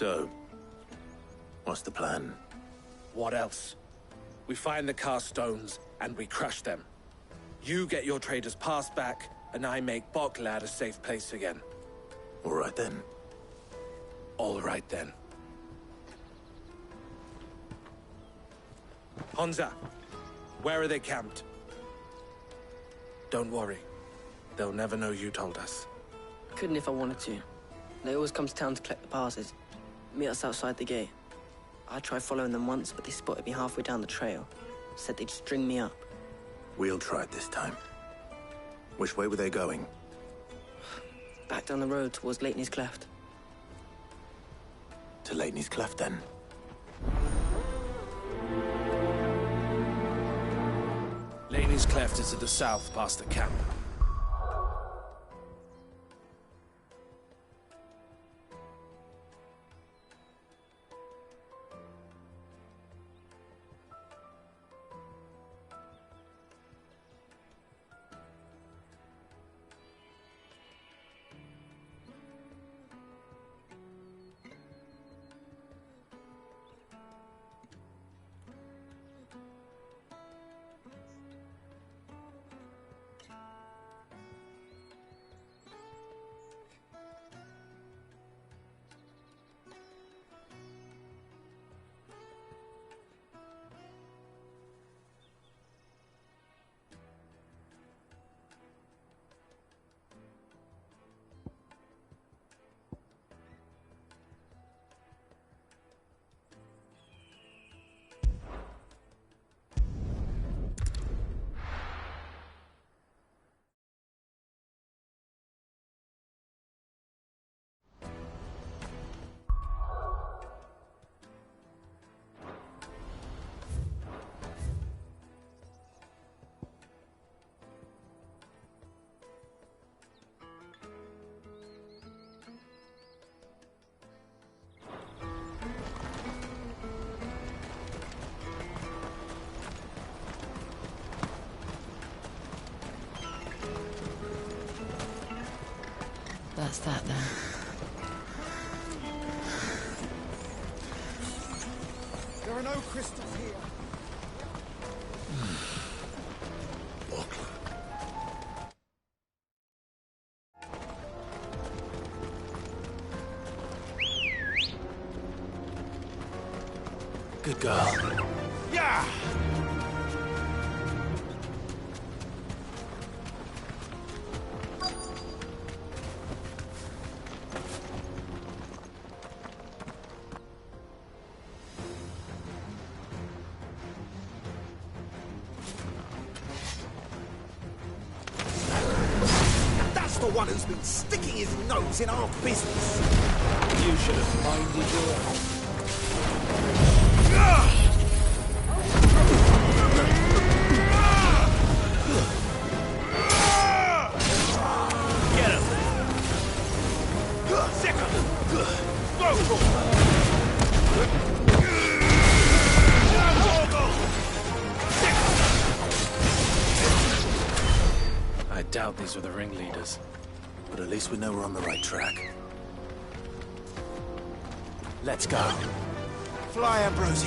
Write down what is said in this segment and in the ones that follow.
So, what's the plan? What else? We find the cast stones, and we crush them. You get your trader's pass back, and I make Boklad a safe place again. All right then. All right then. Honza, where are they camped? Don't worry. They'll never know you told us. Couldn't if I wanted to. They always come to town to collect the passes. Meet us outside the gate. I tried following them once, but they spotted me halfway down the trail. Said they'd string me up. We'll try it this time. Which way were they going? Back down the road towards Leitney's Cleft. To Leitney's Cleft, then. Leitney's Cleft is to the south, past the camp. That's that then. There are no crystals here. Good girl. Yeah! The one who's been sticking his nose in our business. You should have minded your own. Get him! Second! Go for I doubt these were the ringleaders. But at least we know we're on the right track. Let's go. Fly, Ambrosia.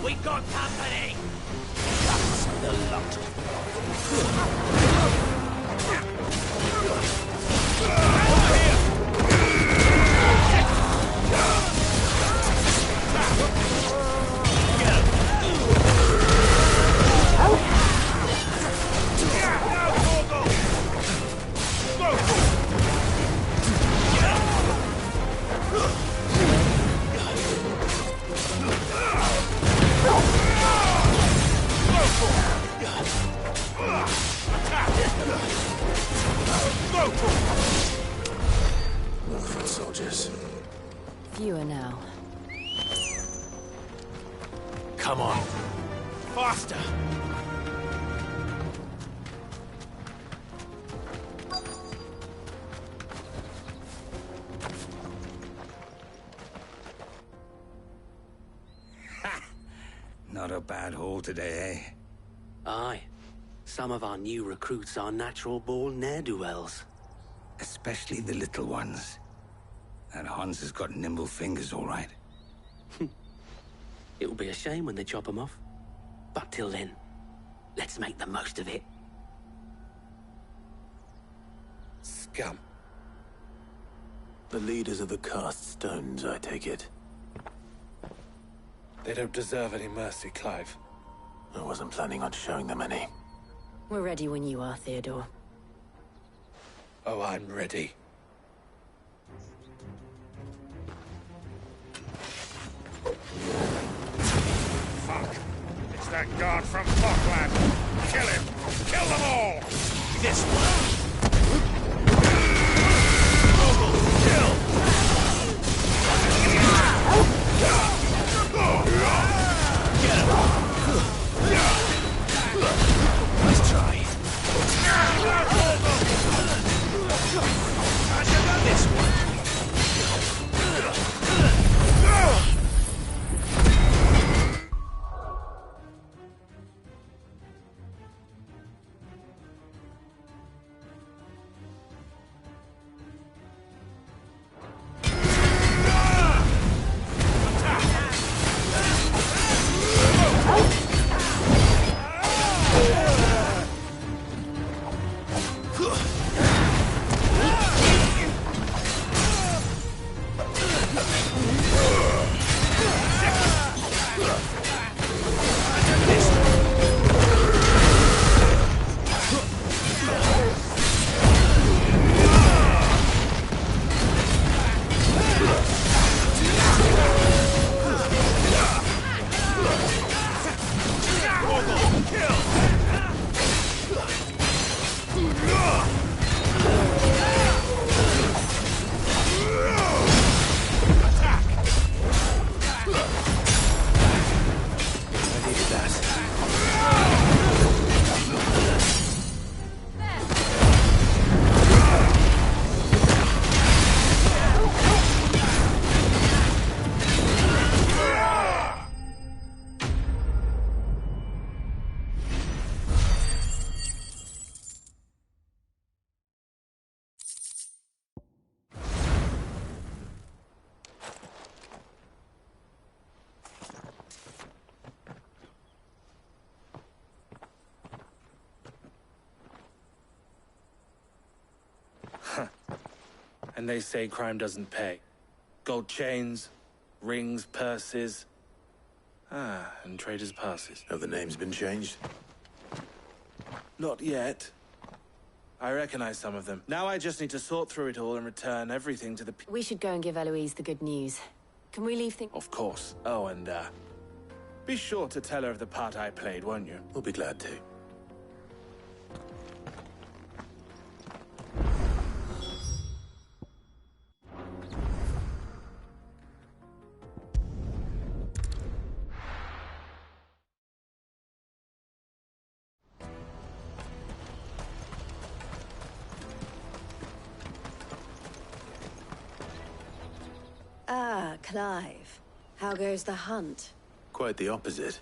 We got company! That's the lot. Soldiers. Fewer now. Come on. Faster! Not a bad haul today, eh? Aye. Some of our new recruits are natural-born ne'er-do-wells. Especially the little ones. That Hans has got nimble fingers, all right. It'll be a shame when they chop them off. But till then, let's make the most of it. Scum. The leaders of the cast stones, I take it. They don't deserve any mercy, Clive. I wasn't planning on showing them any. We're ready when you are, Theodore. Oh, I'm ready. Fuck! It's that guard from Falkland! Kill him! Kill them all! This one! Let's try. This one! And they say crime doesn't pay. Gold chains, rings, purses. And traders' passes. Have the names been changed? Not yet. I recognize some of them. Now I just need to sort through it all and return everything to the We should go and give Eloise the good news. Can we leave things? Of course. Oh, and, be sure to tell her of the part I played, won't you? We'll be glad to. Ah, Clive. How goes the hunt? Quite the opposite.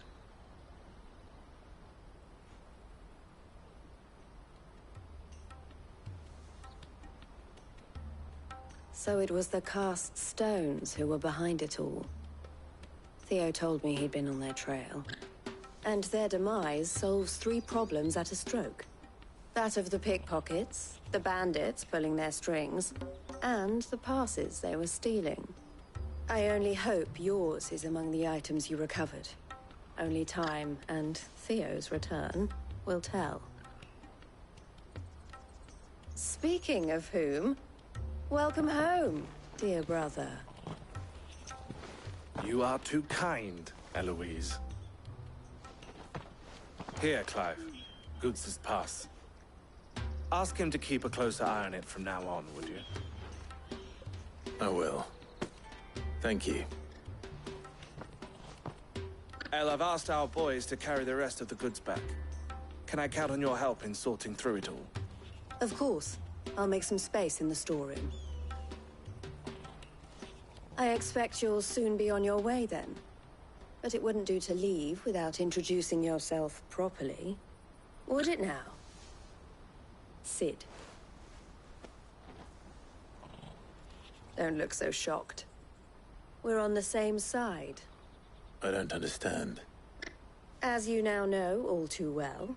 So it was the cast stones who were behind it all. Theo told me he'd been on their trail. And their demise solves 3 problems at a stroke. That of the pickpockets, the bandits pulling their strings, and the passes they were stealing. I only hope yours is among the items you recovered. Only time and Theo's return will tell. Speaking of whom, welcome home, dear brother. You are too kind, Eloise. Here, Clive. Goods' pass. Ask him to keep a closer eye on it from now on, would you? I will. Thank you. El, I've asked our boys to carry the rest of the goods back. Can I count on your help in sorting through it all? Of course. I'll make some space in the storeroom. I expect you'll soon be on your way then. But it wouldn't do to leave without introducing yourself properly. Would it now? Sid. Don't look so shocked. We're on the same side. I don't understand. As you now know all too well,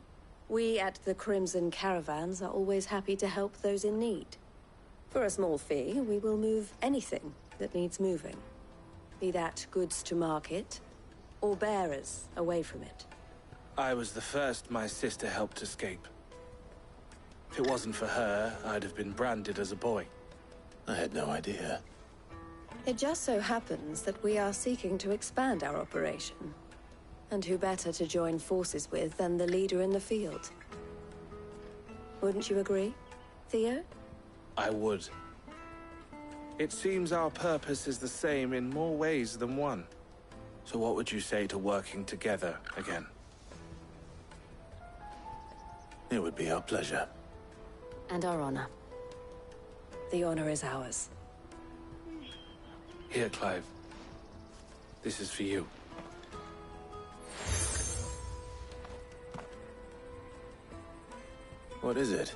we at the Crimson Caravans are always happy to help those in need. For a small fee, we will move anything that needs moving. Be that goods to market, or bearers away from it. I was the first my sister helped escape. If it wasn't for her, I'd have been branded as a boy. I had no idea. It just so happens that we are seeking to expand our operation. And who better to join forces with than the leader in the field? Wouldn't you agree, Theo? I would. It seems our purpose is the same in more ways than one. So what would you say to working together again? It would be our pleasure. And our honor. The honor is ours. Here, Clive. This is for you. What is it?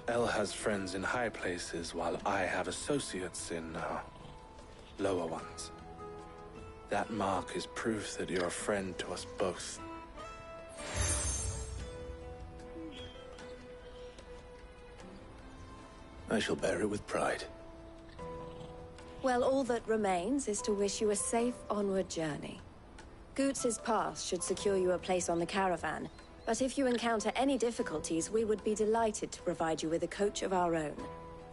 Elle has friends in high places, while I have associates in, lower ones. That mark is proof that you're a friend to us both. I shall bear it with pride. Well, all that remains is to wish you a safe onward journey. Goots's pass should secure you a place on the caravan, but if you encounter any difficulties, we would be delighted to provide you with a coach of our own.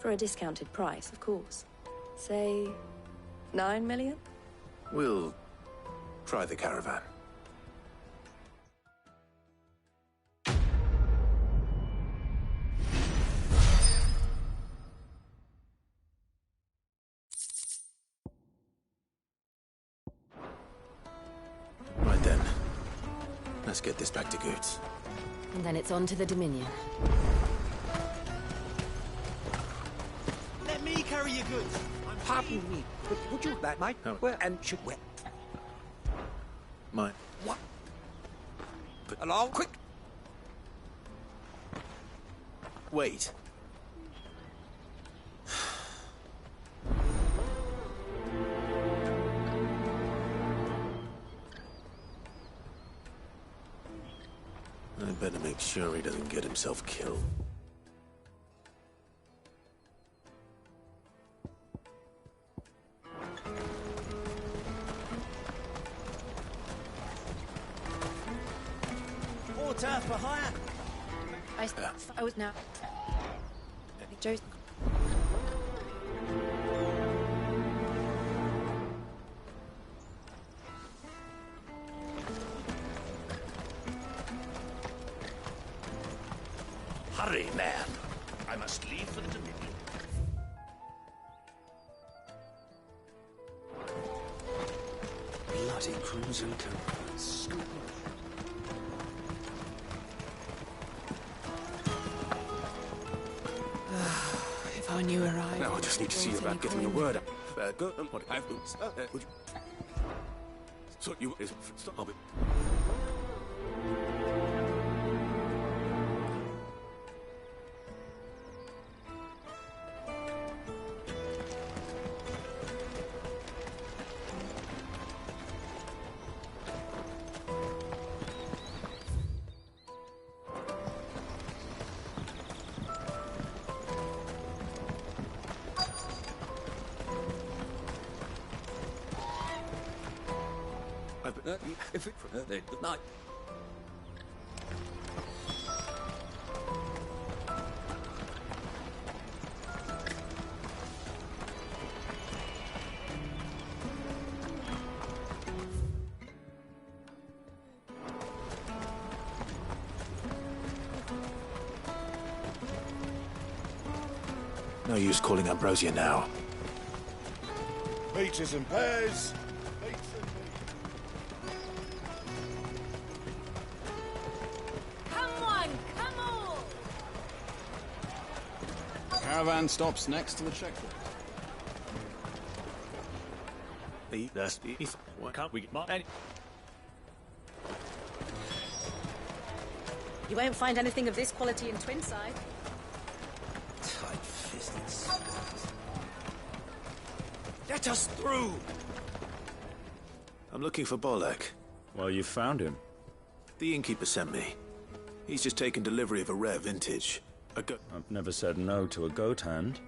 For a discounted price, of course. Say, 9 million? We'll try the caravan. Right then. Let's get this back to Goots. And then it's on to the Dominion. Let me carry your goods. Pardon me, but would you like my... No. Where and should where? My... What? Along, quick! Wait. I better make sure he doesn't get himself killed. Water for hire! I was now... Joe's... Hurry, man. I must leave for the Dominion. Bloody Crimson Caravans. If I knew where I... Now I just need to see about getting your word up. Good. What I would you... So you... Stop it. If it... Good night. No use calling Ambrosia now. Peaches and pears. Caravan stops next to the checkpoint. That's the... Why can't we get more... You won't find anything of this quality in Twinside. Tight-fisted. Let us through! I'm looking for Bolek. Well, you found him. The innkeeper sent me. He's just taken delivery of a rare vintage. I've never said no to a goat hand.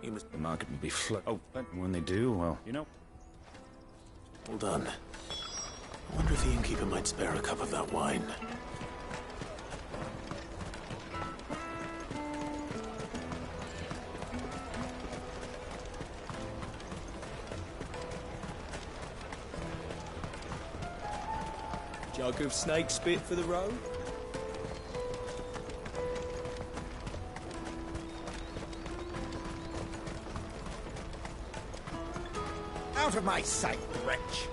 He must... The market will be Oh, but when they do, well, you know... Hold on. I wonder if the innkeeper might spare a cup of that wine. Jug of snake spit for the road? Out of my sight, wretch!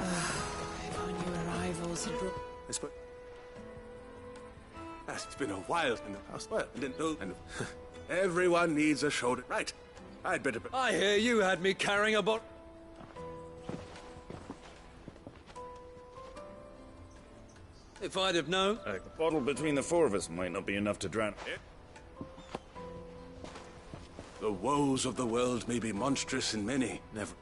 If our new arrivals had brought... It's been a while in the house. Well, I didn't know. And everyone needs a shoulder. Right. I'd better... I hear you had me carrying a bot... If I'd have known... A bottle between the four of us might not be enough to drown... The woes of the world may be monstrous and many. Never...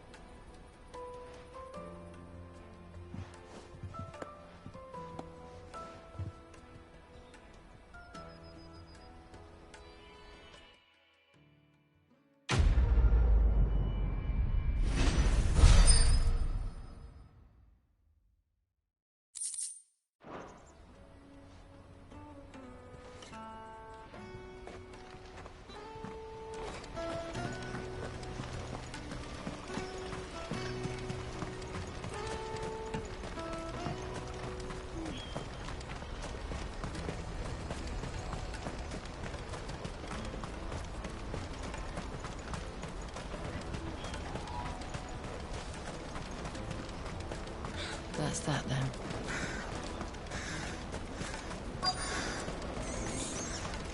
That's that then.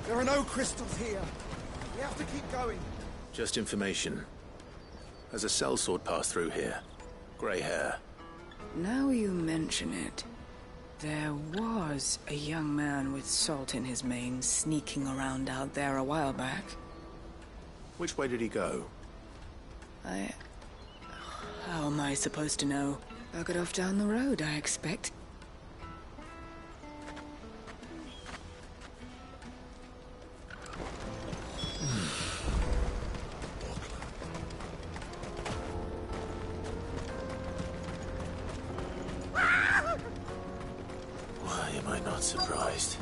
There are no crystals here. We have to keep going. Just information. Has a sellsword passed through here? Grey hair. Now you mention it, there was a young man with salt in his mane sneaking around out there a while back. Which way did he go? How am I supposed to know? I'll get off down the road, I expect. Why am I not surprised?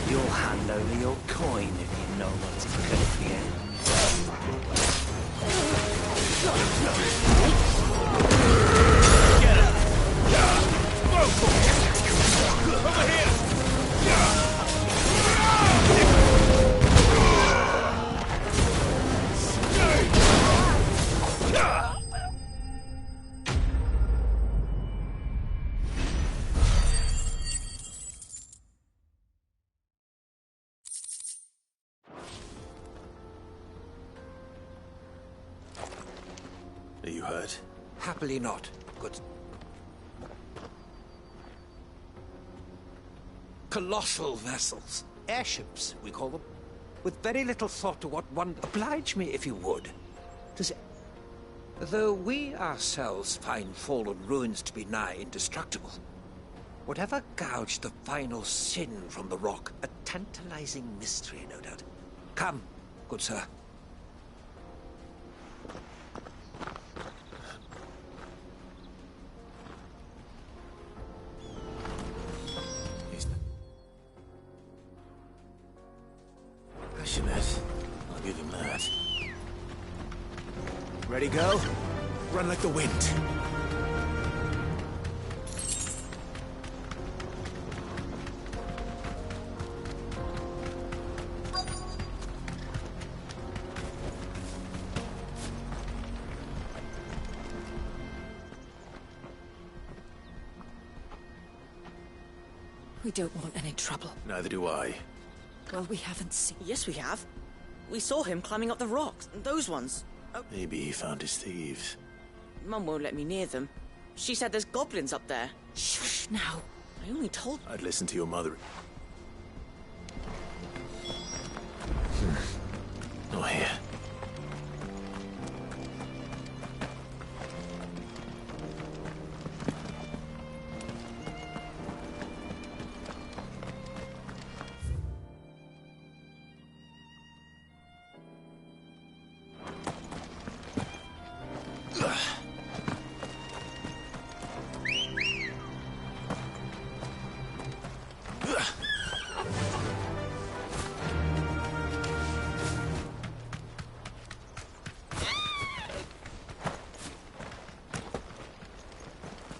You'll hand over your coin if you know what's good for you. Over here! Are you hurt? Happily not. Good. Colossal vessels. Airships, we call them. With very little thought to what one... Oblige me, if you would. Does it... Though we ourselves find fallen ruins to be nigh indestructible, whatever gouged the final sin from the rock, a tantalizing mystery, no doubt. Come, good sir. Passionate. I'll give him that. Ready, go? Run like the wind. We don't want any trouble. Neither do I. Well, we haven't seen... Yes, we have. We saw him climbing up the rocks. Those ones. Oh. Maybe he found his thieves. Mum won't let me near them. She said there's goblins up there. Shush, now. I only told... I'd listen to your mother. Not here.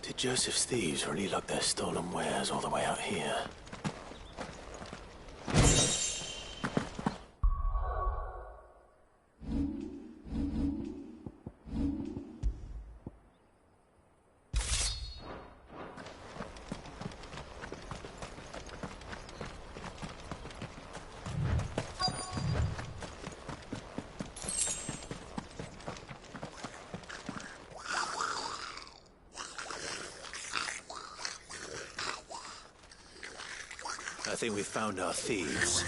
Did Joseph's thieves really lug their stolen wares all the way out here? I think we've found our thieves.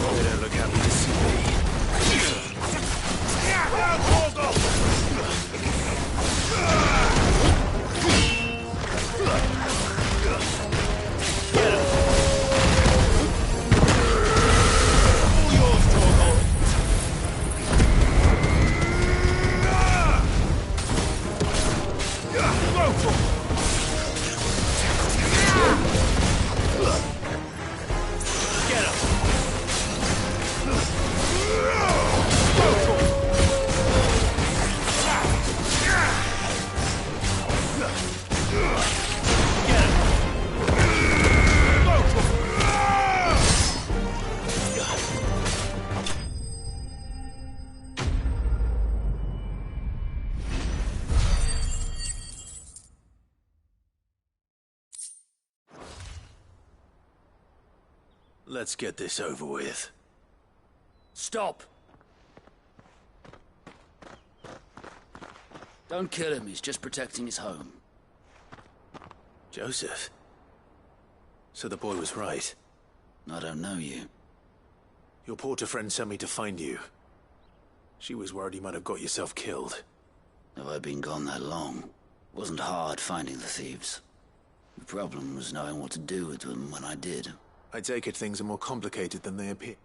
They don't look happy to see me. Let's get this over with. Stop! Don't kill him, he's just protecting his home. Joseph? So the boy was right. I don't know you. Your porter friend sent me to find you. She was worried you might have got yourself killed. Have I been gone that long? It wasn't hard finding the thieves. The problem was knowing what to do with them when I did. I take it things are more complicated than they appear.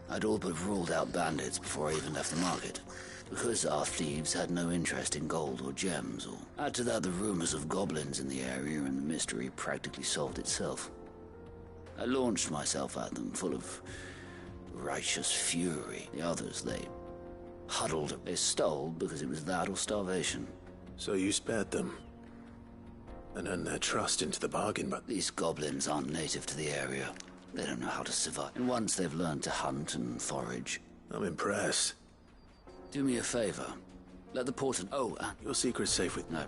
I'd all but ruled out bandits before I even left the market. Because our thieves had no interest in gold or gems, or add to that the rumors of goblins in the area, and the mystery practically solved itself. I launched myself at them, full of righteous fury. The others, they huddled. They stole because it was that or starvation. So you spared them? And earned their trust into the bargain, but... These goblins aren't native to the area. They don't know how to survive. And once they've learned to hunt and forage... I'm impressed. Do me a favor. Let the porter... Oh, your secret's safe with... No.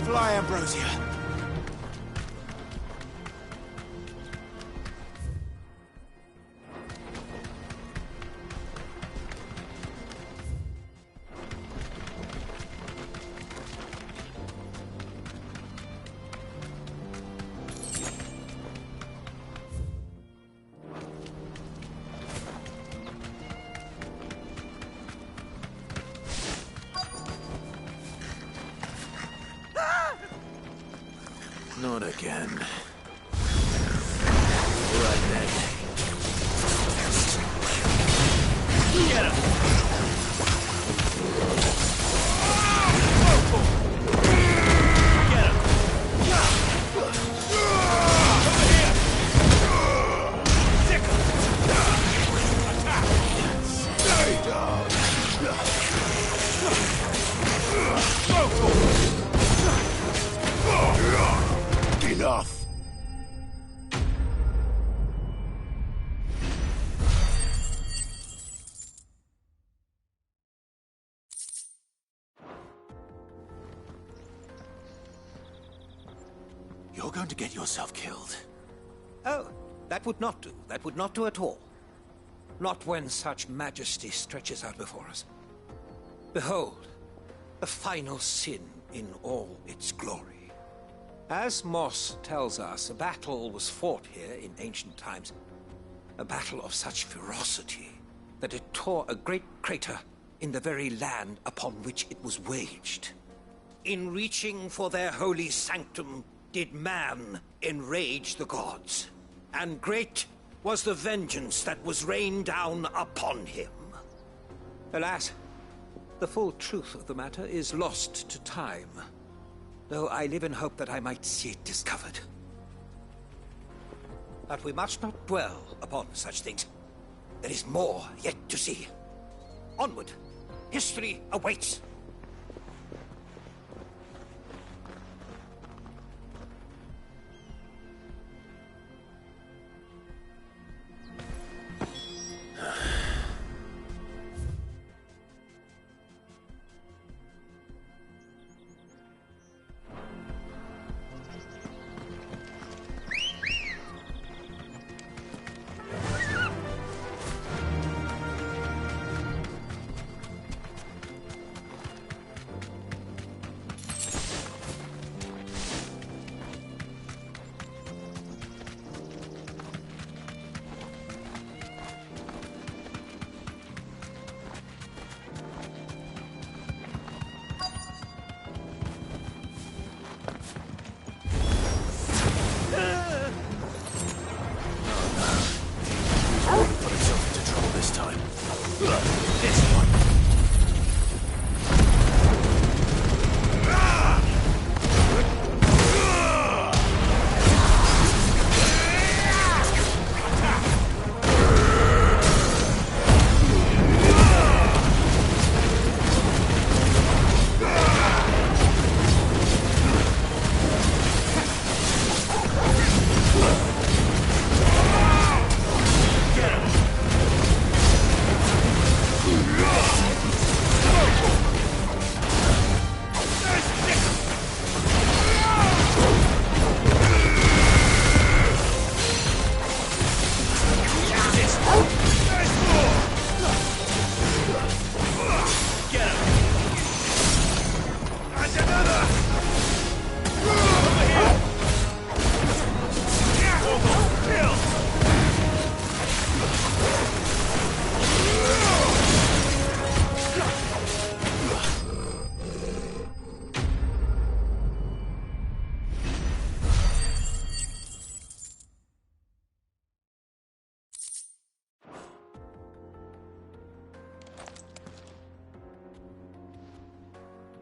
Fly, Ambrosia. Not again. right then. Get him! Enough! You're going to get yourself killed. Oh, that would not do. That would not do at all. Not when such majesty stretches out before us. Behold, the final sin in all its glory. As Moss tells us, a battle was fought here in ancient times. A battle of such ferocity that it tore a great crater in the very land upon which it was waged. In reaching for their holy sanctum, did man enrage the gods, and great was the vengeance that was rained down upon him. Alas, the full truth of the matter is lost to time, though I live in hope that I might see it discovered. But we must not dwell upon such things. There is more yet to see. Onward! History awaits!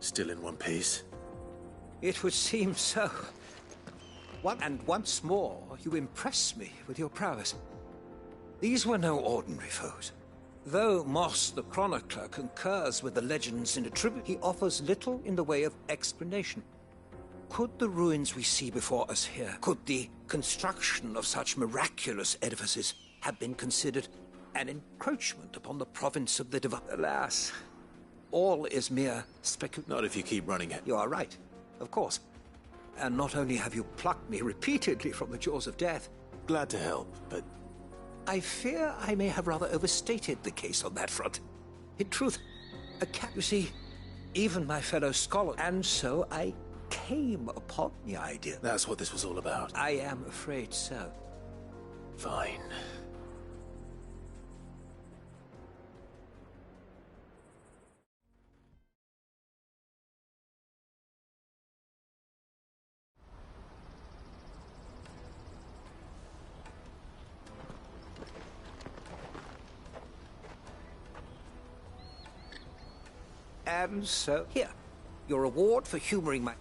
Still in one piece? It would seem so. Once more, you impress me with your prowess. These were no ordinary foes. Though Moss the Chronicler concurs with the legends in the tribute, he offers little in the way of explanation. Could the ruins we see before us here, could the construction of such miraculous edifices have been considered an encroachment upon the province of the divine? Alas, all is mere speculation. Not if you keep running it. You are right, of course. And not only have you plucked me repeatedly from the jaws of death... Glad to help, but... I fear I may have rather overstated the case on that front. In truth, you see, even my fellow scholar... And so I came upon the idea. That's what this was all about. I am afraid so. Fine. So, here. Your reward for humoring my...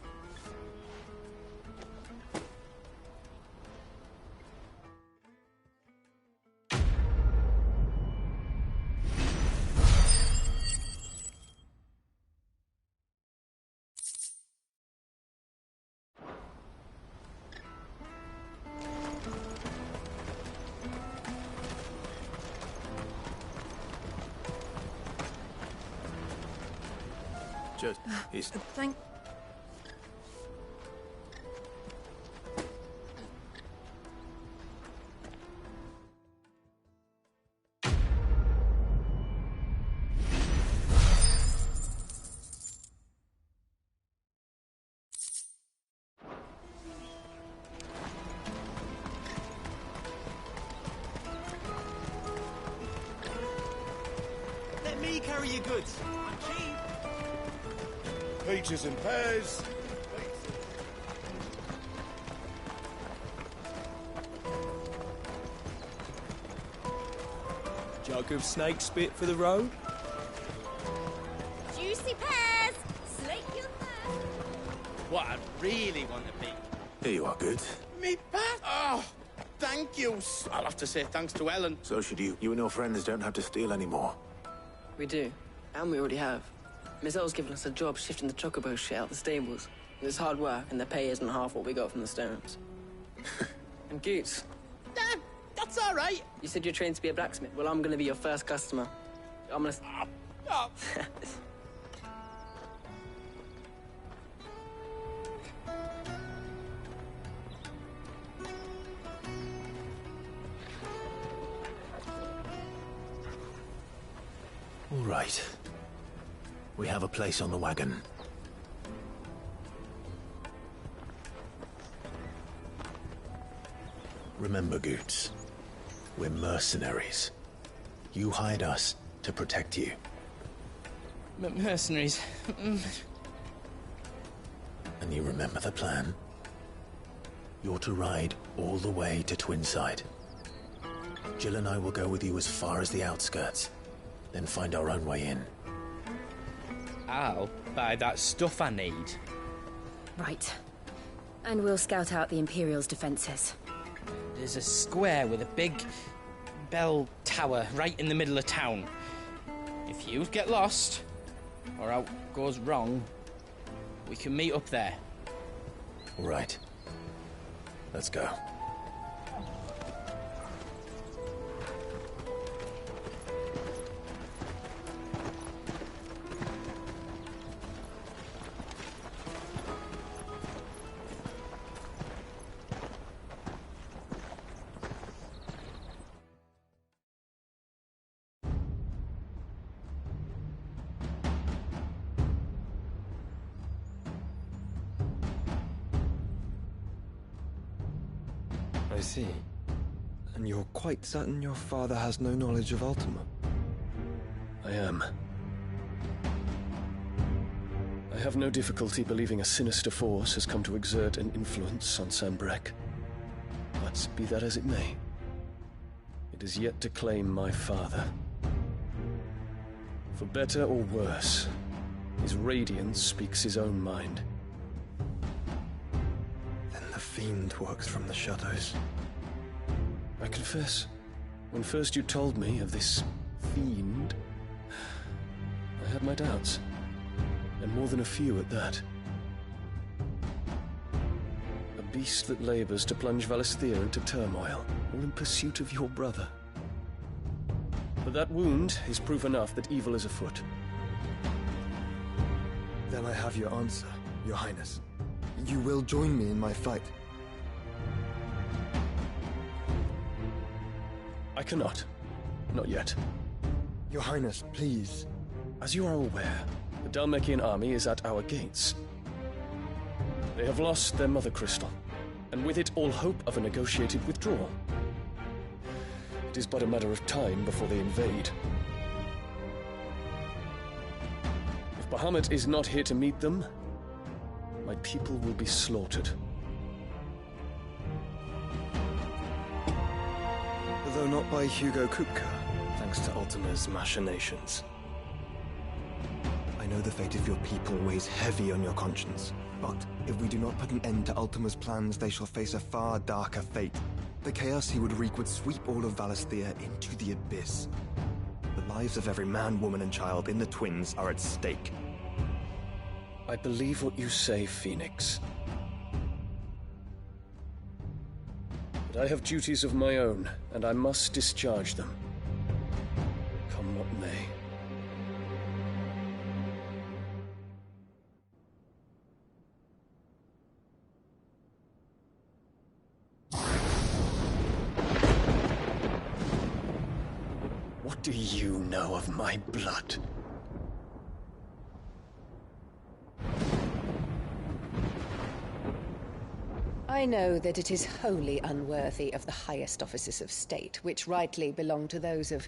Just, he's... Thank... Let me carry your goods. I'm cheap. Peaches and pears. Jug of snake spit for the road. Juicy pears! Slake your thirst! What I really want to be. Here you are, good. Me back? Oh, thank you. I'll have to say thanks to Ellen. So should you. You and your friends don't have to steal anymore. We do. And we already have. Miss L's given us a job shifting the chocobo shit out the stables. It's hard work, and the pay isn't half what we got from the Stones. And Goots. That's all right. You said you're trained to be a blacksmith. Well, I'm gonna be your first customer. I'm gonna... Oh. All right. We have a place on the wagon. Remember, Goots, we're mercenaries. You hired us to protect you. Mercenaries. And you remember the plan? You're to ride all the way to Twinside. Jill and I will go with you as far as the outskirts, then find our own way in. I'll buy that stuff I need. Right. And we'll scout out the Imperial's defenses. There's a square with a big bell tower right in the middle of town. If you get lost, or out goes wrong, we can meet up there. All right. Let's go. I see. And you're quite certain your father has no knowledge of Ultima? I am. I have no difficulty believing a sinister force has come to exert an influence on Sanbreque. But be that as it may, it is yet to claim my father. For better or worse, his radiance speaks his own mind. Then the fiend works from the shadows. I confess, when first you told me of this fiend, I had my doubts. And more than a few at that. A beast that labors to plunge Valisthea into turmoil, all in pursuit of your brother. But that wound is proof enough that evil is afoot. Then I have your answer, Your Highness. You will join me in my fight. I cannot. Not yet. Your Highness, please. As you are aware, the Dhalmekian army is at our gates. They have lost their mother crystal, and with it all hope of a negotiated withdrawal. It is but a matter of time before they invade. If Bahamut is not here to meet them, my people will be slaughtered. Though not by Hugo Kupka, thanks to Ultima's machinations. I I know the fate of your people weighs heavy on your conscience, but if we do not put an end to Ultima's plans, they shall face a far darker fate. The chaos he would wreak would sweep all of Valisthea into the abyss. The lives of every man, woman, and child in the Twins are at stake. I believe what you say, Phoenix. But I have duties of my own, and I must discharge them. Come what may. What do you know of my blood? I know that it is wholly unworthy of the highest offices of state, which rightly belong to those of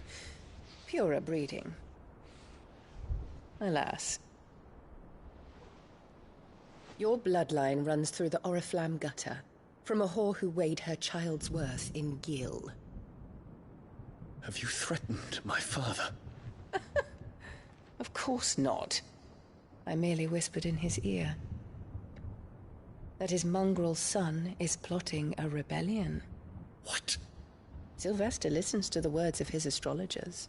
purer breeding. Alas. Your bloodline runs through the Oriflamme gutter, from a whore who weighed her child's worth in gil. Have you threatened my father? Of course not. I merely whispered in his ear that his mongrel son is plotting a rebellion. What? Sylvester listens to the words of his astrologers.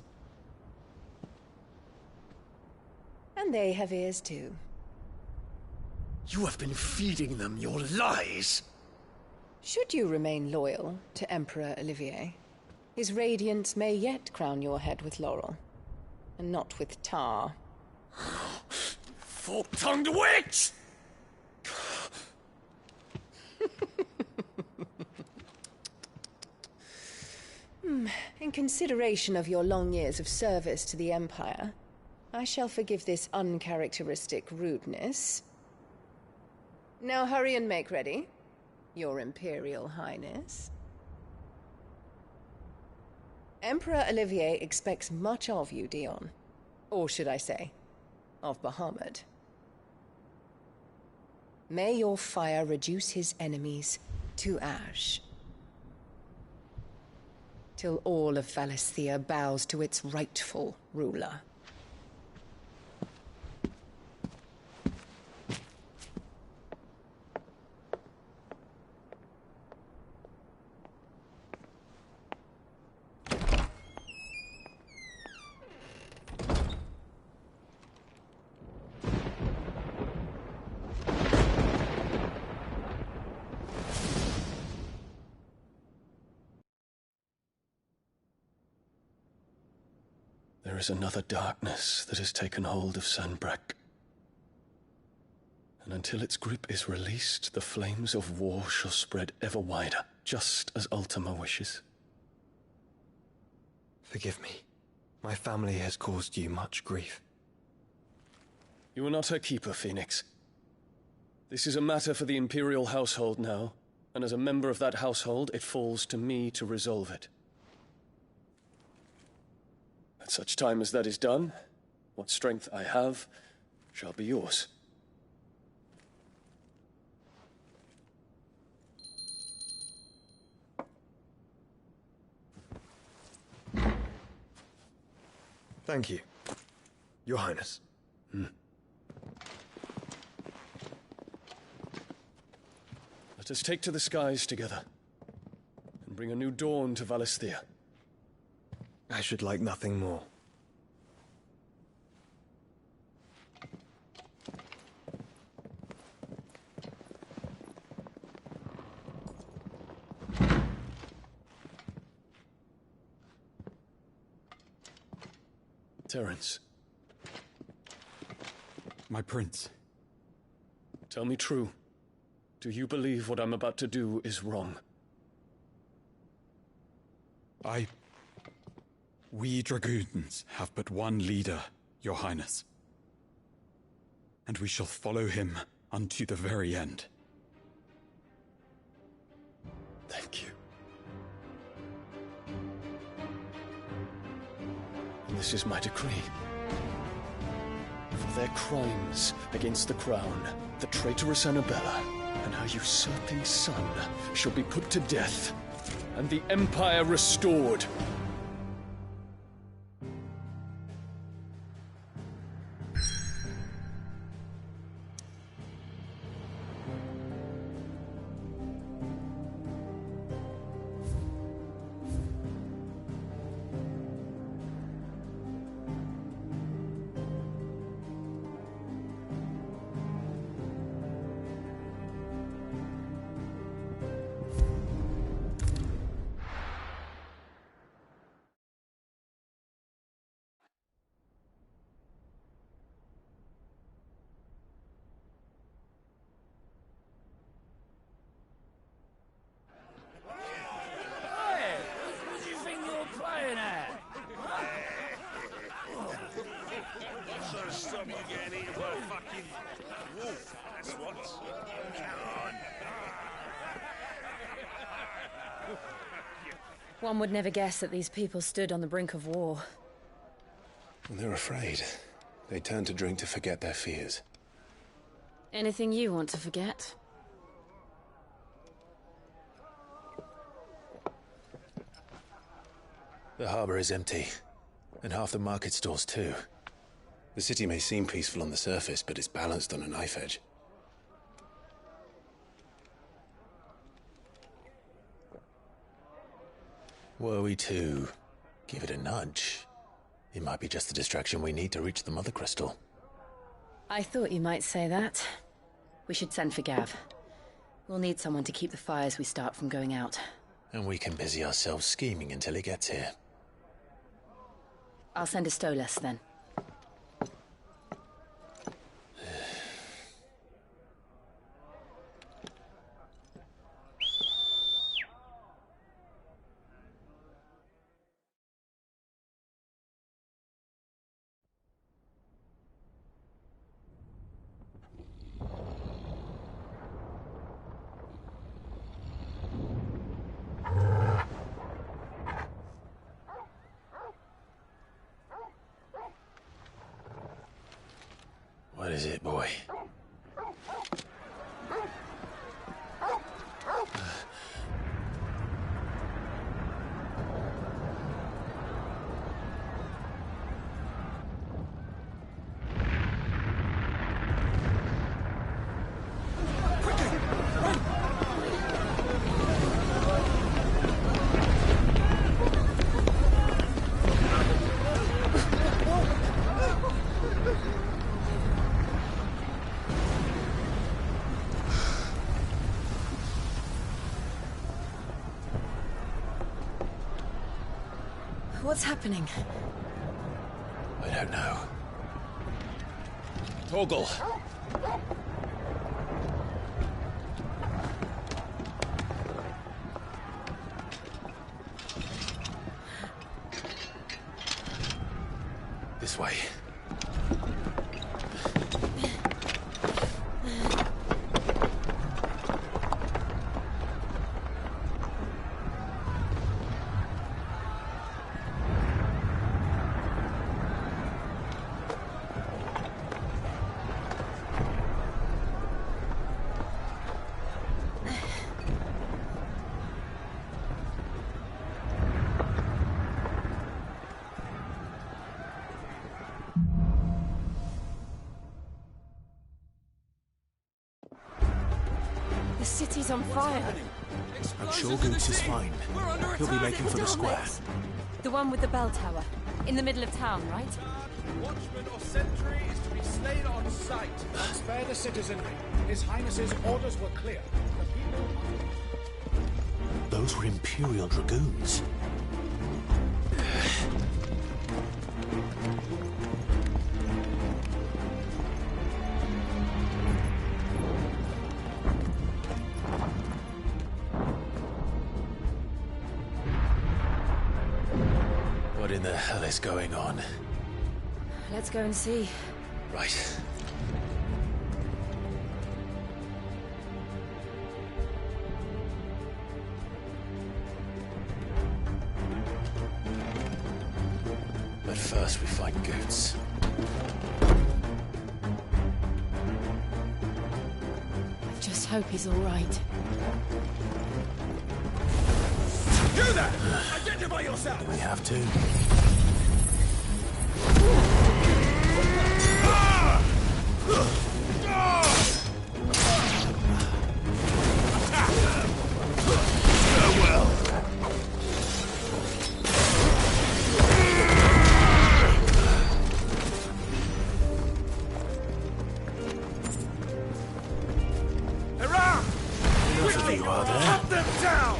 And they have ears too. You have been feeding them your lies! Should you remain loyal to Emperor Olivier, his radiance may yet crown your head with laurel, and not with tar. Fork-tongued witch! In consideration of your long years of service to the Empire, I shall forgive this uncharacteristic rudeness. Now hurry and make ready, Your Imperial Highness. Emperor Olivier expects much of you, Dion. Or should I say, of Bahamut. May your fire reduce his enemies to ash, till all of Valisthea bows to its rightful ruler. There is another darkness that has taken hold of Sanbreque. And until its grip is released, the flames of war shall spread ever wider, just as Ultima wishes. Forgive me. My family has caused you much grief. You are not her keeper, Phoenix. This is a matter for the Imperial household now, and as a member of that household, it falls to me to resolve it. At such time as that is done, what strength I have shall be yours. Thank you, Your Highness. Let us take to the skies together, and bring a new dawn to Valisthea. I should like nothing more. Terence. My prince. Tell me true. Do you believe what I'm about to do is wrong? We dragoons have but one leader, Your Highness. And we shall follow him unto the very end. Thank you. And this is my decree. For their crimes against the crown, the traitorous Annabella and her usurping son shall be put to death, and the Empire restored. One would never guess that these people stood on the brink of war. When they're afraid, they turn to drink to forget their fears. Anything you want to forget? The harbor is empty, and half the market stalls too. The city may seem peaceful on the surface, but it's balanced on a knife edge. Were we to give it a nudge, it might be just the distraction we need to reach the Mother Crystal. I thought you might say that. We should send for Gav. We'll need someone to keep the fires we start from going out. And we can busy ourselves scheming until he gets here. I'll send a Stolas then. What is it, boy? What's happening? I don't know. Torgal! This way. The city's on fire. I'm sure Goots is fine. He'll be making for the square. The one with the bell tower. In the middle of town, right? Watchman or sentry is to be slain on sight. Spare the citizenry. His Highness's orders were clear. The people... Those were Imperial Dragoons. What in the hell is going on? Let's go and see. Right. But first we find Goots. Just hope he's all right. You there! Identify yourself! Do we have to? Enough of you, are there? Cut them down!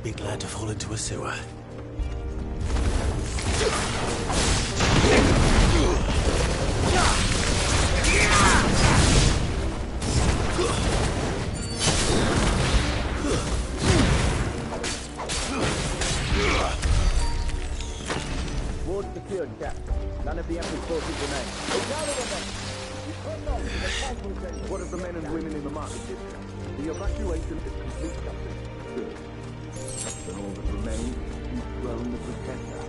Be glad to fall into a sewer. Ward secured, Cap. None of the enemy forces remain. What of the men and women in the market district? The evacuation is complete, Captain. Good. Then all that remains is thrown the protector.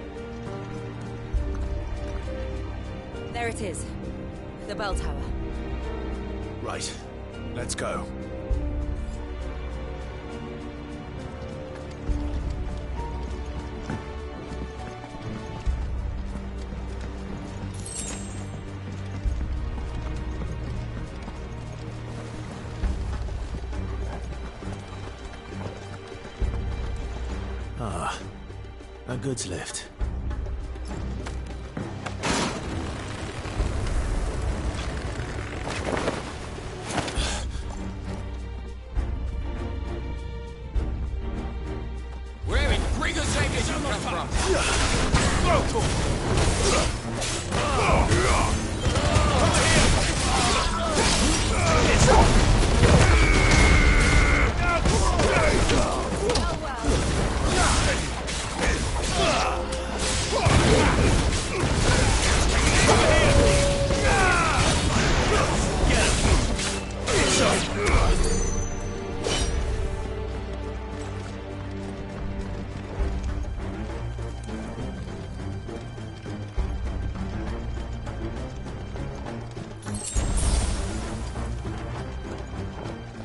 There it is. The bell tower. Right. Let's go. Ah, a goods lift. Where in Grigger's head did you come from?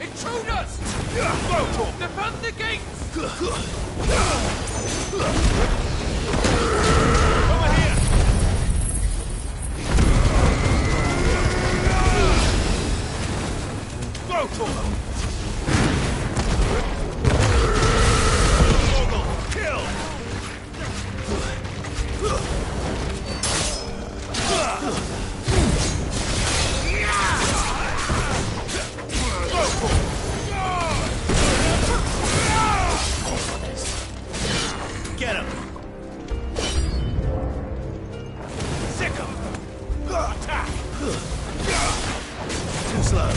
Intruders! Defend the gates! Over here! Go to them! Kill! Get him! Sick him! Attack! Too slow.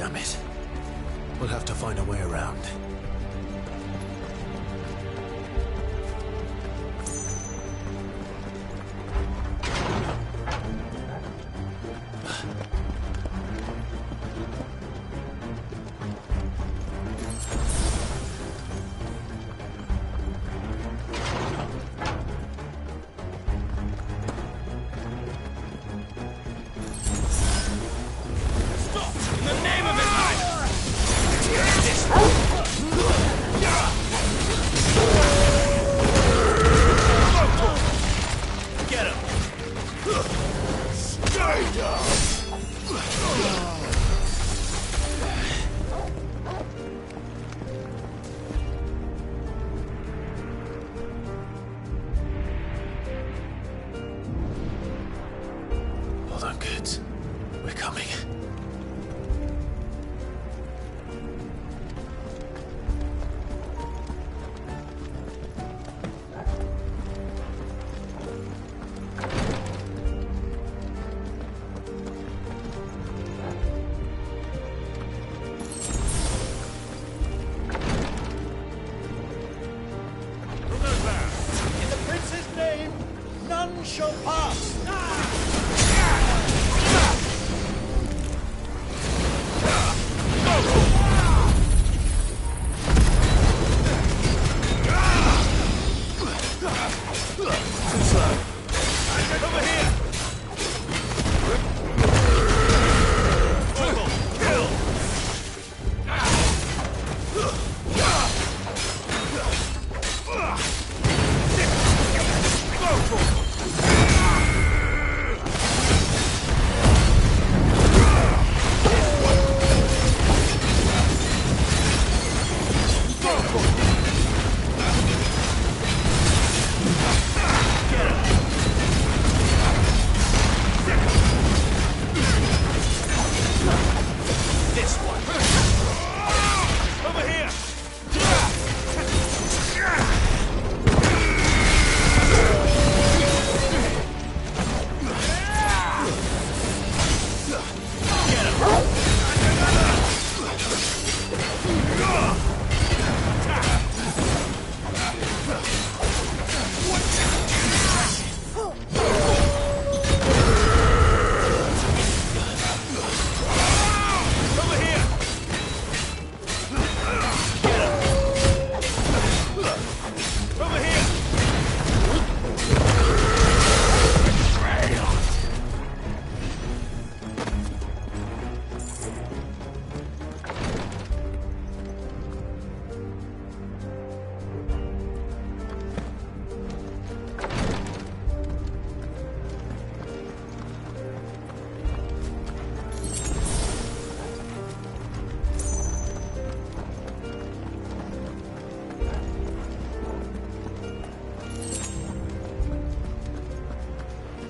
Damn it. We'll have to find a way around. Hold on, kids. We're coming. In the prince's name, none shall pass!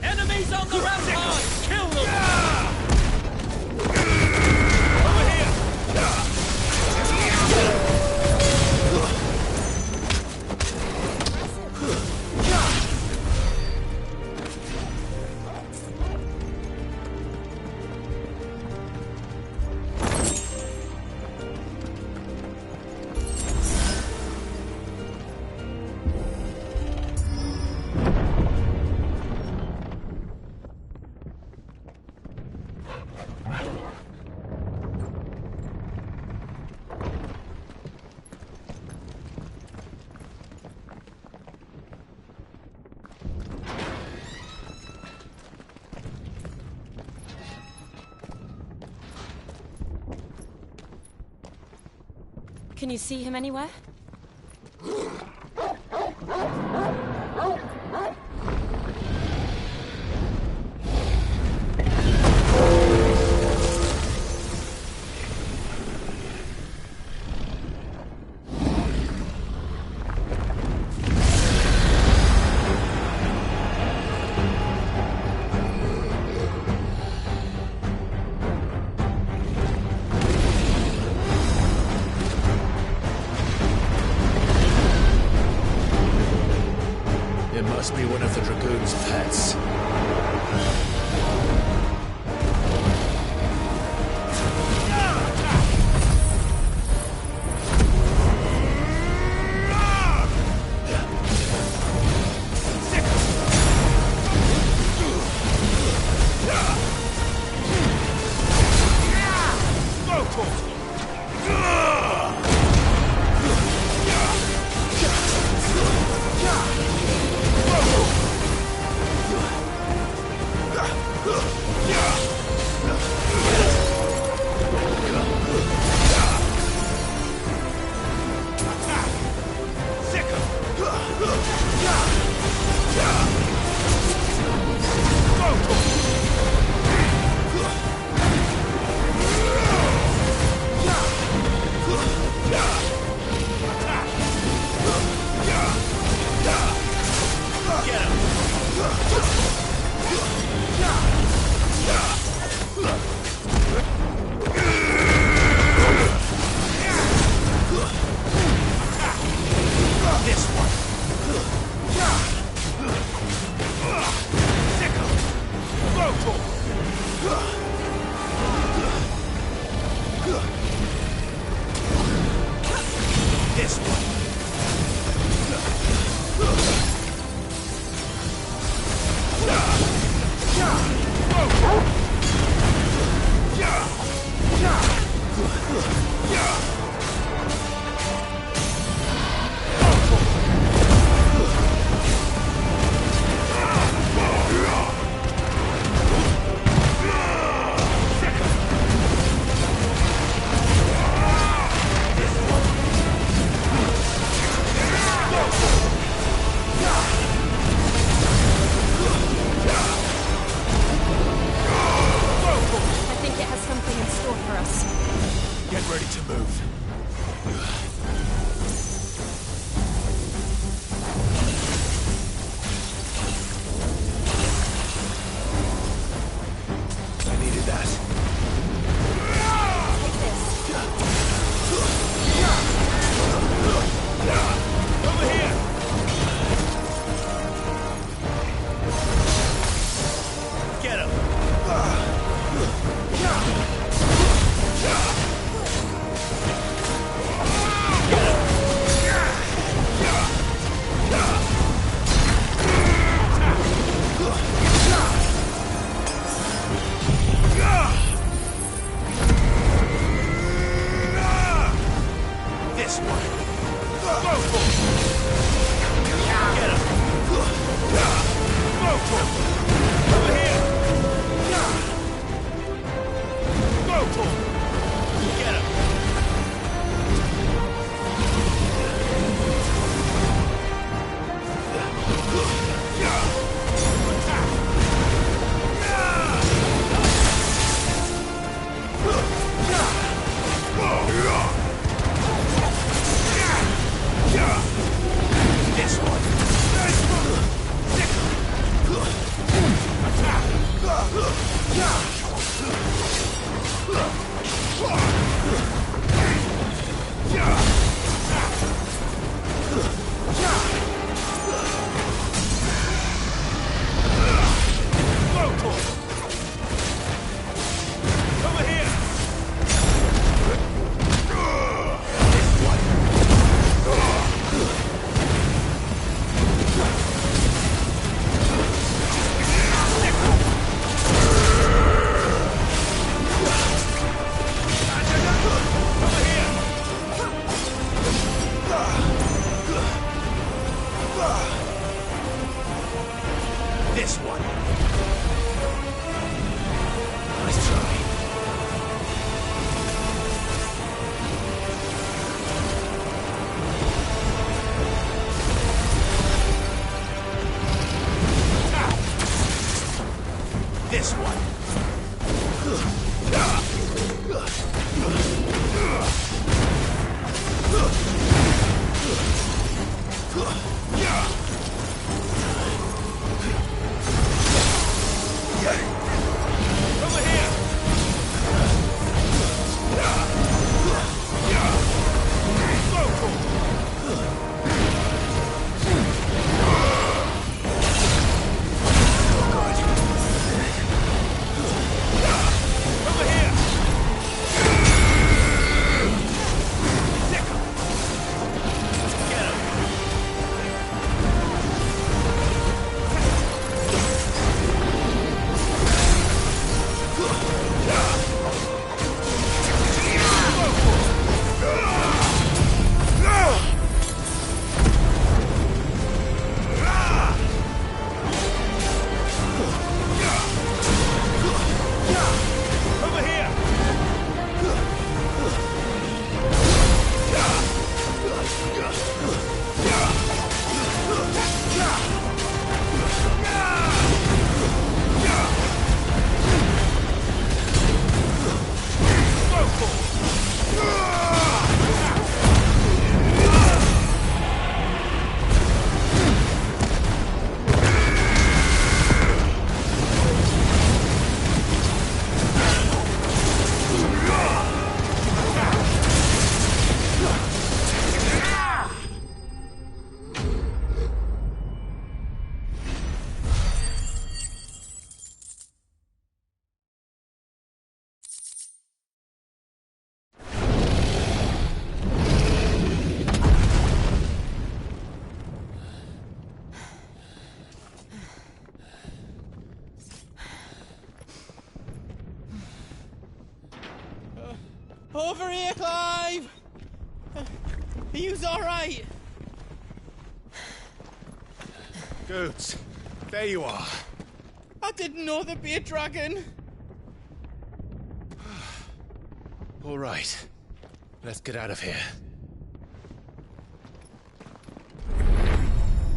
Enemies on the rampart! Kill them! Can you see him anywhere? Over here, Clive! Are you alright? Goods, there you are. I didn't know there'd be a dragon. All right, let's get out of here.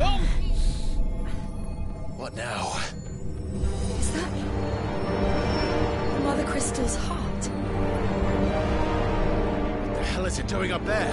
Oh! What now? Is that Mother Crystal's heart? What the hell is it doing up there?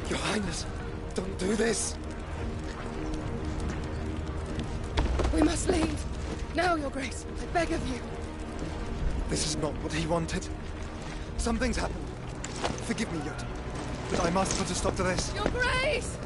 Your Highness, don't do this. We must leave. Now, Your Grace. I beg of you. This is not what he wanted. Something's happened. Forgive me, Yota, but I must put a stop to this. Your Grace!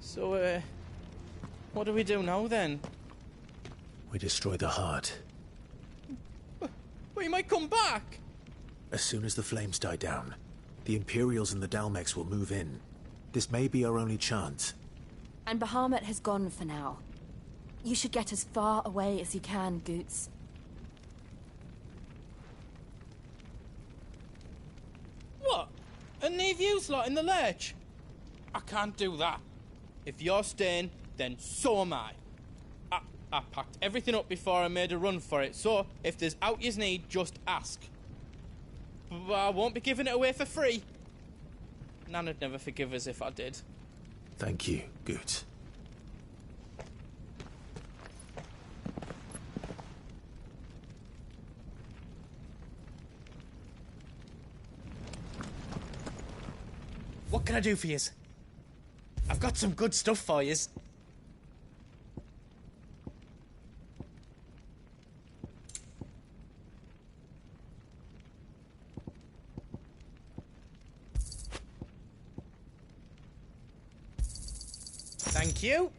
So, what do we do now, then? We destroy the heart. Well, he might come back! As soon as the flames die down, the Imperials and the Dalmex will move in. This may be our only chance. And Bahamut has gone for now. You should get as far away as you can, Goots. What? And leave you lot in the lurch? I can't do that. If you're staying, then so am I. I packed everything up before I made a run for it, so if there's out yous need, just ask. But I won't be giving it away for free. Nana'd never forgive us if I did. Thank you, Goots. What can I do for yous? I've got some good stuff for yous. Thank you.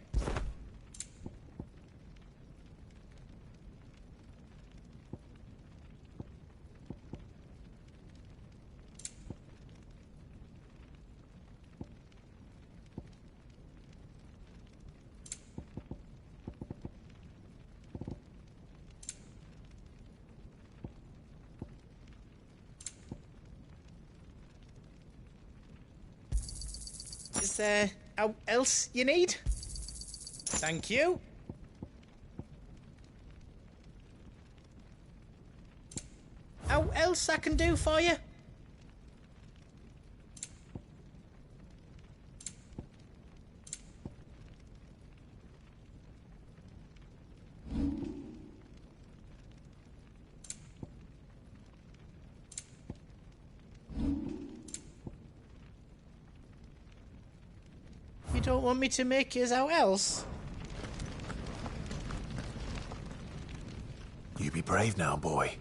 out else you need? Thank you. Out else I can do for you? You don't want me to make yours out else? You be brave now, boy.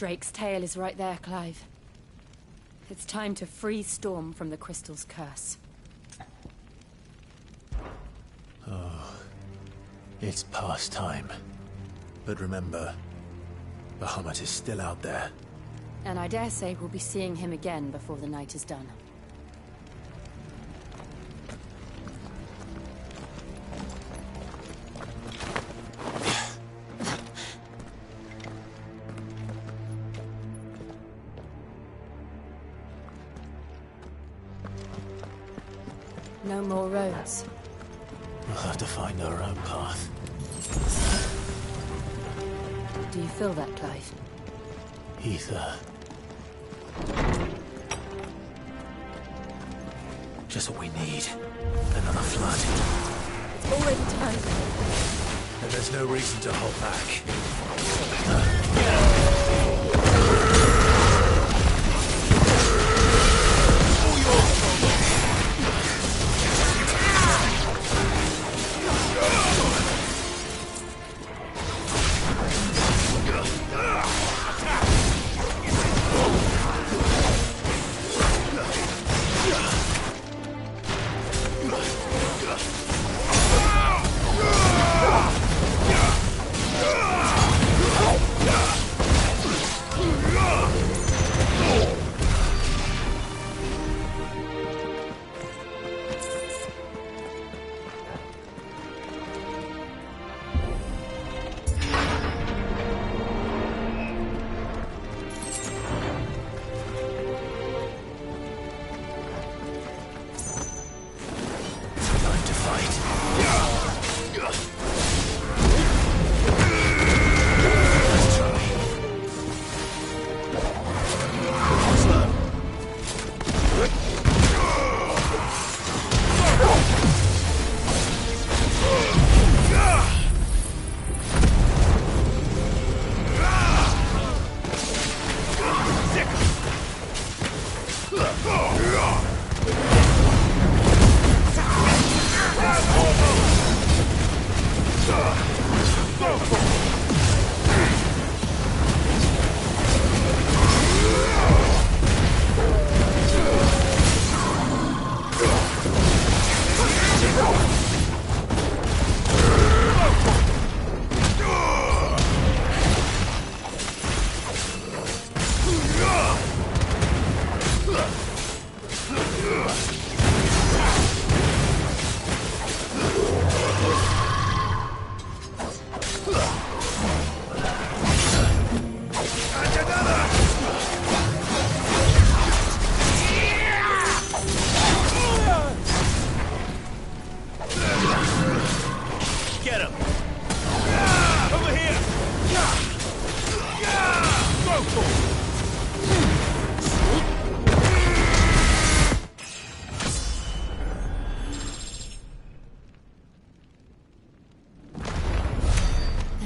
Drake's tail is right there, Clive. It's time to free Storm from the crystal's curse. Oh, it's past time. But remember, Bahamut is still out there. And I dare say we'll be seeing him again before the night is done. No more roads. We'll have to find our own path. Do you feel that, Clive? Ether. Just what we need. Another flood. It's already turned. And there's no reason to hold back.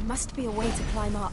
Must be a way to climb up.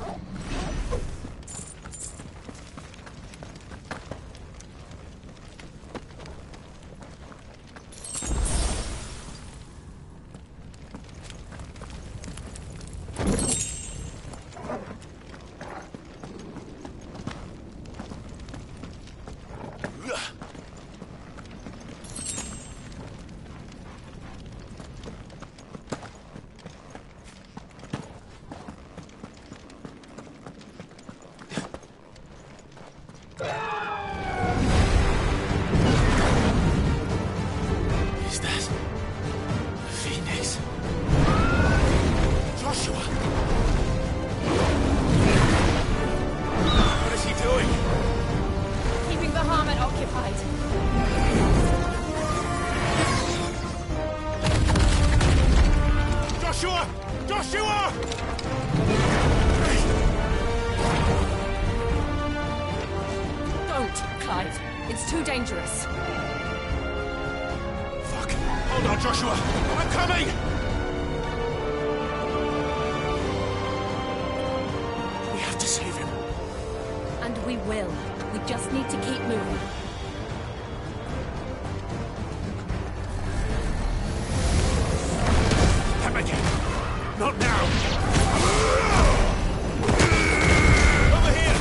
Dangerous. Fuck. Hold on, Joshua. I'm coming! We have to save him. And we will. We just need to keep moving. Come again. Not now. Over here!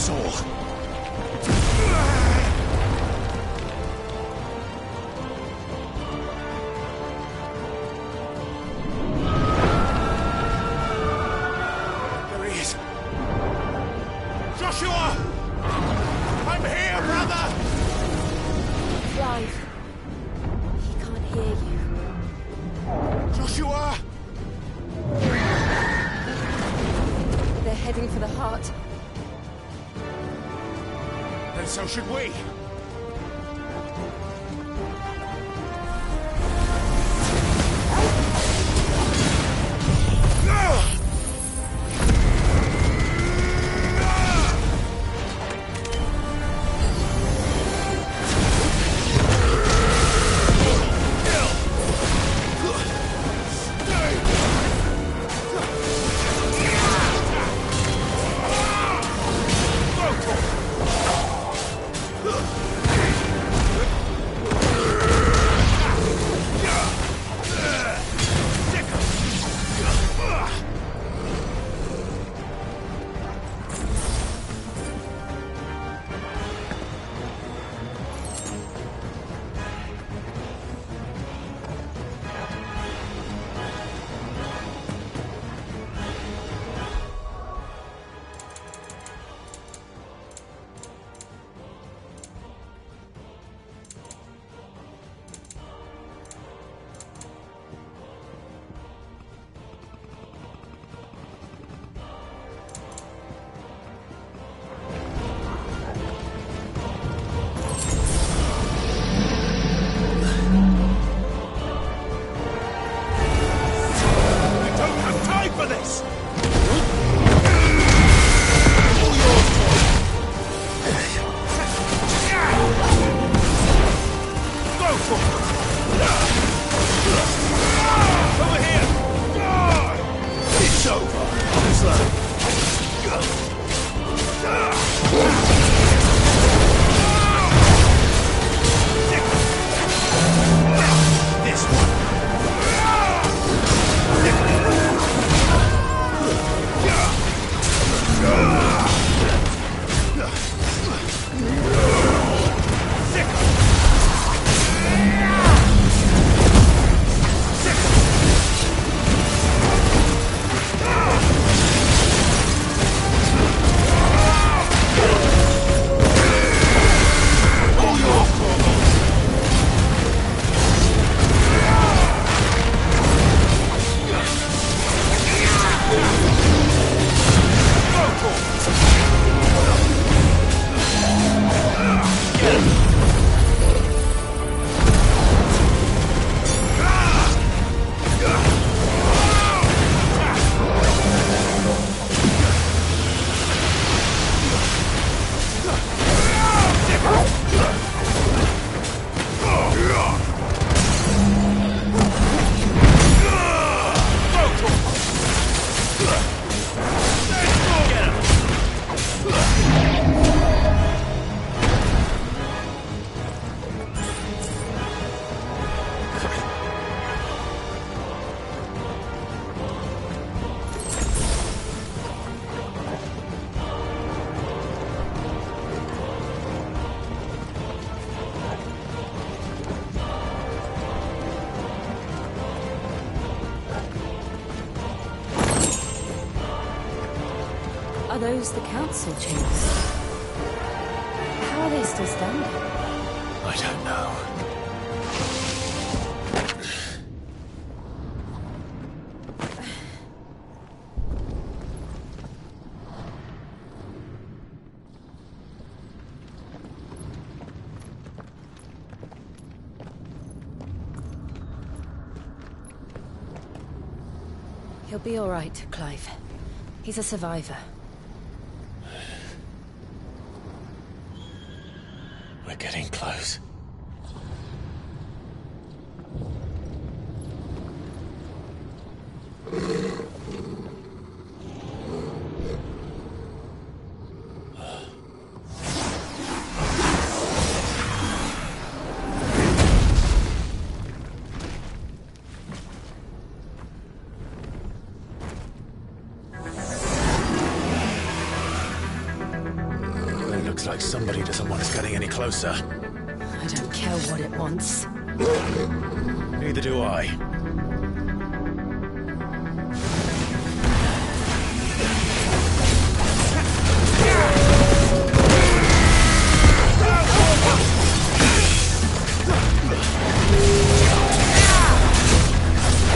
us all. There he is. Joshua! I'm here, brother! Clive. He can't hear you. Joshua! They're heading for the heart. Then so should we. Are those the council chambers? How are they still standing? I don't know. He'll be all right, Clive. He's a survivor. We're getting close. Looks like somebody doesn't want us getting any closer. I don't care what it wants. Neither do I.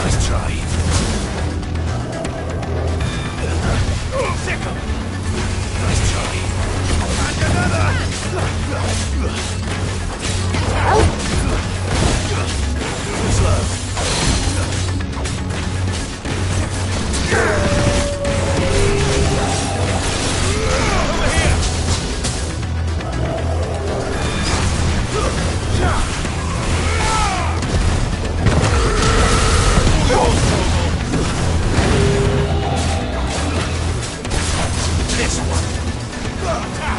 Nice try. Sick 'em. Nice try. And another! Slow. This one. Go, go!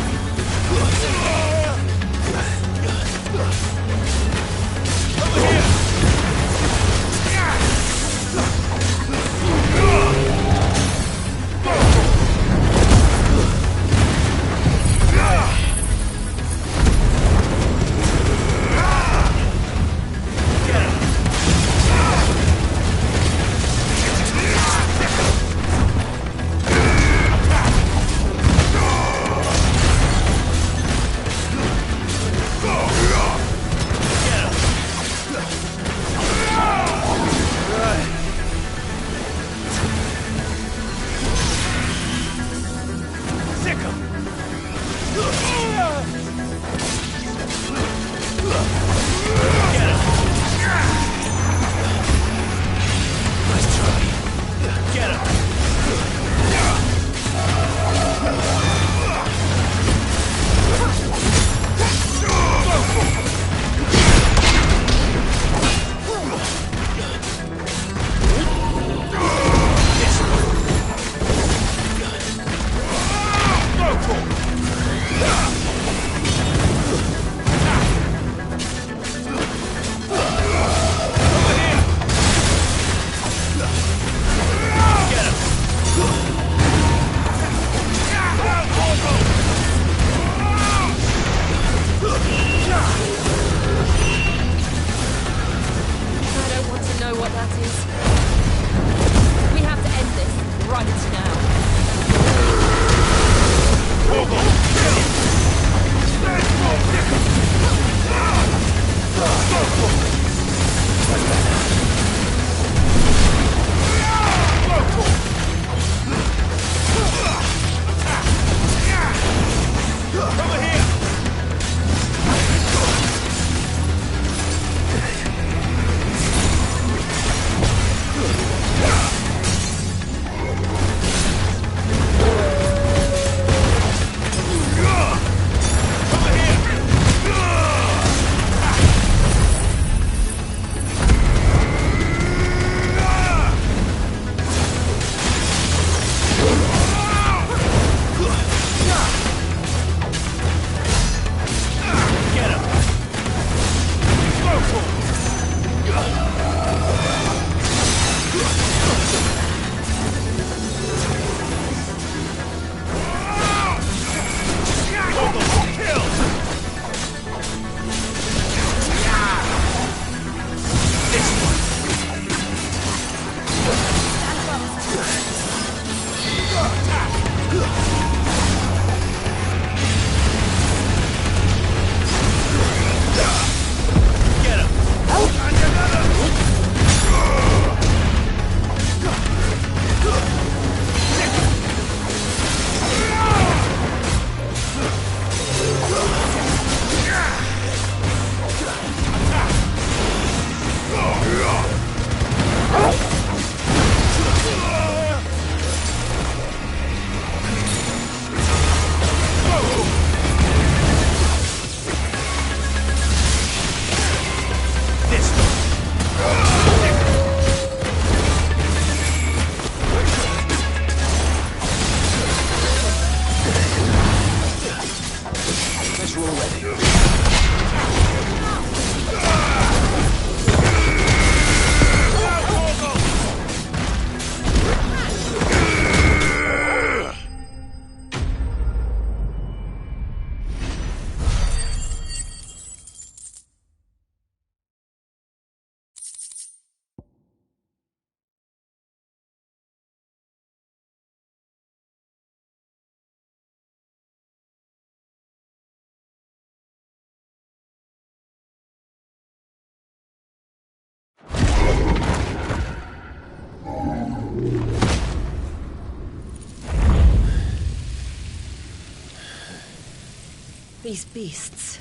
These beasts...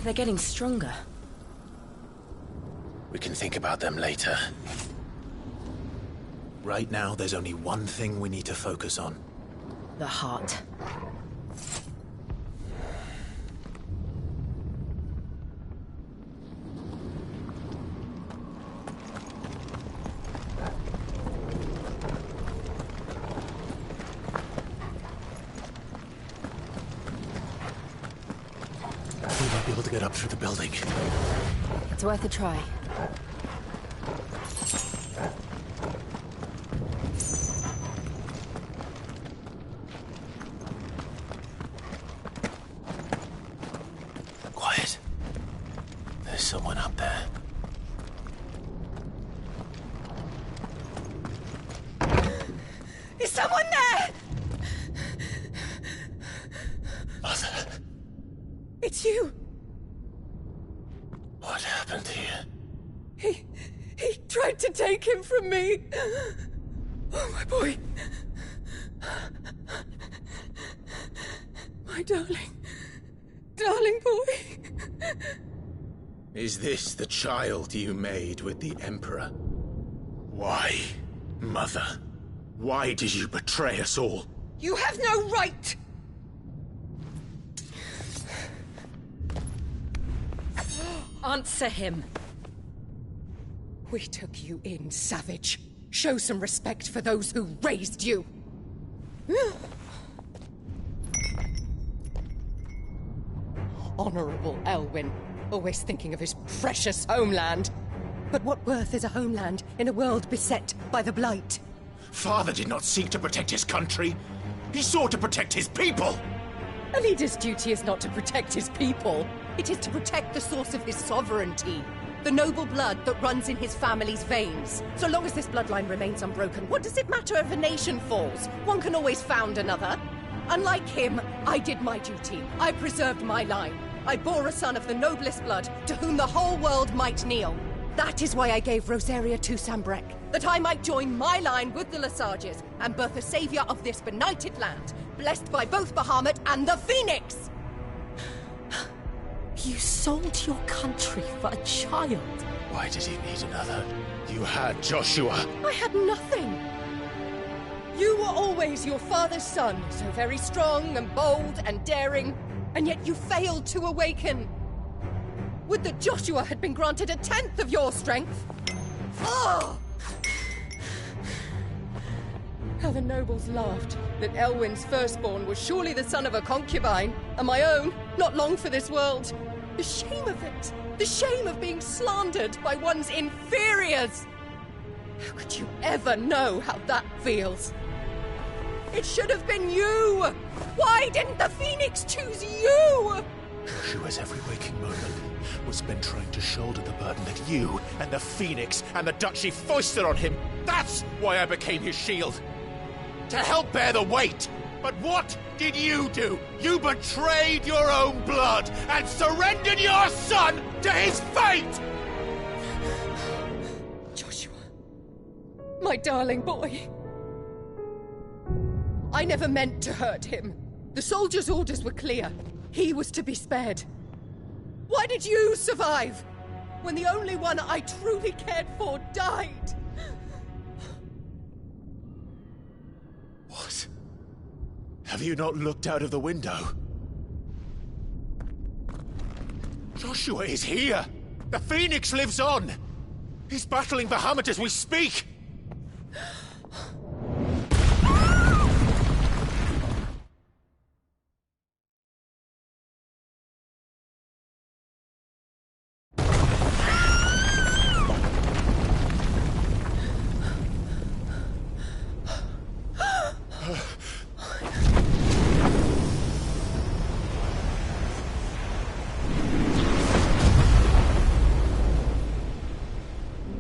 they're getting stronger. We can think about them later. Right now, there's only one thing we need to focus on. The heart. We might be able to get up through the building. It's worth a try. Quiet. There's someone up there. Is someone there? Mother. It's you. What happened here? He tried to take him from me. Oh, my boy. My darling boy. Is this the child you made with the Emperor? Why, Mother? Why did you betray us all? You have no right! Answer him. We took you in, savage. Show some respect for those who raised you. Honorable Elwyn, always thinking of his precious homeland. But what worth is a homeland in a world beset by the Blight? Father did not seek to protect his country. He sought to protect his people. A leader's duty is not to protect his people. It is to protect the source of his sovereignty. The noble blood that runs in his family's veins. So long as this bloodline remains unbroken, what does it matter if a nation falls? One can always found another. Unlike him, I did my duty. I preserved my line. I bore a son of the noblest blood, to whom the whole world might kneel. That is why I gave Rosaria to Sambrek, that I might join my line with the Lesages and birth a savior of this benighted land, blessed by both Bahamut and the Phoenix! You sold your country for a child. Why did he need another? You had Joshua. I had nothing. You were always your father's son, so very strong and bold and daring, and yet you failed to awaken. Would that Joshua had been granted 1/10 of your strength? Oh! How the nobles laughed that Elwyn's firstborn was surely the son of a concubine, and my own, not long for this world. The shame of it! The shame of being slandered by one's inferiors! How could you ever know how that feels? It should have been you! Why didn't the Phoenix choose you? Joshua's every waking moment was spent trying to shoulder the burden that you and the Phoenix and the Duchy foisted on him. That's why I became his shield. To help bear the weight. But what did you do? You betrayed your own blood and surrendered your son to his fate! Joshua, my darling boy. I never meant to hurt him. The soldiers' orders were clear. He was to be spared. Why did you survive when the only one I truly cared for died? What? Have you not looked out of the window? Joshua is here! The Phoenix lives on! He's battling Bahamut as we speak!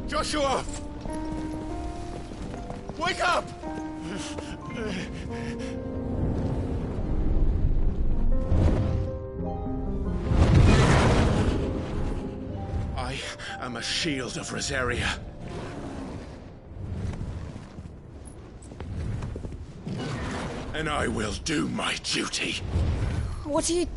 Joshua! Wake up! I am a shield of Rosaria. And I will do my duty. What are you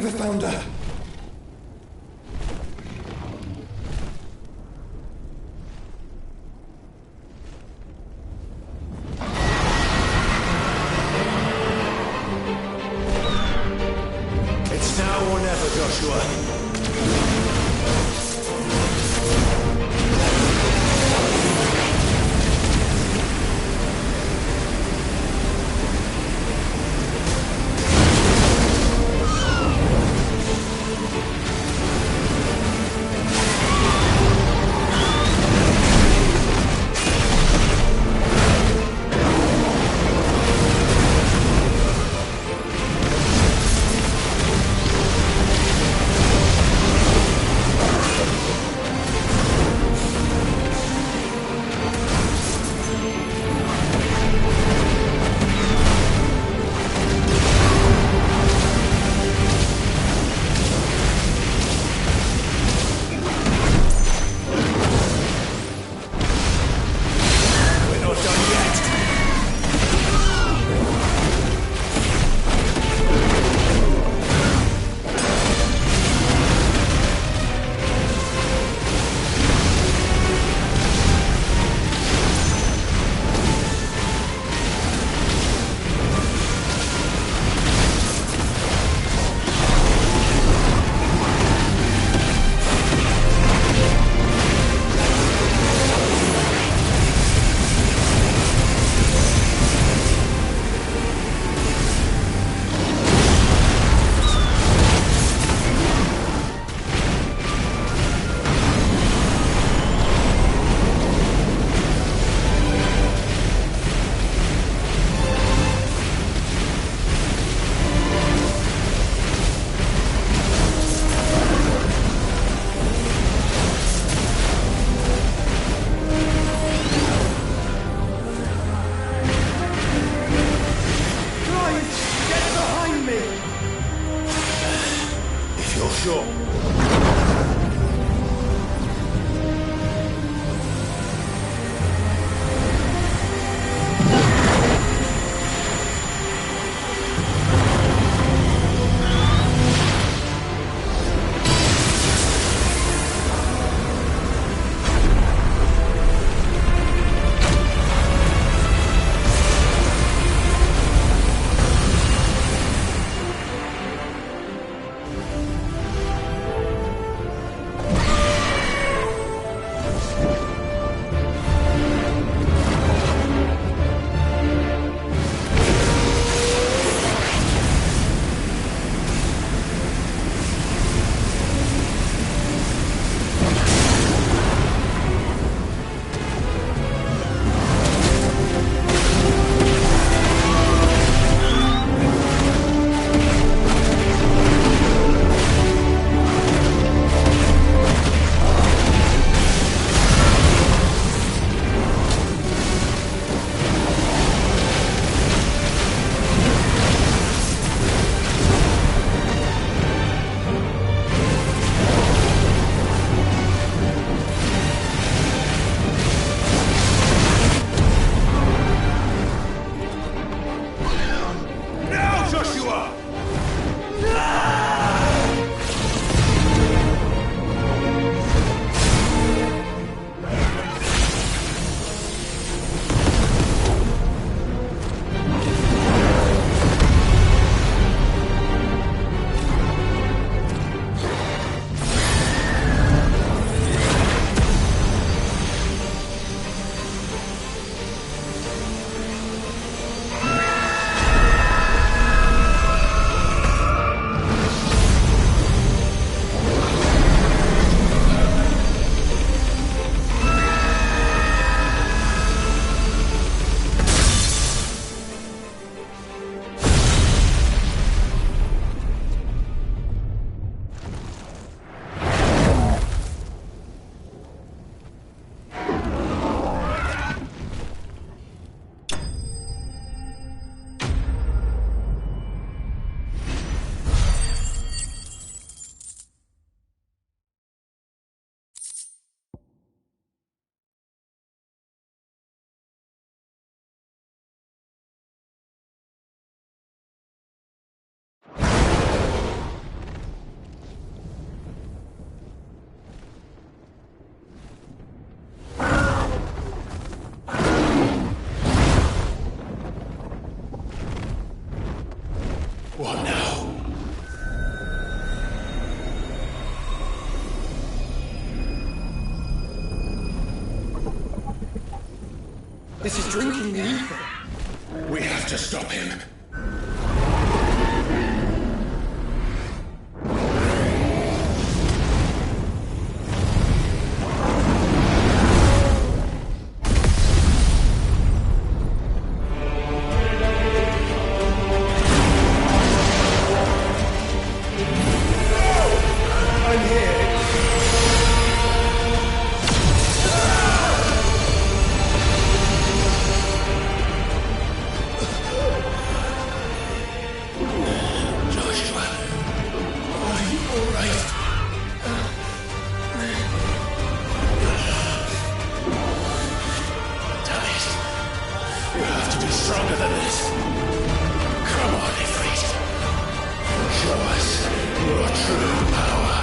the Founder! It's now or never, Joshua. What now? This is drinking me. We have to stop him. Stronger than this. Come on, Ifrit. Show us your true power.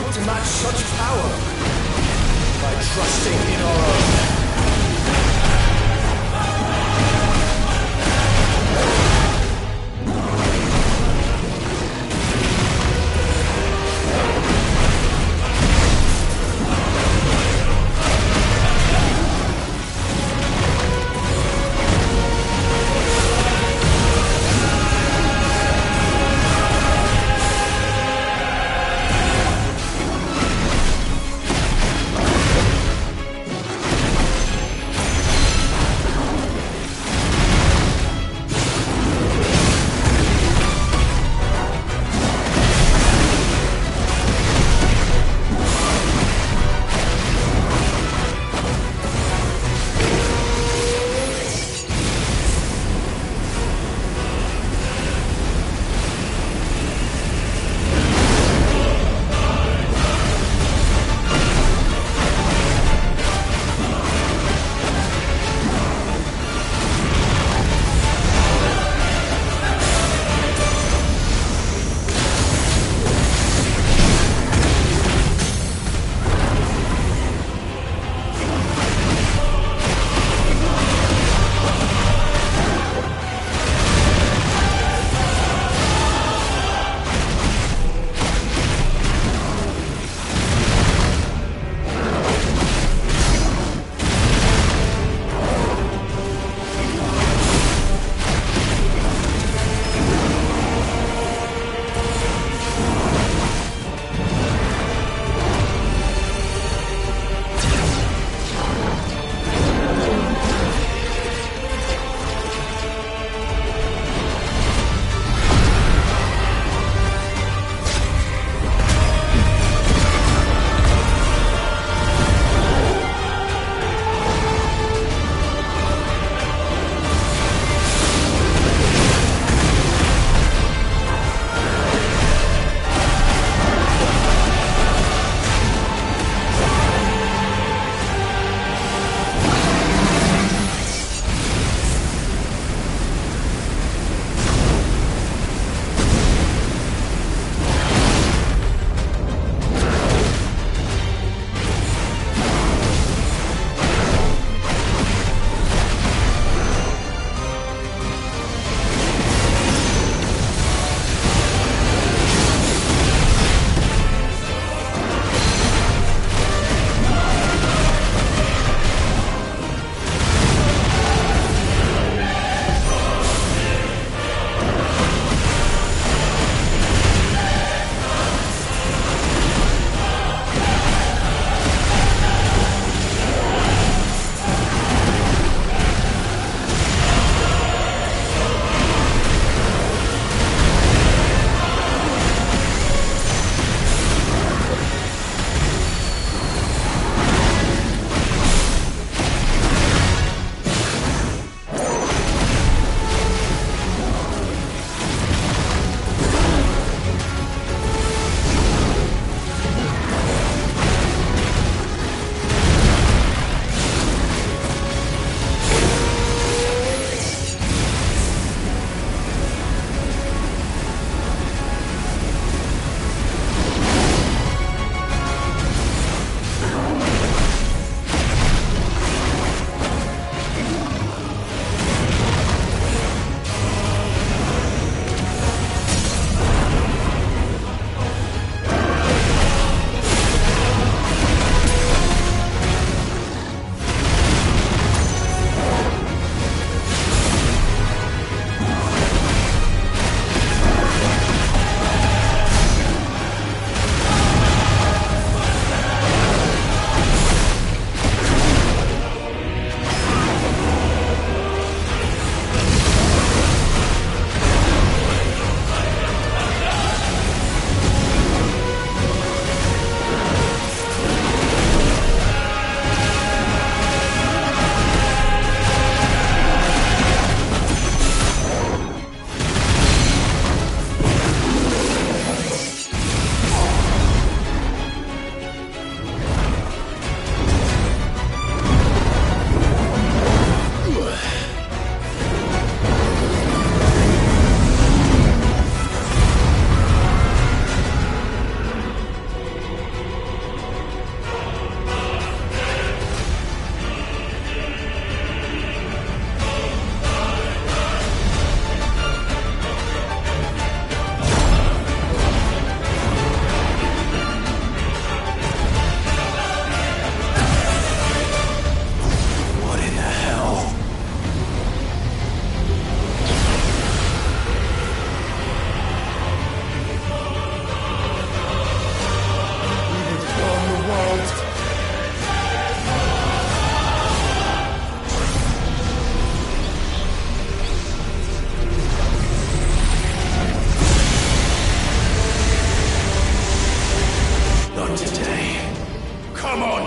To match such power by trusting in our own.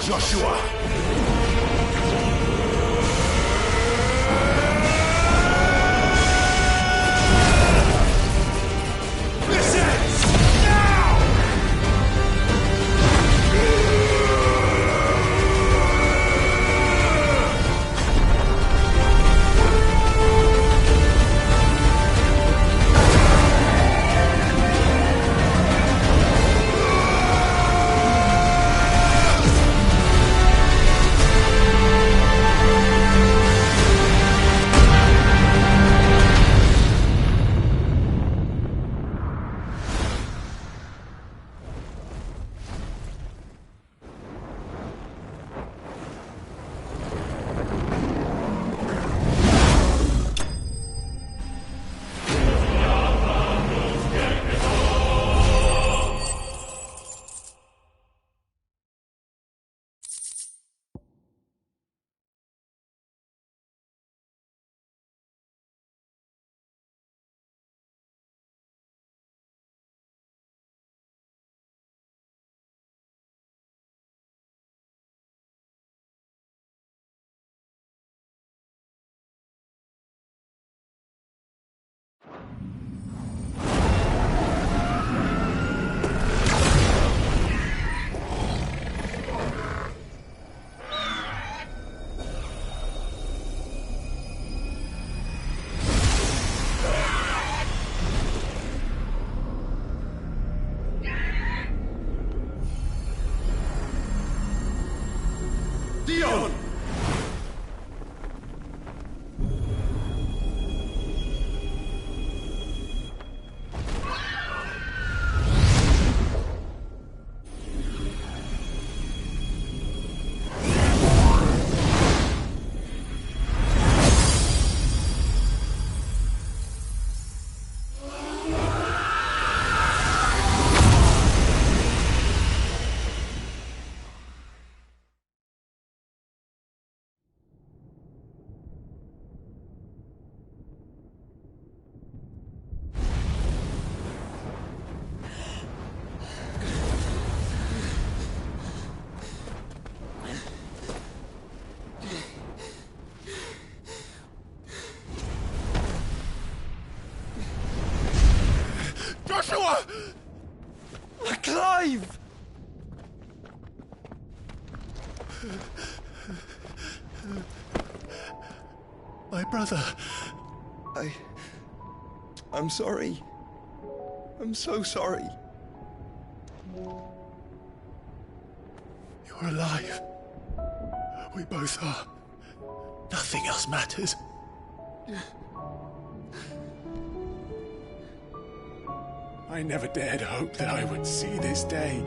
Joshua! Dion! Joshua! Clive! My brother. I'm sorry. I'm so sorry. You're alive. We both are. Nothing else matters. I never dared hope that I would see this day.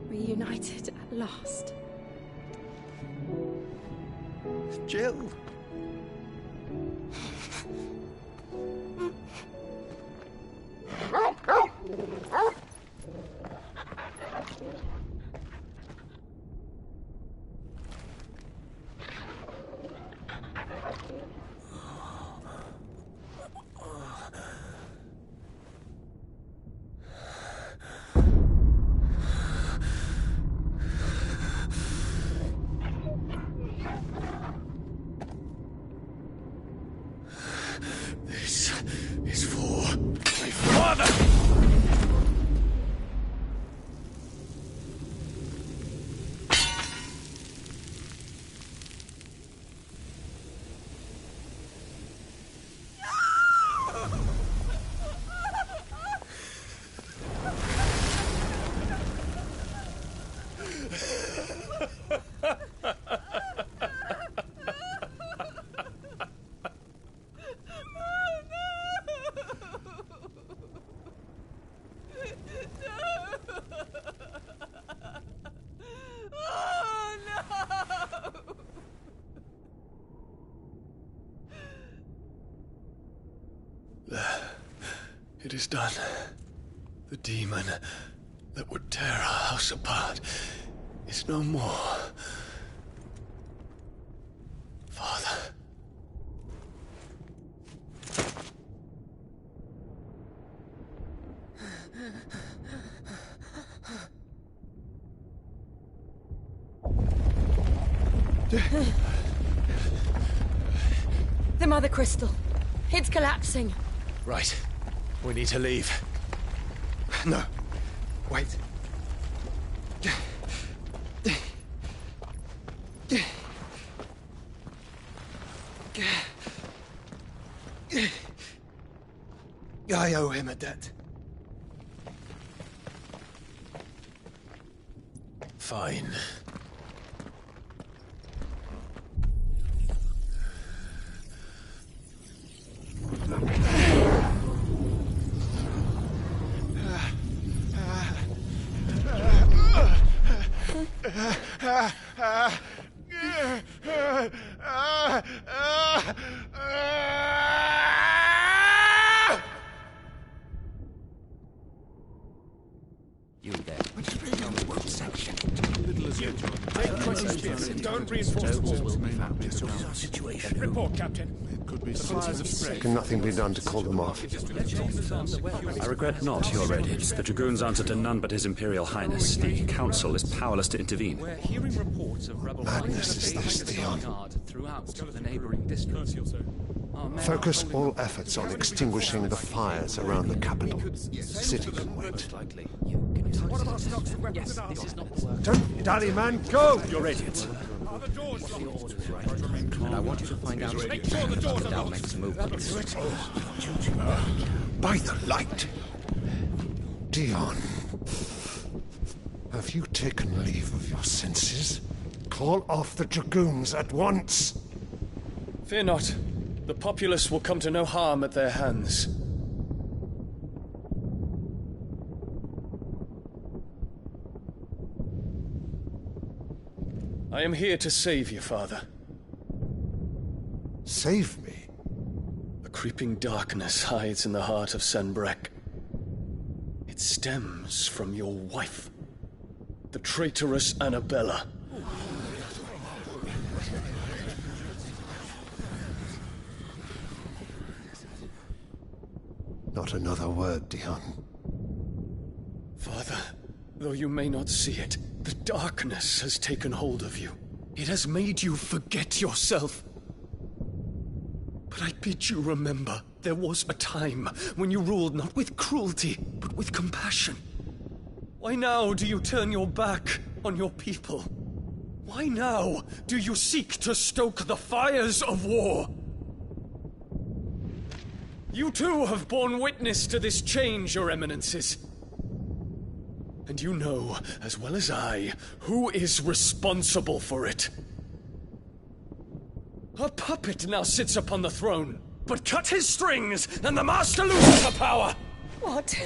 Reunited at last. Jill. This is for my father! It is done. The demon that would tear our house apart is no more. Father, The Mother Crystal. It's collapsing. Right. We need to leave. No. Wait. I owe him a debt. Fine. You there. What section? Don't reinforce the walls. Will be found. What is our situation? Report, Captain. It could be fires of spread. Can nothing be done to call them off? I regret not, Your Radiance. The Dragoons answer to none but His Imperial Highness. The Council is powerless to intervene. We're hearing reports of rebel Madness is this, Dion. throughout the neighboring districts. Focus all efforts on extinguishing the fires around the capital. The city can wait. What about stocks of weapons and armor? Don't dally, man, go! Your Radiance. Are the doors locked? And I want you to find out Make sure the doors are locked. Dalmek's movements. By the light! Dion, have you taken leave of your senses? Call off the Dragoons at once! Fear not. The populace will come to no harm at their hands. I am here to save you, Father. Save me? The creeping darkness hides in the heart of Sanbreque. It stems from your wife, the traitorous Annabella. Not another word, Dion. Father, though you may not see it, the darkness has taken hold of you. It has made you forget yourself. But I bid you remember, there was a time when you ruled not with cruelty, but with compassion. Why now do you turn your back on your people? Why now do you seek to stoke the fires of war? You too have borne witness to this change, Your Eminences. And you know, as well as I, who is responsible for it. A puppet now sits upon the throne, but cut his strings, and the Master loses the power! What?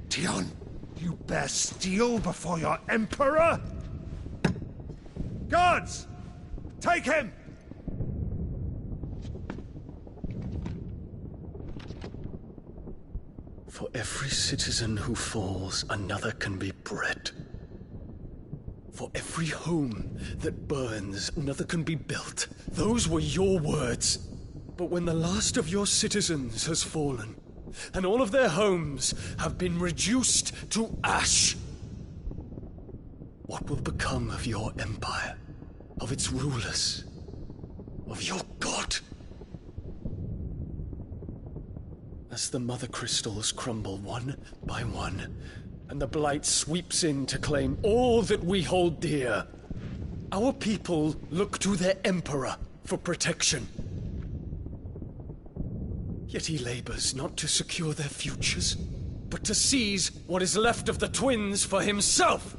Dion, you bear steel before your Emperor? Guards! Take him! For every citizen who falls, another can be bred. For every home that burns, another can be built. Those were your words. But when the last of your citizens has fallen, and all of their homes have been reduced to ash, what will become of your empire, of its rulers, of your god? As the Mother Crystals crumble one by one, and the Blight sweeps in to claim all that we hold dear, our people look to their Emperor for protection. Yet he labors not to secure their futures, but to seize what is left of the twins for himself!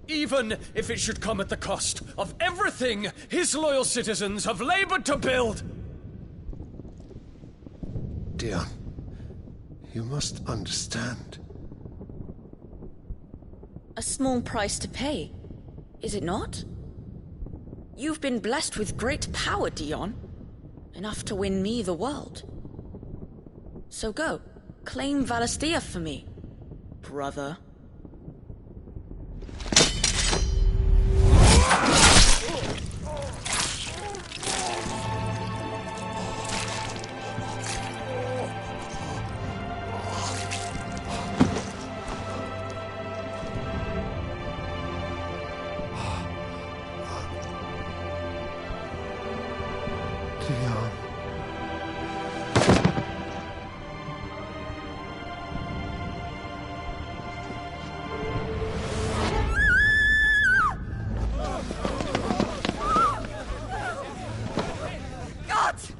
Even if it should come at the cost of everything his loyal citizens have labored to build! Dion, you must understand. A small price to pay, is it not? You've been blessed with great power, Dion. Enough to win me the world. So go, claim Valisthea for me, brother. Dion. Gods!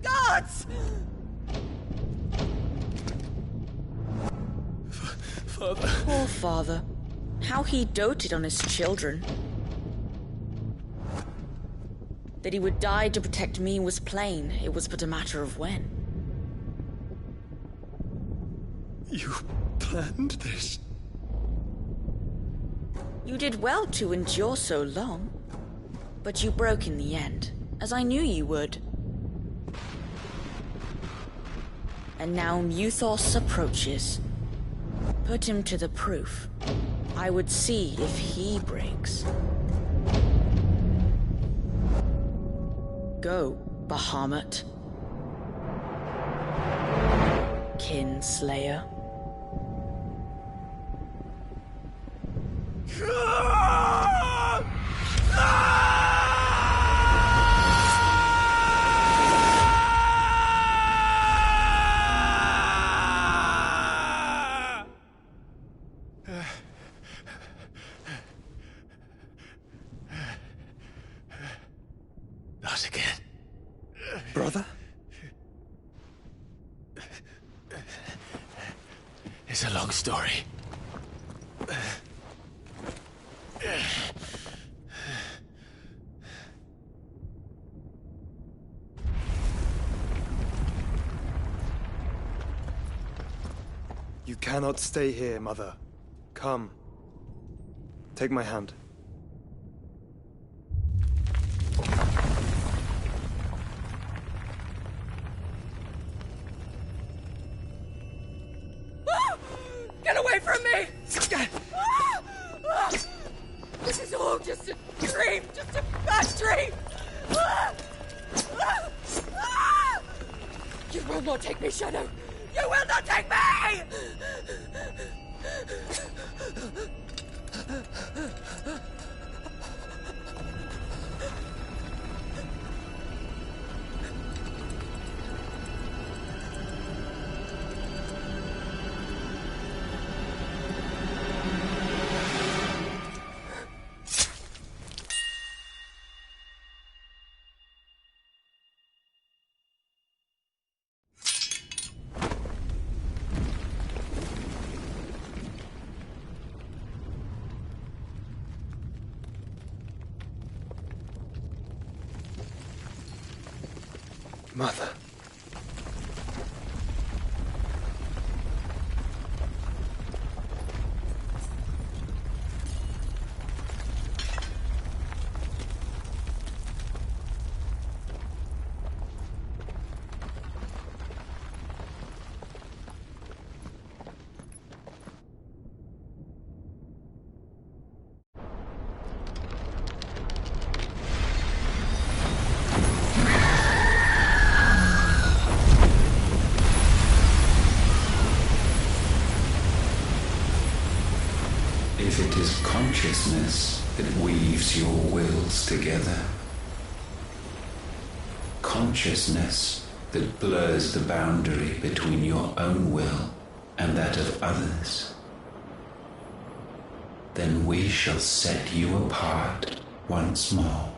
Gods! Father. Poor father. How he doted on his children. That he would die to protect me was plain. It was but a matter of when. You planned this? You did well to endure so long. But you broke in the end, as I knew you would. And now Muthos approaches. Put him to the proof. I would see if he breaks. Go, Bahamut. Kinslayer. Not again. Brother? It's a long story. You cannot stay here, Mother. Come. Take my hand. Get away from me! This is all just a dream, just a bad dream! You will not take me, Shadow! You will not take me! Mother. If it is consciousness that weaves your wills together, consciousness that blurs the boundary between your own will and that of others, then we shall set you apart once more.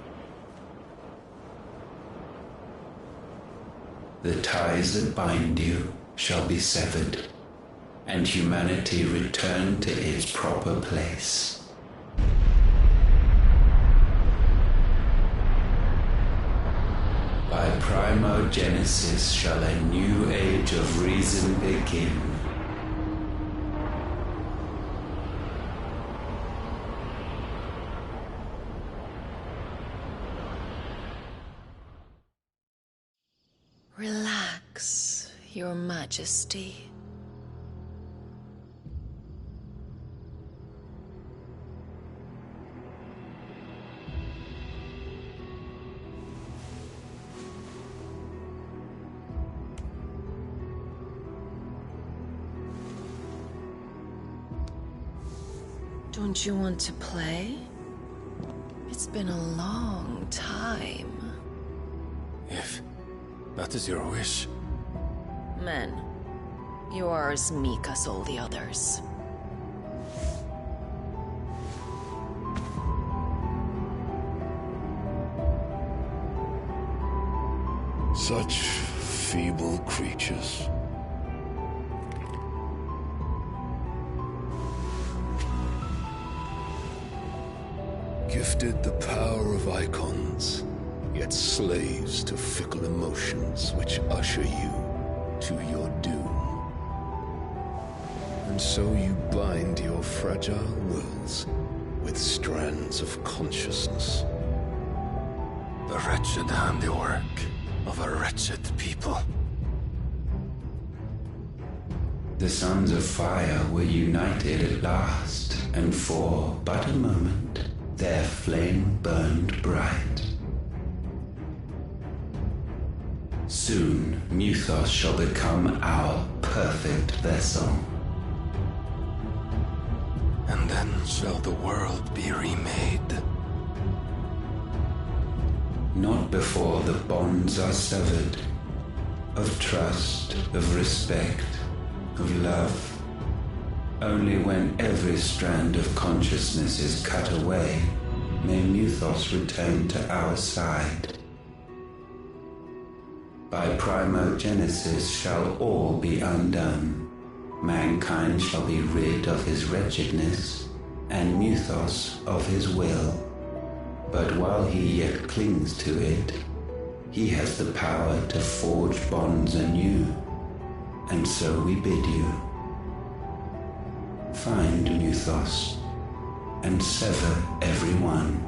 The ties that bind you shall be severed, and humanity return to its proper place. By primogenesis shall a new age of reason begin. Relax, Your Majesty. Don't you want to play? It's been a long time. If that is your wish. Men, you are as meek as all the others. Such feeble creatures. Gifted the power of icons, yet slaves to fickle emotions which usher you to your doom. And so you bind your fragile wills with strands of consciousness. The wretched handiwork of a wretched people. The Sons of Fire were united at last, and for but a moment, their flame burned bright. Soon, Muthos shall become our perfect vessel. And then shall the world be remade. Not before the bonds are severed, of trust, of respect, of love. Only when every strand of consciousness is cut away, may Muthos return to our side. By primogenesis shall all be undone. Mankind shall be rid of his wretchedness, and Muthos of his will. But while he yet clings to it, he has the power to forge bonds anew. And so we bid you, find Muthos, and sever every one.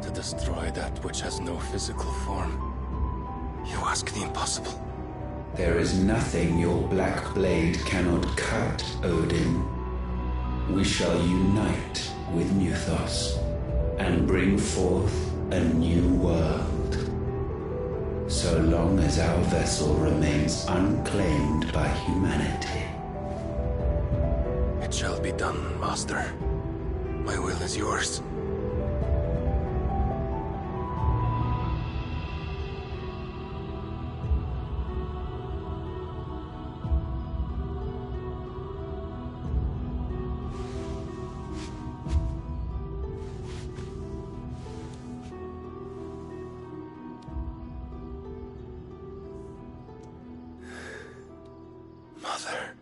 To destroy that which has no physical form. You ask the impossible. There is nothing your black blade cannot cut, Odin. We shall unite with Muthos, and bring forth a new world. So long as our vessel remains unclaimed by humanity. It shall be done, Master. My will is yours. Mother.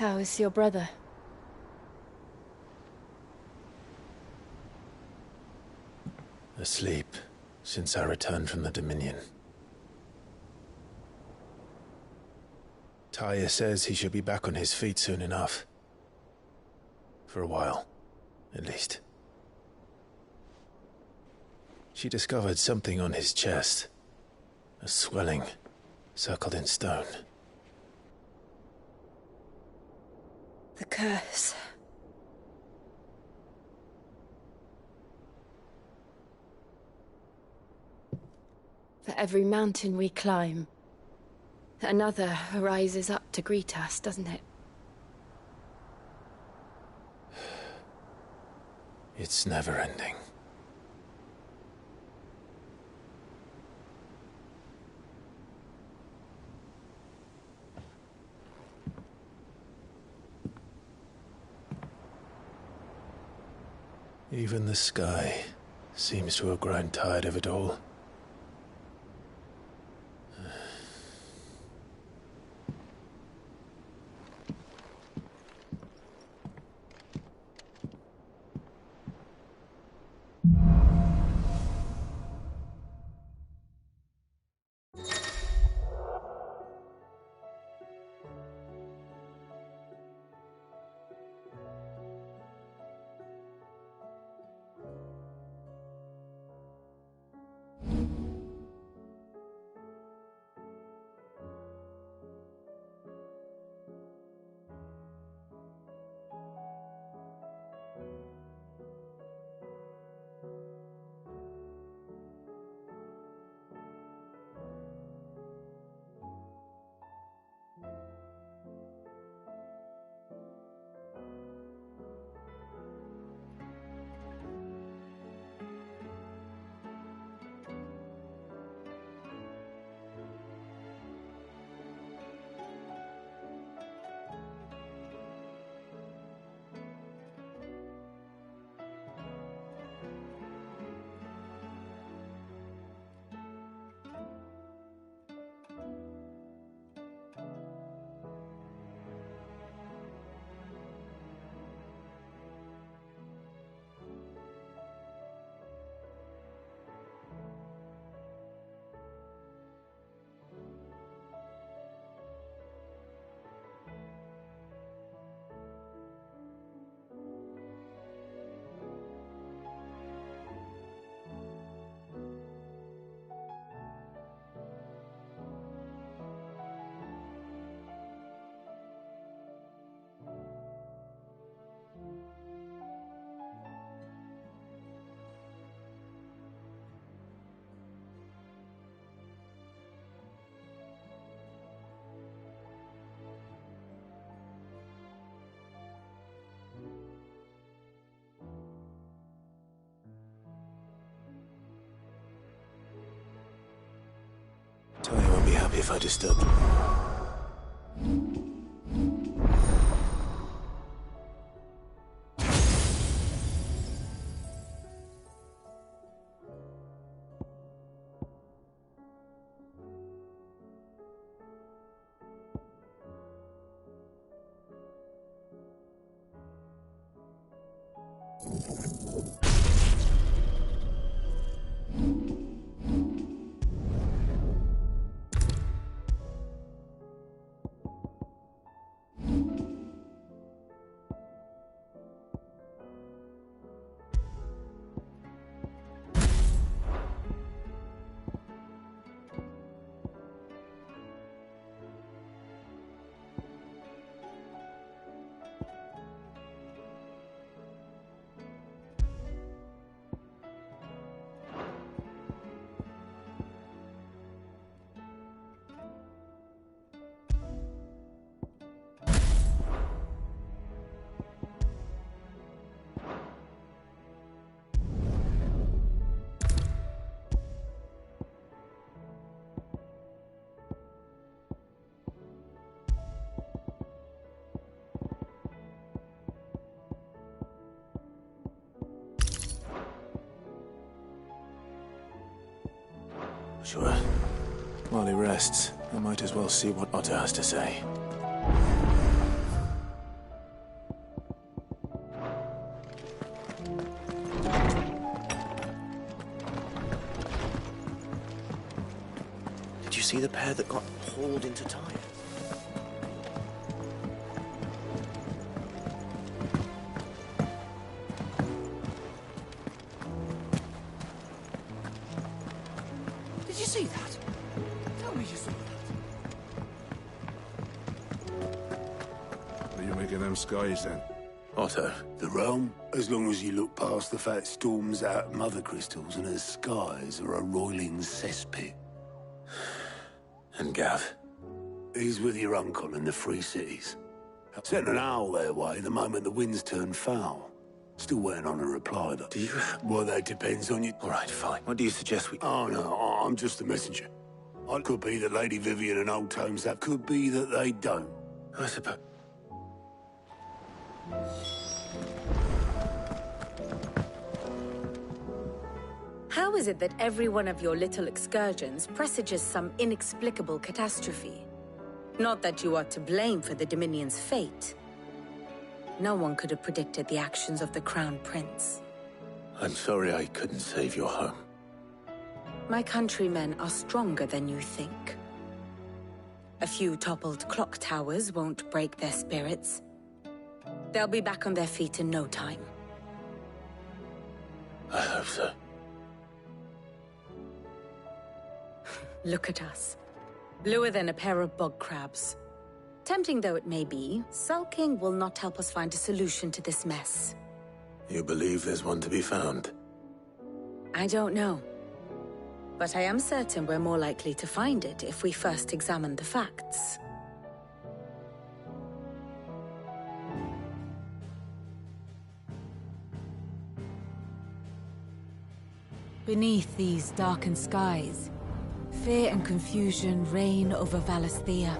How is your brother? Asleep since I returned from the Dominion. Taya says he should be back on his feet soon enough. For a while, at least. She discovered something on his chest. A swelling, circled in stone. The curse. For every mountain we climb, another rises up to greet us, doesn't it? It's never ending. Even the sky seems to have grown tired of it all. Tony won't be happy if I disturb him. Sure. While he rests, I might as well see what Otter has to say. see the pair that got hauled into Tyre? Did you see that? Tell me you saw that. What do you make of them skies, then? Otto. The realm, as long as you look past the fact storms out mother crystals and her skies are a roiling cesspit. And Gav? He's with your uncle in the Free Cities. Sent an owl their way the moment the winds turned foul. Still waiting on a reply, though. Do you... Well, that depends on you. All right, fine. What do you suggest we... Oh, no, I'm just a messenger. It could be that Lady Vivian and Old Tomes that could be that they don't. I suppose... How is it that every one of your little excursions presages some inexplicable catastrophe? Not that you are to blame for the Dominion's fate. No one could have predicted the actions of the Crown Prince. I'm sorry I couldn't save your home. My countrymen are stronger than you think. A few toppled clock towers won't break their spirits. They'll be back on their feet in no time. I hope so. Look at us. Bluer than a pair of bog crabs. Tempting though it may be, sulking will not help us find a solution to this mess. You believe there's one to be found? I don't know. But I am certain we're more likely to find it if we first examine the facts. Beneath these darkened skies, fear and confusion reign over Valisthea.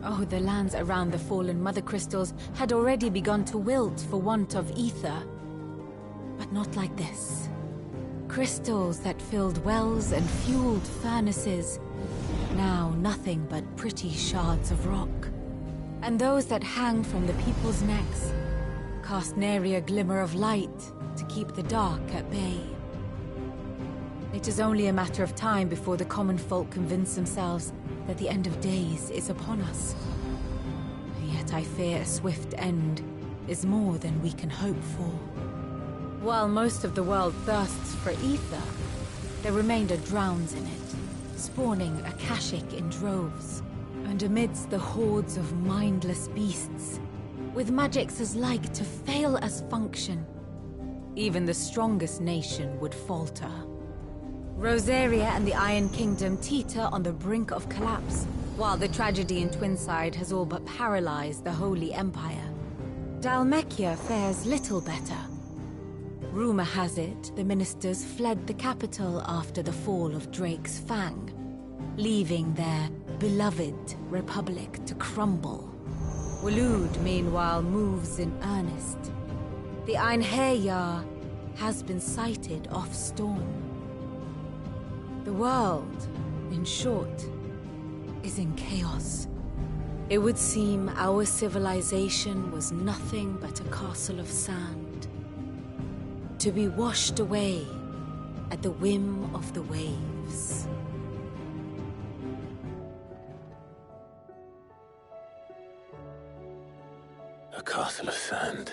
Oh, the lands around the fallen Mother Crystals had already begun to wilt for want of ether. But not like this. Crystals that filled wells and fueled furnaces, now nothing but pretty shards of rock. And those that hang from the people's necks cast nary a glimmer of light to keep the dark at bay. It is only a matter of time before the common folk convince themselves that the end of days is upon us. Yet I fear a swift end is more than we can hope for. While most of the world thirsts for ether, the remainder drowns in it, spawning Akashic in droves. And amidst the hordes of mindless beasts, with magics as like to fail as function, even the strongest nation would falter. Rosaria and the Iron Kingdom teeter on the brink of collapse, while the tragedy in Twinside has all but paralyzed the Holy Empire. Dhalmekia fares little better. Rumor has it the ministers fled the capital after the fall of Drake's Fang, leaving their beloved republic to crumble. Waloed, meanwhile, moves in earnest. The Einherjar has been sighted off Storm. The world, in short, is in chaos. It would seem our civilization was nothing but a castle of sand, to be washed away at the whim of the waves. A castle of sand.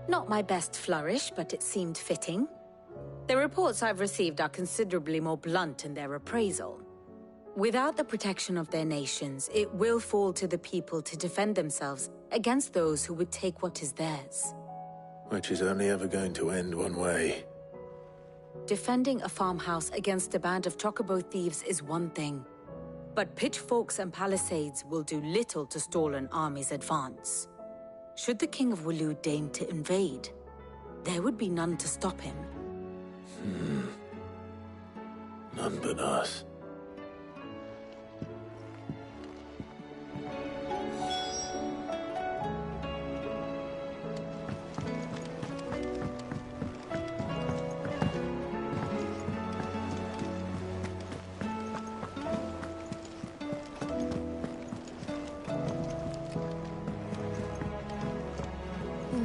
Not my best flourish, but it seemed fitting. The reports I've received are considerably more blunt in their appraisal. Without the protection of their nations, it will fall to the people to defend themselves against those who would take what is theirs. Which is only ever going to end one way. Defending a farmhouse against a band of chocobo thieves is one thing, but pitchforks and palisades will do little to stall an army's advance. Should the King of Waloed deign to invade, there would be none to stop him. None but us.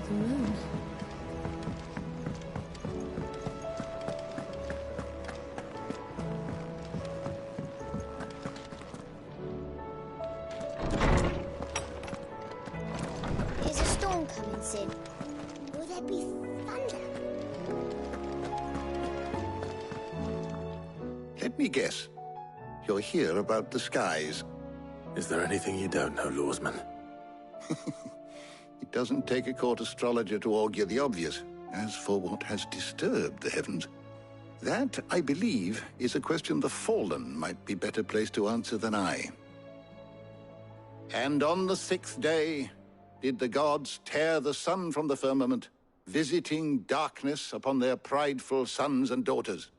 The moon. dancing? Will there be thunder? Let me guess. You're here about the skies. Is there anything you don't know, Lawsman? It doesn't take a court astrologer to augur the obvious. As for what has disturbed the heavens, that, I believe, is a question the Fallen might be better placed to answer than I. And on the 6th day did the gods tear the sun from the firmament, visiting darkness upon their prideful sons and daughters.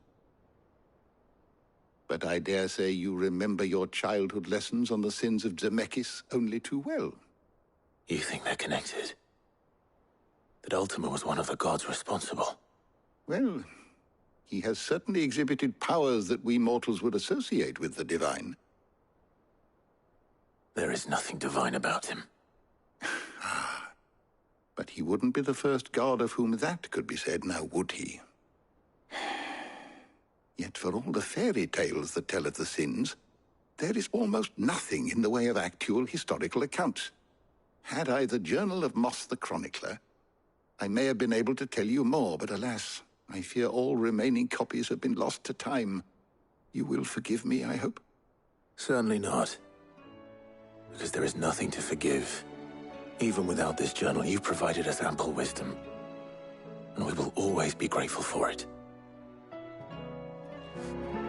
But I dare say you remember your childhood lessons on the sins of Zemeckis only too well. You think they're connected? That Ultima was one of the gods responsible? Well, he has certainly exhibited powers that we mortals would associate with the divine. There is nothing divine about him. But he wouldn't be the first god of whom that could be said, now would he? Yet for all the fairy tales that tell of the sins, there is almost nothing in the way of actual historical accounts. Had I the Journal of Moss the Chronicler, I may have been able to tell you more, but alas, I fear all remaining copies have been lost to time. You will forgive me, I hope? Certainly not. Because there is nothing to forgive. Even without this journal, you provided us ample wisdom. And we will always be grateful for it.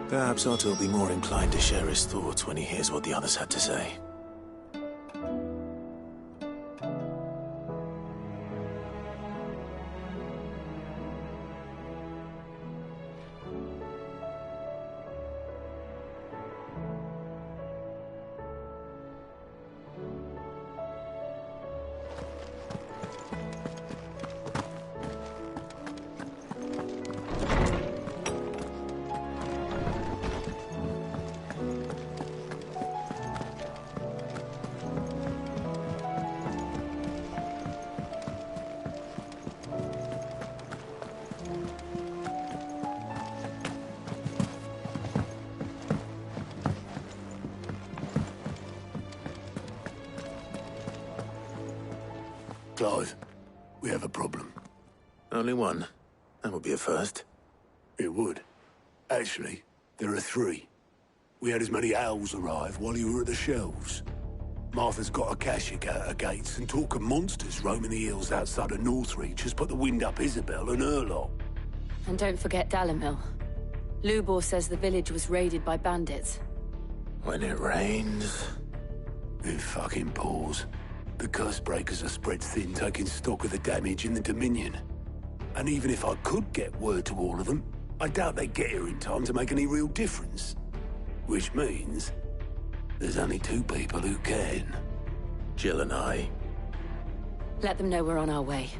Perhaps Otto will be more inclined to share his thoughts when he hears what the others had to say. Clive, we have a problem. Only one. That would be a first. It would. Actually, there are 3. We had as many owls arrive while you were at the shelves. Martha's got a Akashic out her gates, and talk of monsters roaming the hills outside of Northreach has put the wind up Isabel and her lot. And don't forget Dalimil. Lubor says the village was raided by bandits. When it rains... It fucking pours. The curse breakers are spread thin, taking stock of the damage in the Dominion. And even if I could get word to all of them, I doubt they'd get here in time to make any real difference. Which means there's only 2 people who can. Jill and I. Let them know we're on our way.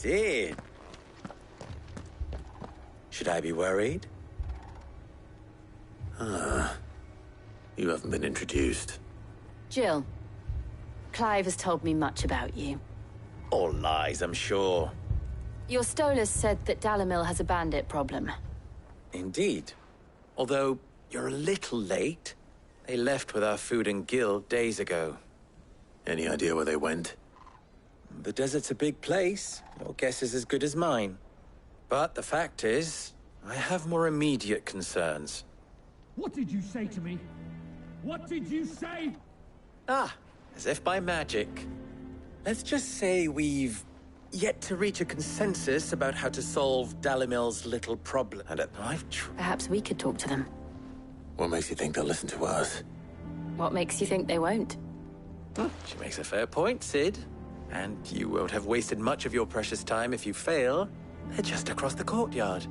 Sid. Should I be worried? You haven't been introduced. Jill. Clive has told me much about you. All lies, I'm sure. Your Stolas said that Dalamil has a bandit problem. Indeed. Although, you're a little late. They left with our food and guild days ago. Any idea where they went? The desert's a big place. Your guess is as good as mine. But the fact is, I have more immediate concerns. What did you say to me? What did you say? Ah, as if by magic. Let's just say we've yet to reach a consensus about how to solve Dalamil's little problem. And Perhaps we could talk to them. What makes you think they'll listen to us? What makes you think they won't? She makes a fair point, Sid. And you won't have wasted much of your precious time if you fail. They're just across the courtyard.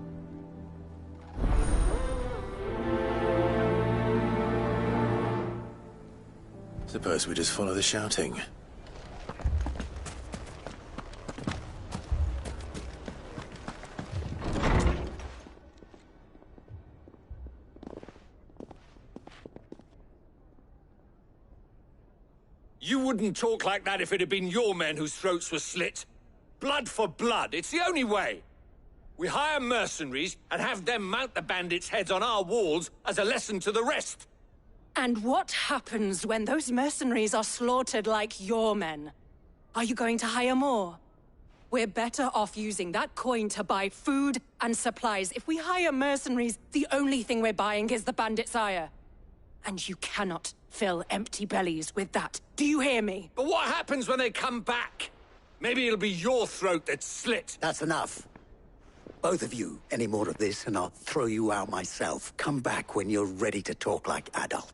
Suppose we just follow the shouting. You wouldn't talk like that if it had been your men whose throats were slit. Blood for blood, it's the only way. We hire mercenaries and have them mount the bandits' heads on our walls as a lesson to the rest. And what happens when those mercenaries are slaughtered like your men? Are you going to hire more? We're better off using that coin to buy food and supplies. If we hire mercenaries, the only thing we're buying is the bandits' ire. And you cannot fill empty bellies with that. Do you hear me? But what happens when they come back? Maybe it'll be your throat that's slit. That's enough. Both of you, any more of this and I'll throw you out myself. Come back when you're ready to talk like adults.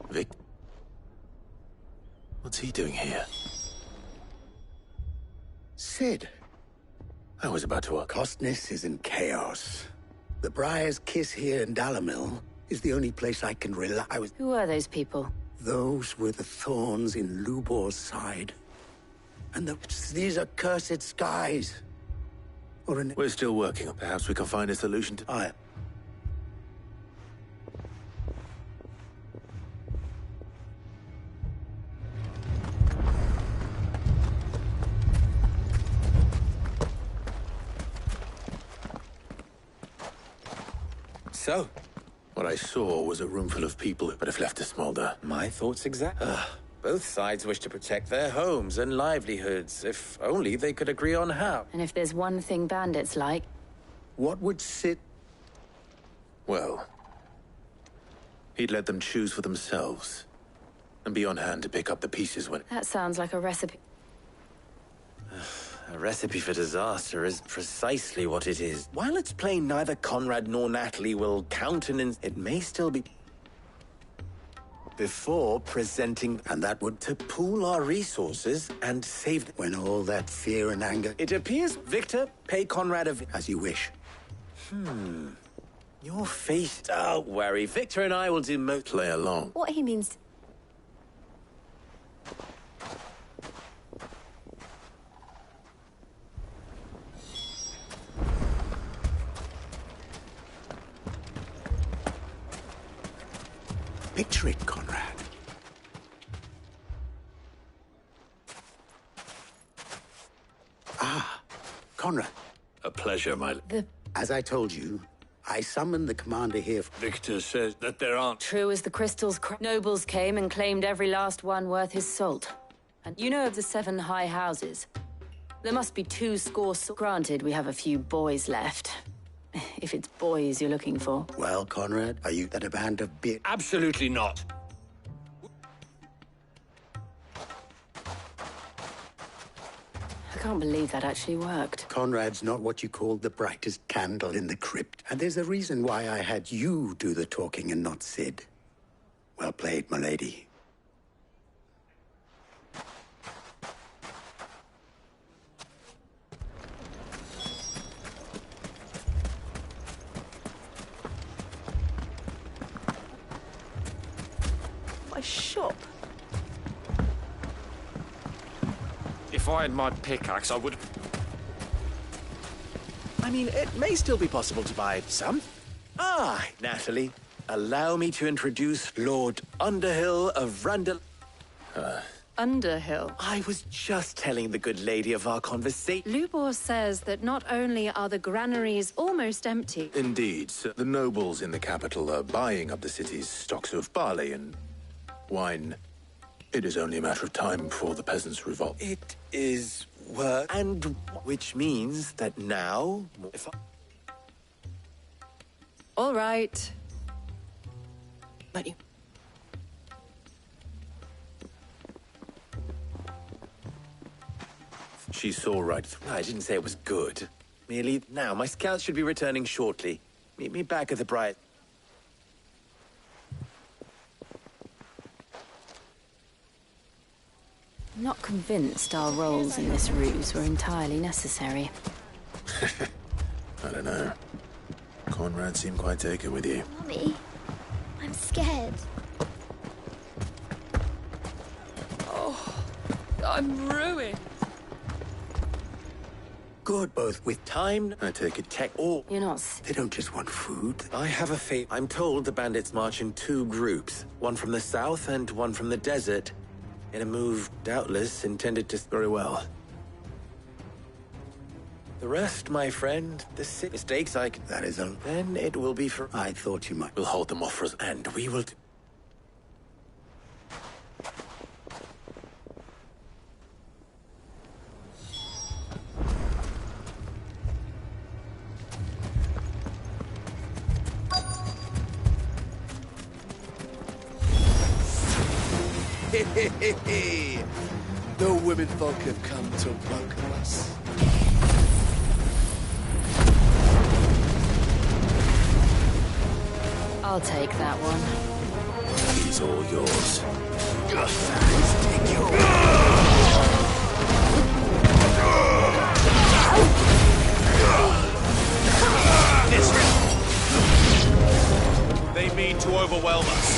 Vic? What's he doing here? Sid. I was about to ask. Costness is in chaos. The Briar's Kiss here in Dalamil is the only place I can rely. Who are those people? Those were the thorns in Lubor's side. And these are cursed skies. We're still working. Perhaps we can find a solution to... So? What I saw was a room full of people, but have left to smolder. My thoughts exactly. Both sides wish to protect their homes and livelihoods. If only they could agree on how. And if there's one thing bandits like... What would Sid... Well... he'd let them choose for themselves. And be on hand to pick up the pieces when... That sounds like a recipe. A recipe for disaster is precisely what it is. While it's plain neither Conrad nor Natalie will countenance, it may still be... Before presenting... And that would... To pool our resources and save... When all that fear and anger... It appears, Victor, pay Conrad a... As you wish. Your face... Don't worry, Victor and I will do most... Play along. What he means... Picture it, Conrad. Ah, Conrad. A pleasure, my... As I told you, I summoned the commander here... Victor says that there aren't... True as the crystals... Nobles came and claimed every last one worth his salt. And you know of the 7 high houses? There must be 2 score... Granted, we have a few boys left. If it's boys you're looking for. Well, Conrad, are you that a band of bit? Absolutely not. I can't believe that actually worked. Conrad's not what you call the brightest candle in the crypt. And there's a reason why I had you do the talking and not Sid. Well played, my lady. shop. If I had my pickaxe, I would... I mean, it may still be possible to buy some. Ah, Natalie, allow me to introduce Lord Underhill of Randall... Underhill? I was just telling the good lady of our conversation. Lubor says that not only are the granaries almost empty... Indeed, sir. The nobles in the capital are buying up the city's stocks of barley and wine. It is only a matter of time before the peasants revolt. It is work, and which means that now, if I... All right. But you... She saw right through. I didn't say it was good. Merely, now, my scouts should be returning shortly. Meet me back at the Bright. I'm not convinced our roles in this ruse were entirely necessary. I don't know. Conrad seemed quite taken with you. Mommy, I'm scared. Oh, I'm ruined. Good, both with time. I take it tech or... You're not... They don't just want food. I have a fate. I'm told the bandits march in 2 groups. One from the south and one from the desert. In a move, doubtless, intended to... Very well. The rest, my friend, the mistakes I can... That is all. Then it will be for... I thought you might. We'll hold them off for us, and we will... The women folk have come to welcome us. I'll take that one. He's all yours. They mean to overwhelm us.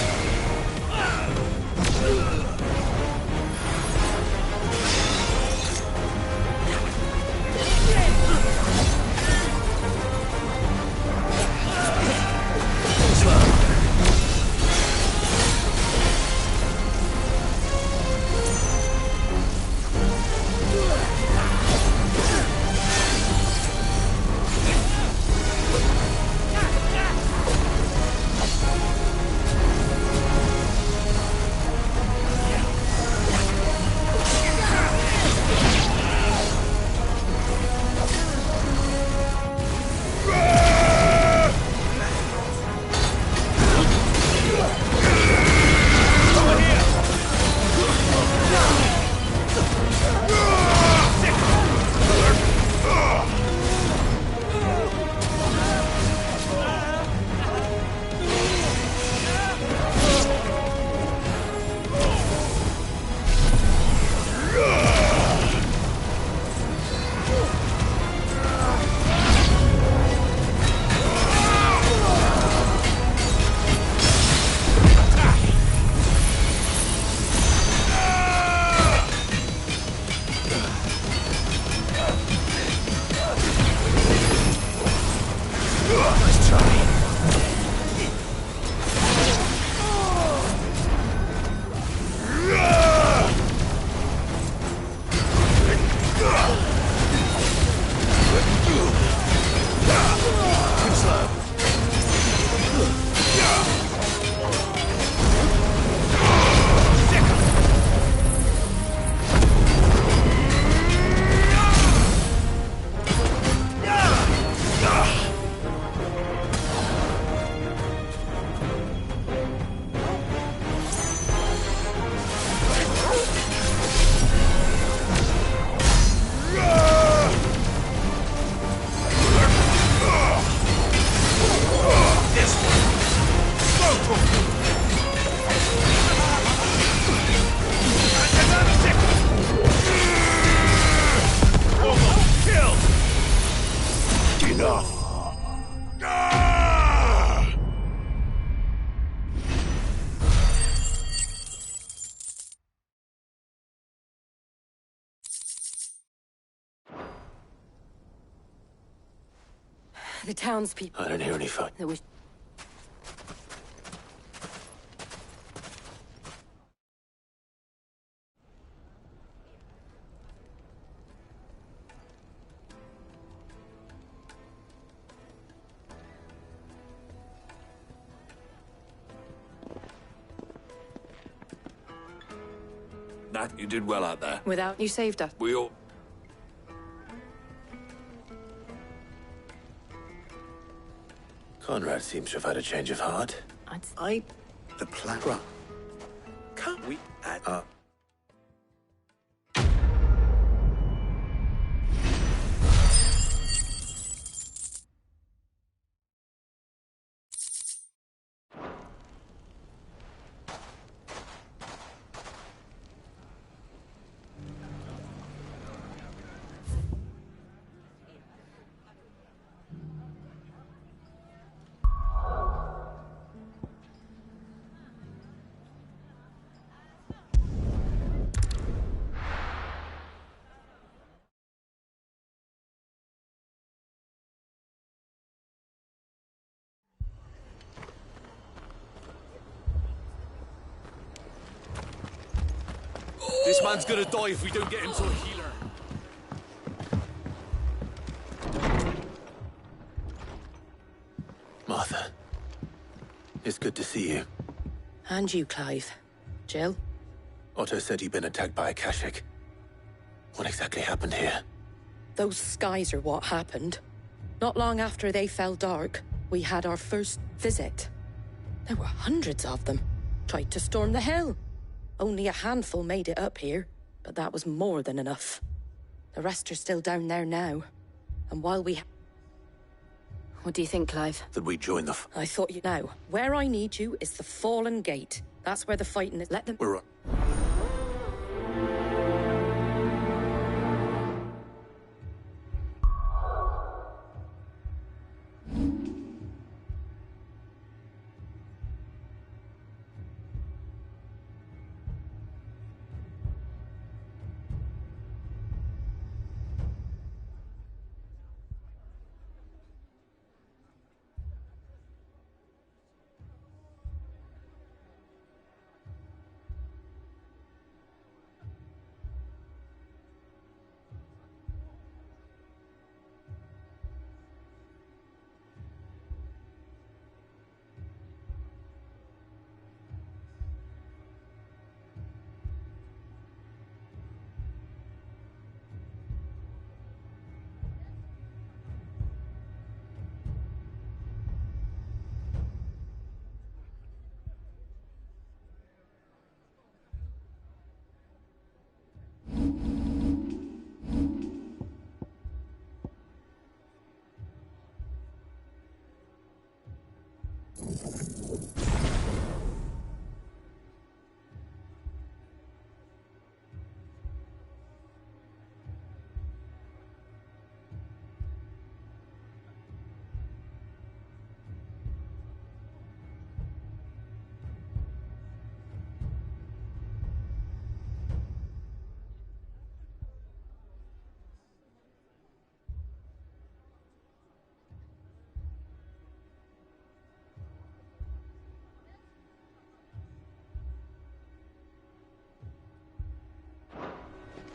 The townspeople. I don't hear any fight. There was... Nat, you did well out there. Without... You saved us. We all... Conrad seems to have had a change of heart. The plan. Right. Can't we add... This man's gonna die if we don't get him to a healer. Martha, it's good to see you. And you, Clive. Jill? Otto said you'd been attacked by a Kashik. What exactly happened here? Those skies are what happened. Not long after they fell dark, we had our first visit. There were hundreds of them. Tried to storm the hill. Only a handful made it up here, but that was more than enough. The rest are still down there now. And while we... What do you think, Clive? That we join the... I thought you... Now, where I need you is the Fallen Gate. That's where the fighting is. Let them... We're on.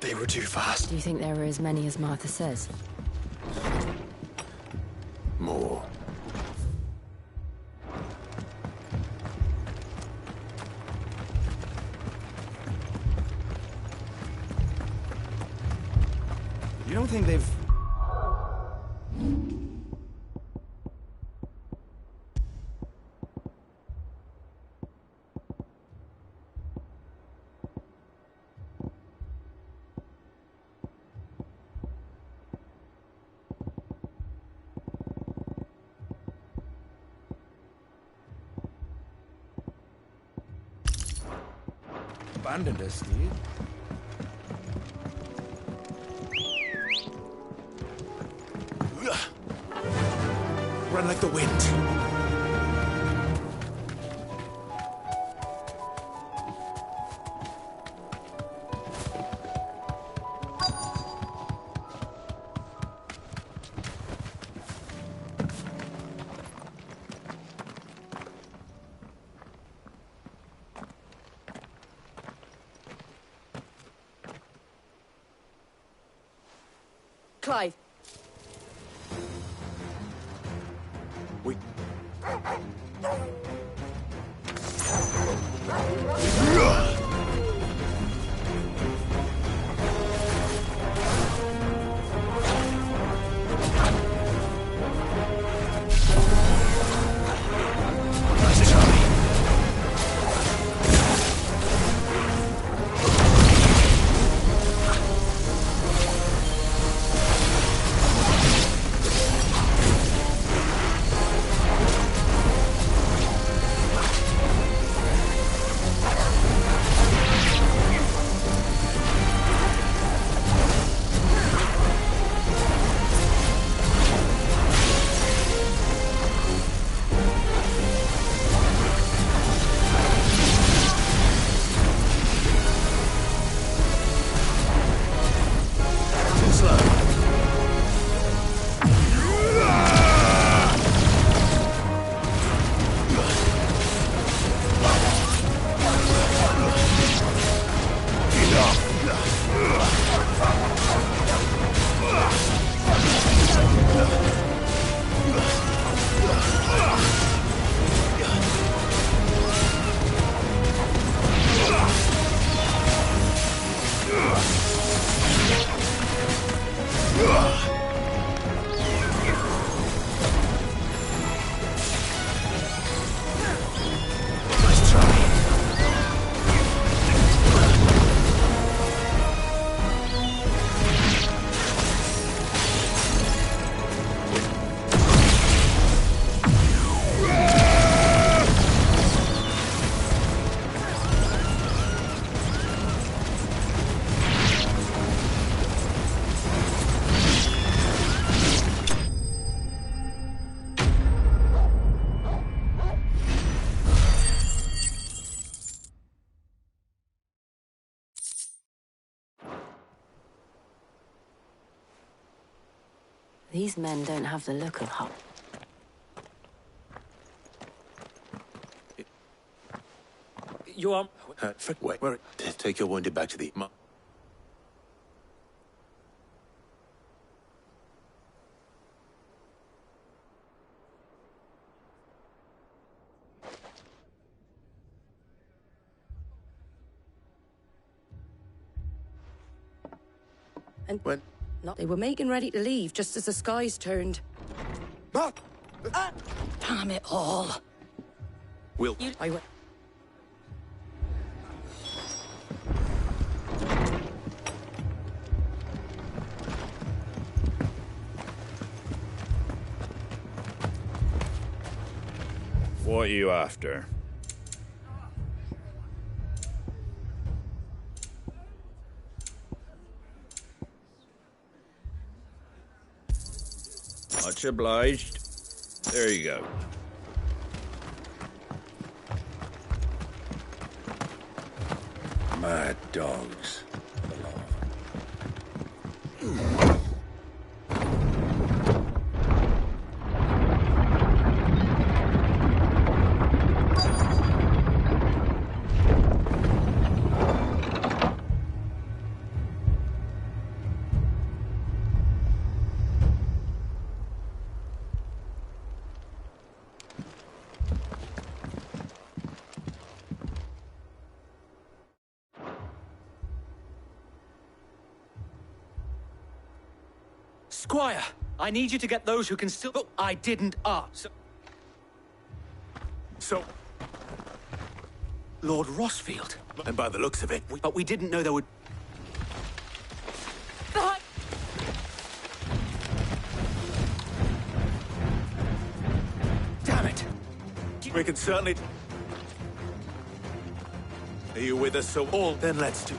They were too fast. Do you think there were as many as Martha says? More. You don't think they've... abandoned us, Steve? Run like the wind. Clive. We... These men don't have the look of Hull. You are... Wait. Take your wounded back to the... And when? They were making ready to leave just as the skies turned. Damn it all. Will... I went... What are you after? Much obliged. There you go. Mad dogs. Squire, I need you to get those who can still... Oh, I didn't ask. So... Lord Rossfield. And by the looks of it... But we didn't know there would... Damn it! We can certainly... Are you with us, so all? Then let's do...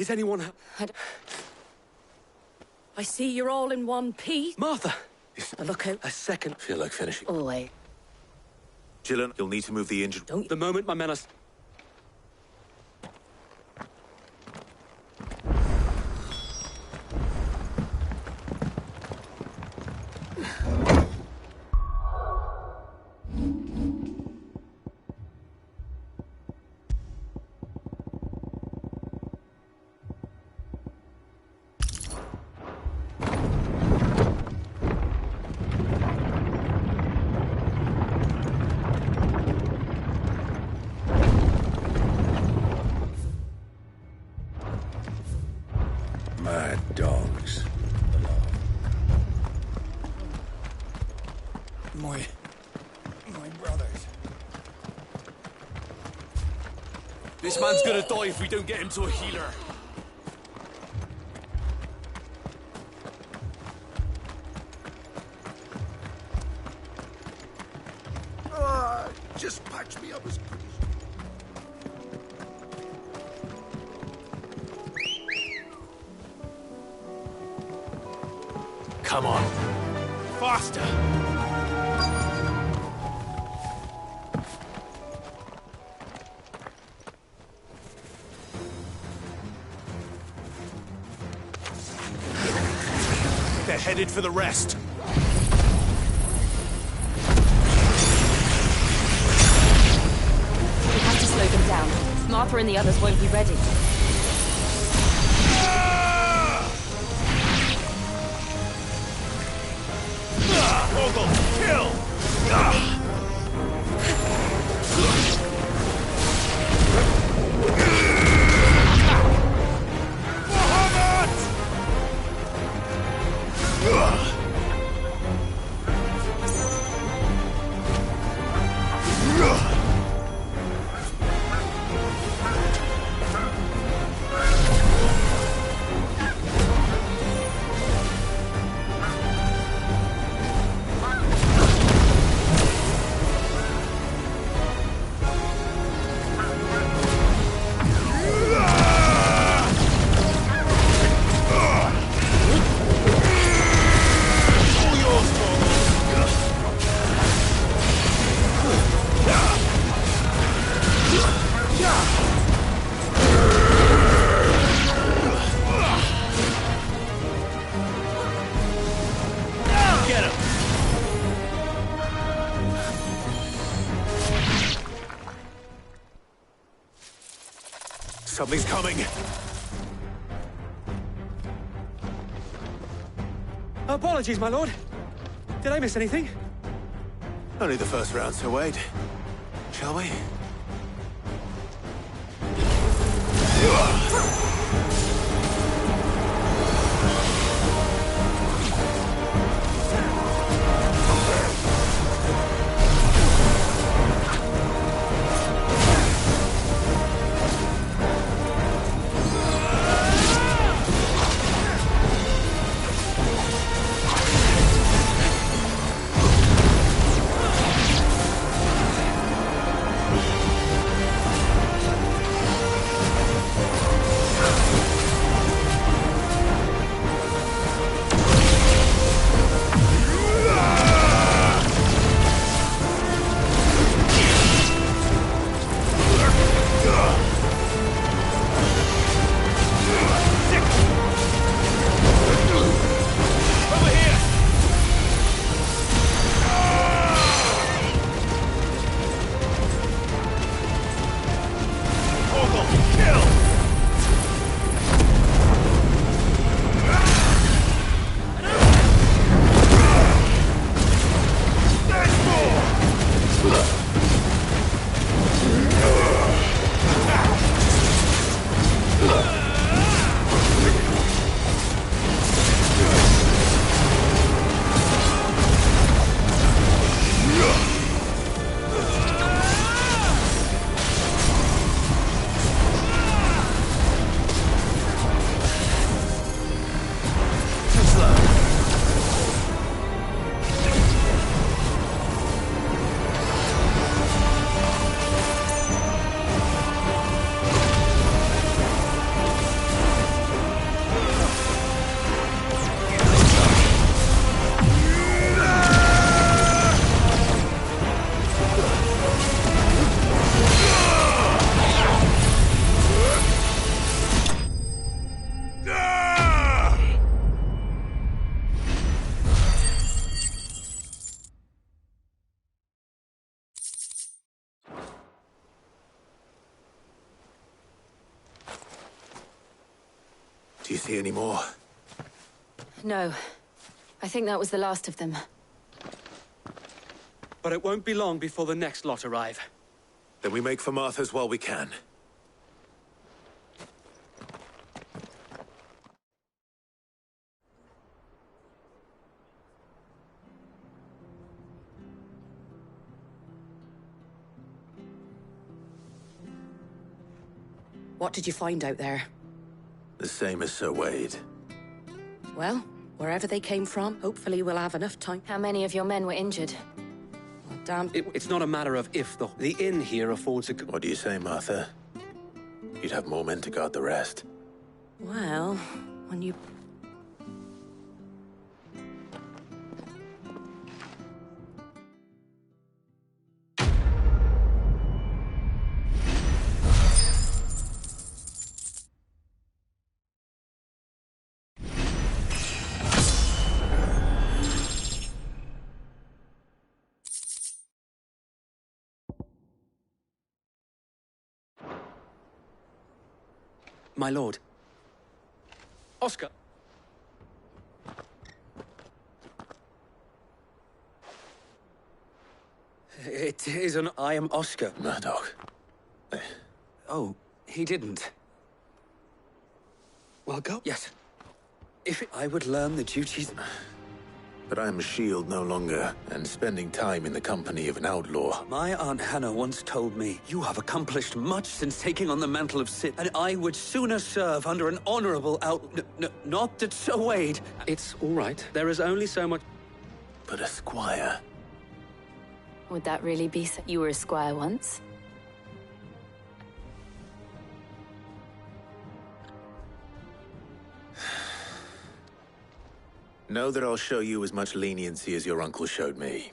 Is anyone... I see you're all in one piece. Martha! Look out. A second. Feel like finishing. Oh, wait. Gillen, you'll need to move the injured... Don't. The moment my men are... Mad dogs. My brothers. This man's gonna die if we don't get him to a healer. Just patch me up as quick as... Come on. Faster! They're headed for the rest. We have to slow them down. Martha and the others won't be ready. Vogel, kill! Something's coming. Apologies, my lord. Did I miss anything? Only the first round, so wait. Shall we? Do you see any more? No. I think that was the last of them. But it won't be long before the next lot arrive. Then we make for Martha's while we can. What did you find out there? The same as Sir Wade. Well, wherever they came from, hopefully we'll have enough time. How many of your men were injured? Well, damn. It's not a matter of if. The inn here affords a... What do you say, Martha? You'd have more men to guard the rest. Well, when you... My lord. Oscar! It is an... I am Oscar. Murdoch. Oh, he didn't. Well, go. Yes. If I would learn the duties... But I am a shield no longer, and spending time in the company of an outlaw. My Aunt Hannah once told me, you have accomplished much since taking on the mantle of Cid, and I would sooner serve under an honorable not that Sir Wade... It's all right. There is only so much... But a squire... Would that really be so? You were a squire once? Know that I'll show you as much leniency as your uncle showed me.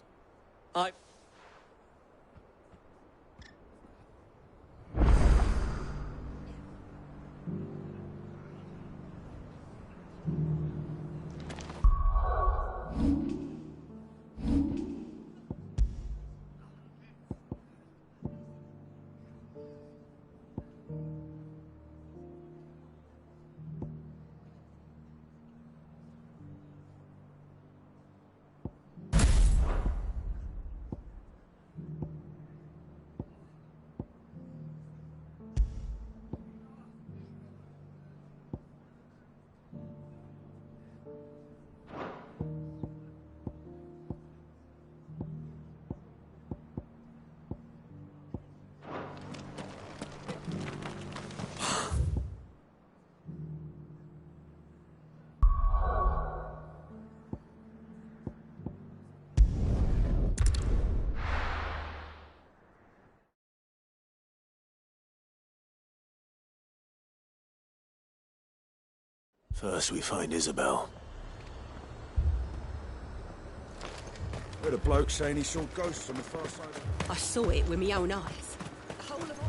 First we find Isabel. Heard a bloke saying he saw ghosts on the far side of... I saw it with my own eyes. The whole of...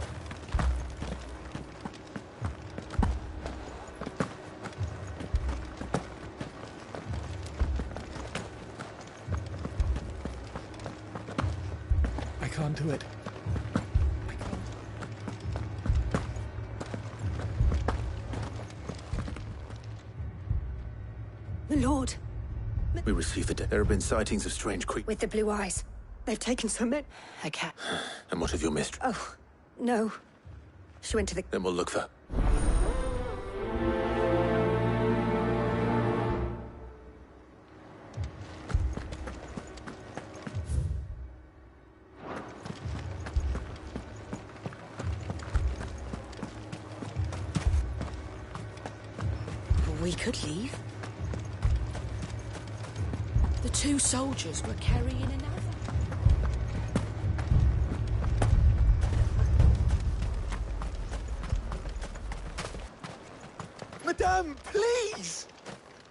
I can't do it. My lord. We received there have been sightings of strange creatures. With the blue eyes. They've taken some men. A cat. And what of your mistress? Oh, no. She went to the... Then we'll look for... We could leave. The two soldiers were carrying another. Madame, please!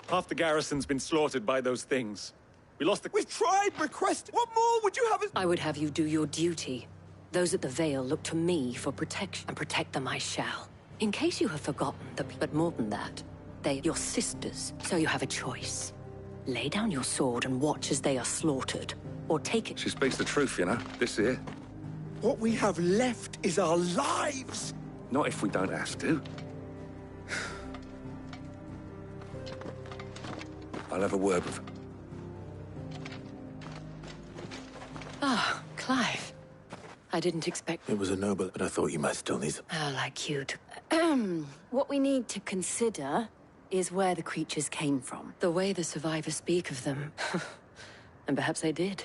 Half the garrison's been slaughtered by those things. We lost the... We've tried, request. What more would you have us... I would have you do your duty. Those at the Vale look to me for protection, and protect them I shall. In case you have forgotten, but more than that, they're your sisters, so you have a choice. Lay down your sword and watch as they are slaughtered, or take it. She speaks the truth, you know, this here. What we have left is our lives! Not if we don't have to. I'll have a word with... Ah, Clive. I didn't expect... It was a noble, but I thought you might still need... Oh, like you to... What we need to consider is where the creatures came from. The way the survivors speak of them. And perhaps they did.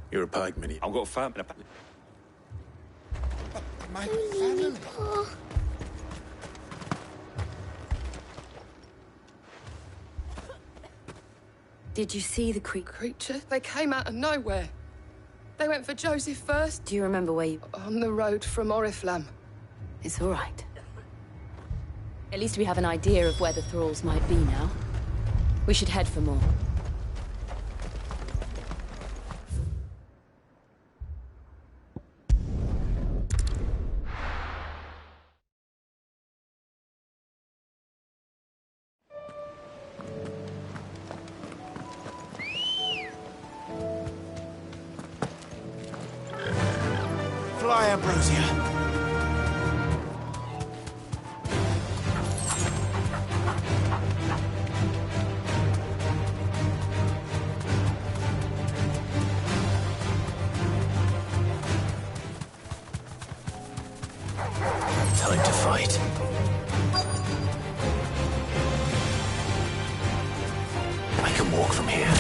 You're a pike, Minnie. I've got a family. My family. Did you see the creature? They came out of nowhere. They went for Joseph first. Do you remember where you... On the road from Oriflamme. It's all right. At least we have an idea of where the thralls might be now. We should head for more. Fly, Ambrosia. Time to fight. I can walk from here.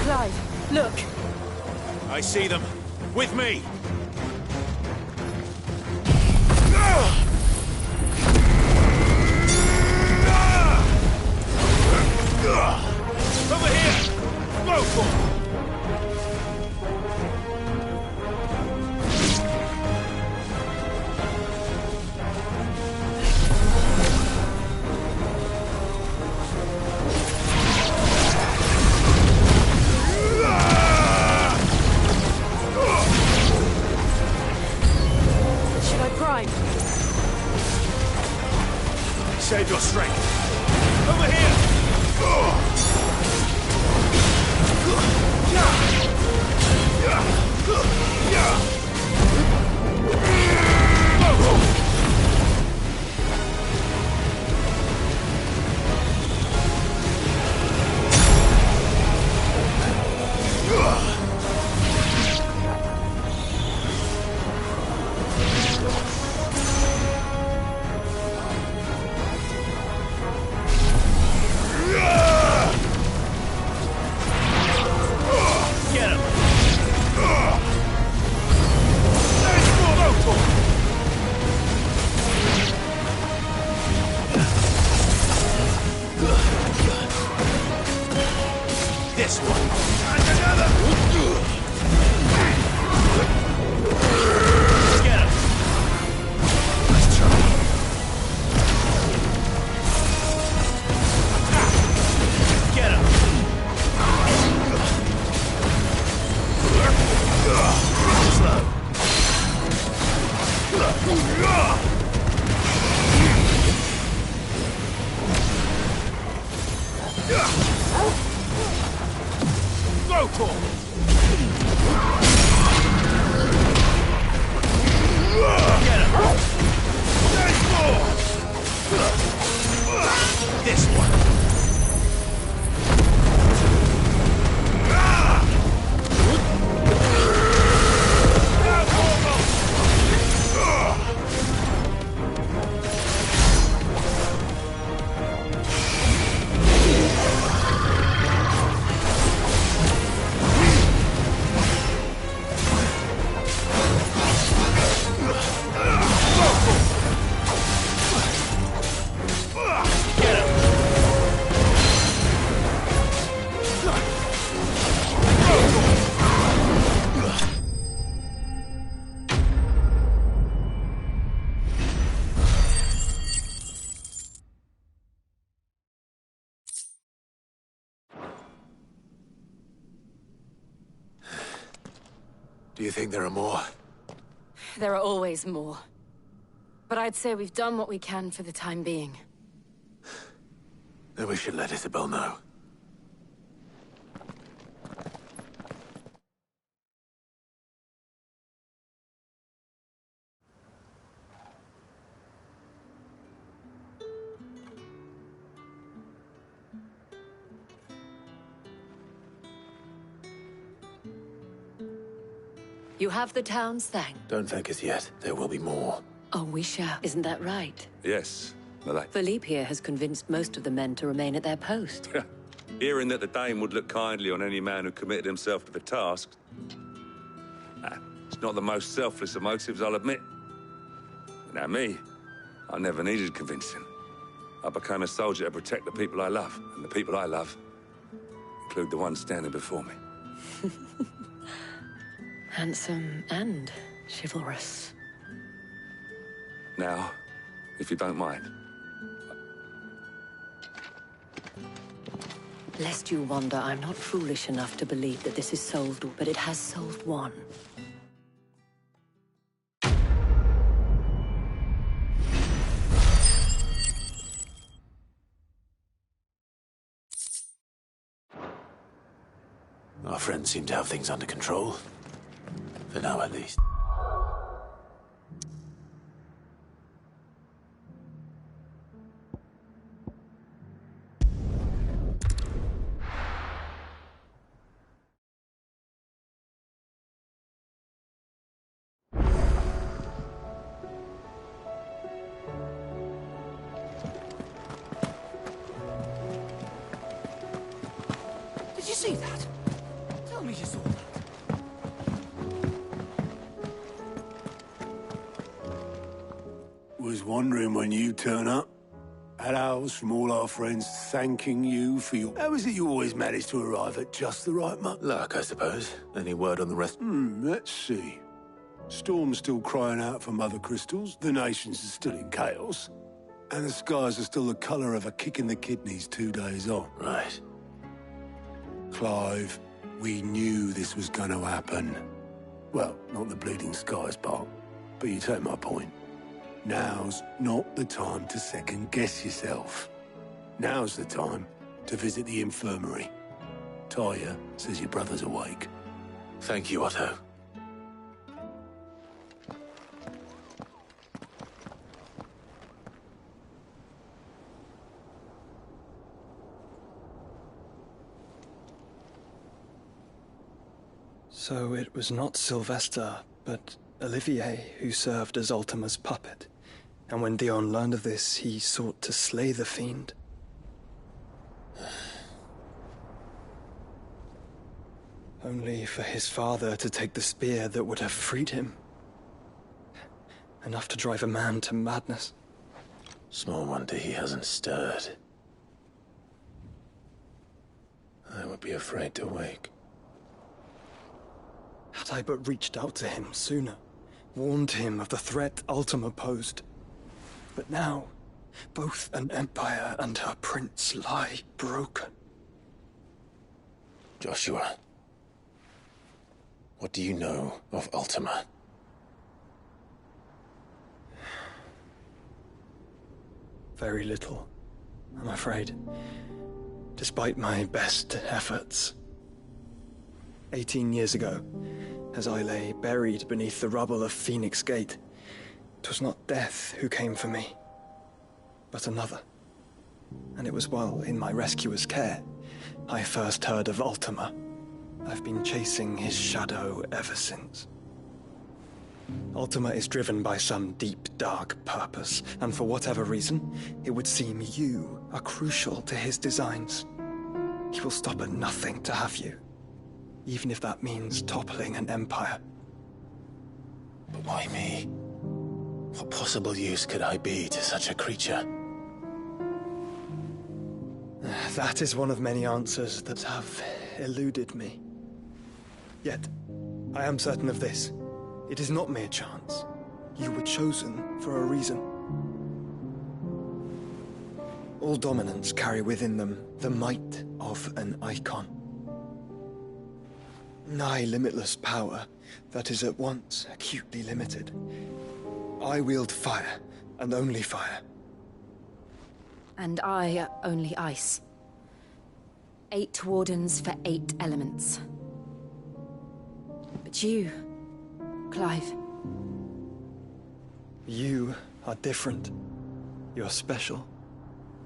Clive, look! I see them. With me. Over here! Go for it! Save your strength. Over here! Do you think there are more? There are always more. But I'd say we've done what we can for the time being. Then we should let Isabel know. You have the town's thanks. Don't thank us yet. There will be more. Oh, we shall. Isn't that right? Yes, Malay. Philippe here has convinced most of the men to remain at their post. Hearing that the Dane would look kindly on any man who committed himself to the task. It's not the most selfless of motives, I'll admit. Now me, I never needed convincing. I became a soldier to protect the people I love, and the people I love include the ones standing before me. Handsome and chivalrous. Now, if you don't mind. Lest you wonder, I'm not foolish enough to believe that this is solved, but it has solved one. Our friends seem to have things under control. For now, at least. Did you see that? Tell me you saw that. Was wondering when you turn up. Had owls from all our friends thanking you for your... How is it you always manage to arrive at just the right moment? Luck, I suppose. Any word on the rest? Let's see. Storm's still crying out for Mother Crystals, the nations are still in chaos, and the skies are still the colour of a kick in the kidneys 2 days on. Right. Clive, we knew this was going to happen. Well, not the bleeding skies part, but you take my point. Now's not the time to second-guess yourself. Now's the time to visit the infirmary. Talia says your brother's awake. Thank you, Otto. So it was not Sylvester, but Olivier who served as Ultima's puppet. And when Dion learned of this, he sought to slay the fiend. Only for his father to take the spear that would have freed him. Enough to drive a man to madness. Small wonder he hasn't stirred. I would be afraid to wake. Had I but reached out to him sooner, warned him of the threat Ultima posed. But now, both an empire and her prince lie broken. Joshua, what do you know of Ultima? Very little, I'm afraid. Despite my best efforts. 18 years ago, as I lay buried beneath the rubble of Phoenix Gate, 'twas not death who came for me, but another. And it was while in my rescuer's care, I first heard of Ultima. I've been chasing his shadow ever since. Ultima is driven by some deep, dark purpose, and for whatever reason, it would seem you are crucial to his designs. He will stop at nothing to have you, even if that means toppling an empire. But why me? What possible use could I be to such a creature? That is one of many answers that have eluded me. Yet, I am certain of this. It is not mere chance. You were chosen for a reason. All dominants carry within them the might of an icon. nigh limitless power that is at once acutely limited. I wield fire, and only fire. And I only ice. 8 wardens for 8 elements. But you, Clive... You are different. You're special.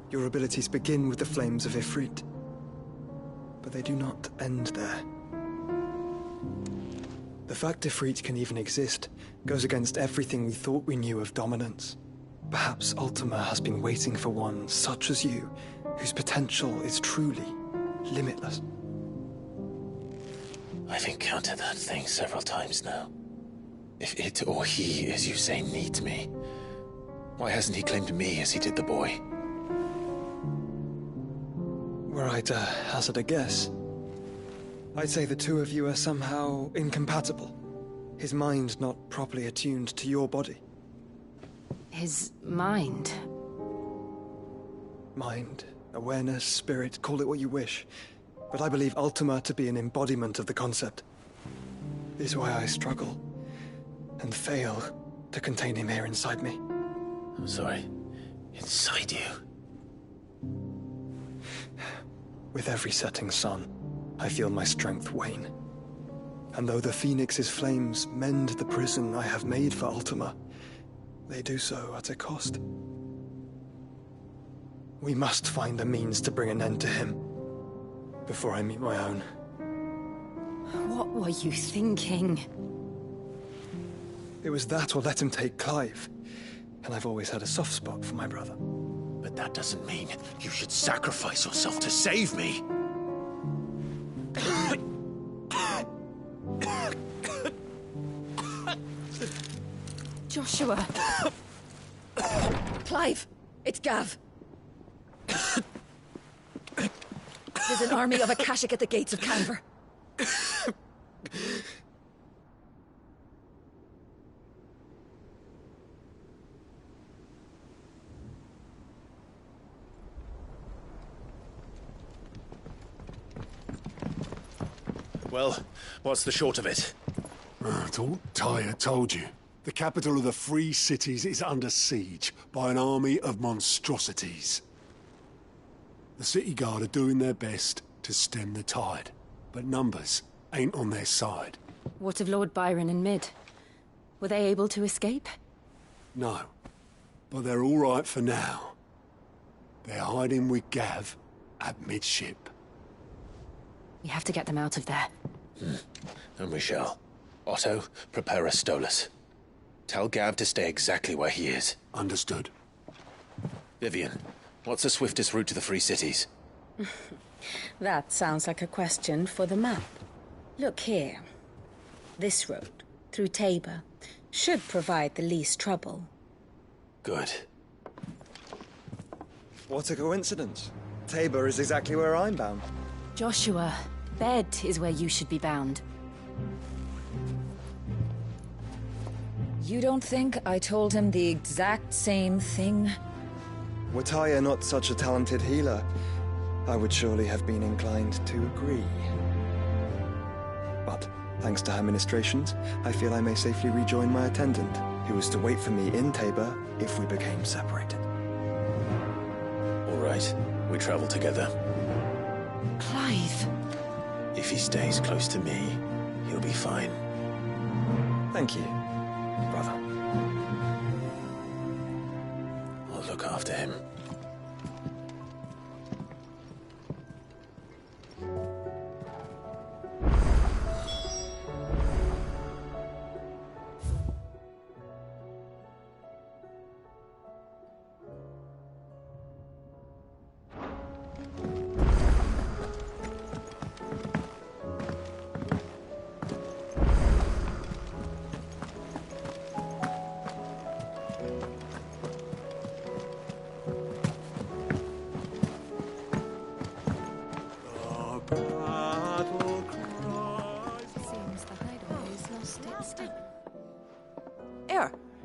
Your abilities begin with the flames of Ifrit. But they do not end there. The fact Ifrit can even exist goes against everything we thought we knew of dominance. Perhaps Ultima has been waiting for one such as you, whose potential is truly limitless. I've encountered that thing several times now. If it or he, as you say, needs me, why hasn't he claimed me as he did the boy? Were I to hazard a guess, I'd say the two of you are somehow incompatible. His mind not properly attuned to your body. His mind? Mind, awareness, spirit, call it what you wish. But I believe Ultima to be an embodiment of the concept. This is why I struggle and fail to contain him here inside me. I'm sorry. Inside you? With every setting sun, I feel my strength wane. And though the Phoenix's flames mend the prison I have made for Ultima, they do so at a cost. We must find a means to bring an end to him before I meet my own. What were you thinking? It was that or let him take Clive. And I've always had a soft spot for my brother. But that doesn't mean you should sacrifice yourself to save me. Joshua. Clive, it's Gav. There's an army of Akashic at the gates of Canver. Well, what's the short of it? It's all Tyre told you. The capital of the Free Cities is under siege by an army of monstrosities. The City Guard are doing their best to stem the tide, but numbers ain't on their side. What of Lord Byron and Mid? Were they able to escape? No, but they're all right for now. They're hiding with Gav at midship. We have to get them out of there. And we shall. Otto, prepare a Stolas. Tell Gav to stay exactly where he is. Understood. Vivian, what's the swiftest route to the Free Cities? That sounds like a question for the map. Look here. This road, through Tabor, should provide the least trouble. Good. What a coincidence. Tabor is exactly where I'm bound. Joshua, bed is where you should be bound. You don't think I told him the exact same thing? Were Tyre not such a talented healer, I would surely have been inclined to agree. But, thanks to her ministrations, I feel I may safely rejoin my attendant, who was to wait for me in Tabor if we became separated. All right, we travel together. Clive! If he stays close to me, he'll be fine. Thank you, brother. I'll look after him.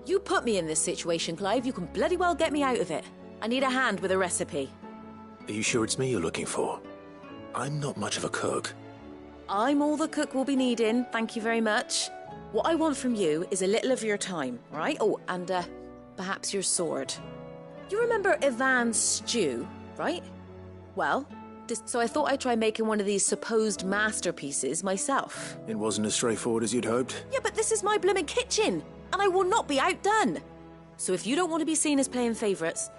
You put me in this situation, Clive. You can bloody well get me out of it. I need a hand with a recipe. Are you sure it's me you're looking for? I'm not much of a cook. I'm all the cook will be needing, thank you very much. What I want from you is a little of your time, right? Oh, and perhaps your sword. You remember Ivan's stew, right? Well, so I thought I'd try making one of these supposed masterpieces myself. It wasn't as straightforward as you'd hoped. Yeah, but this is my blooming kitchen, and I will not be outdone. So if you don't want to be seen as playing favourites...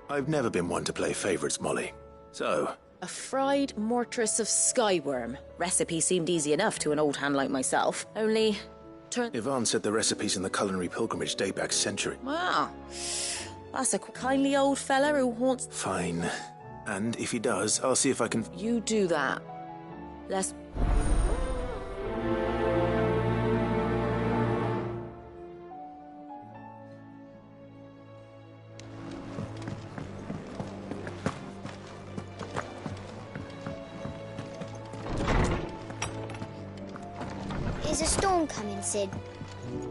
I've never been one to play favourites, Molly. So... A fried mortress of skyworm. Recipe seemed easy enough to an old hand like myself. Only... Ivan said the recipe's in the culinary pilgrimage date back century. Wow. That's a kindly old fella who haunts... Fine. And if he does, I'll see if I can... You do that. Let's... Is a storm coming, Sid?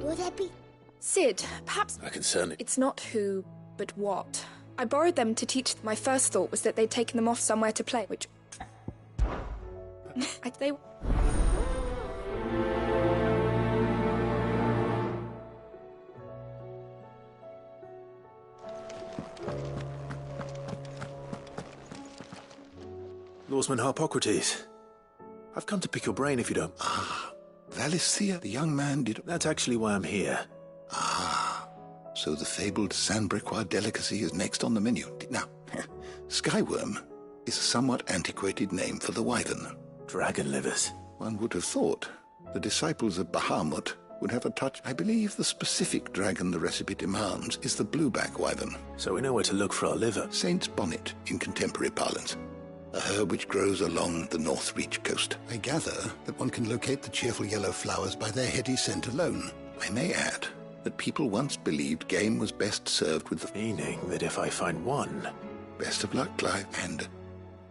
Will there be... Sid, perhaps... I can certainly... It's not who, but what. I borrowed them to teach... My first thought was that they'd taken them off somewhere to play, which... they... Lawsman Harpocrates. I've come to pick your brain if you don't... Valisthea, the young man did... That's actually why I'm here. So the fabled Sandbrequois delicacy is next on the menu. Now, skyworm is a somewhat antiquated name for the wyvern. Dragon livers. One would have thought the disciples of Bahamut would have a touch. I believe the specific dragon the recipe demands is the blueback wyvern. So we know where to look for our liver. Saint's bonnet in contemporary parlance. A herb which grows along the North Reach coast. I gather that one can locate the cheerful yellow flowers by their heady scent alone. I may add that people once believed game was best served with the... Meaning that if I find one... Best of luck, Clive, and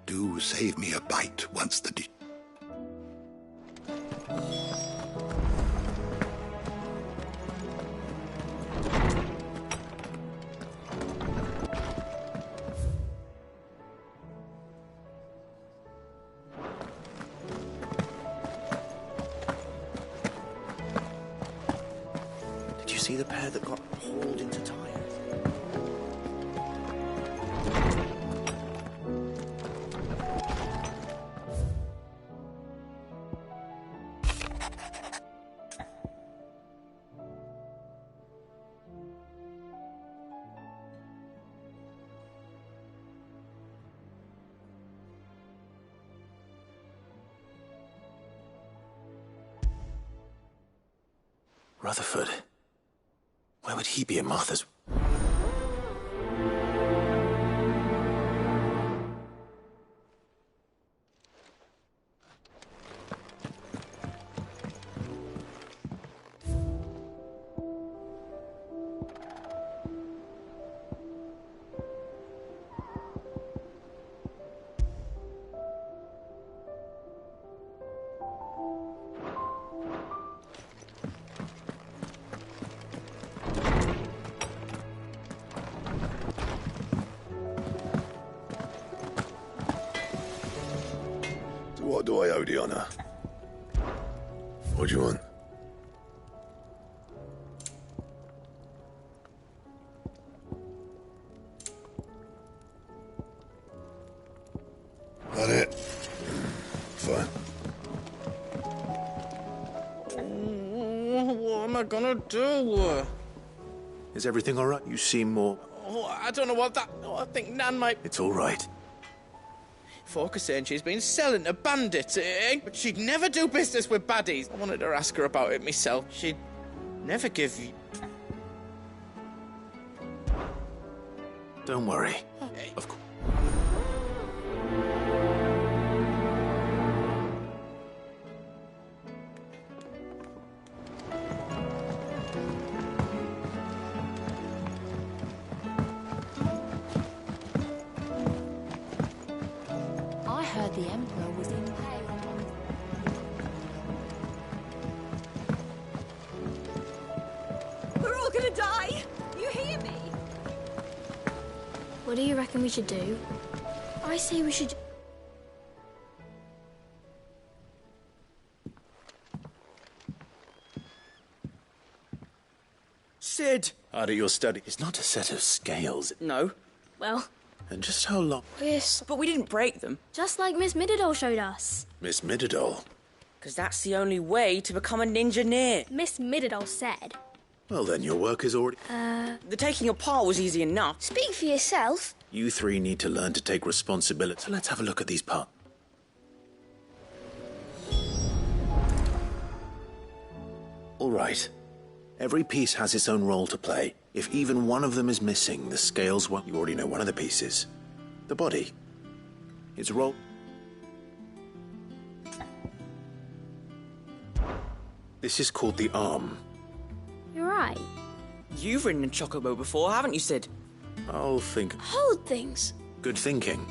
do save me a bite once the... See the pair that got hauled into tires? Rutherford. Where would he be in Martha's? What do I owe the honor? What do you want? That it? Fine. What am I gonna do? Is everything all right? You seem more... Oh, I don't know what that... Oh, I think Nan might... It's all right. Forker saying she's been selling to bandits, but she'd never do business with baddies. I wanted to ask her about it myself. She'd never give you... Don't worry. Of course. The Emperor was impaled on... We're all gonna die! You hear me? What do you reckon we should do? I say we should... Sid! Art at your study is not a set of scales. No. Well, And just how long? yes. But we didn't break them. Just like Miss Middledore showed us. Miss Middledore? Because that's the only way to become an engineer. Miss Middledore said. Well then, your work is already... The taking apart was easy enough. Speak for yourself. You three need to learn to take responsibility. So let's have a look at these parts. All right. Every piece has its own role to play. If even one of them is missing, the scales won't... You already know one of the pieces. The body. Its role... This is called the arm. You're right. You've ridden a chocobo before, haven't you, Sid? I'll think... Hold things. Good thinking.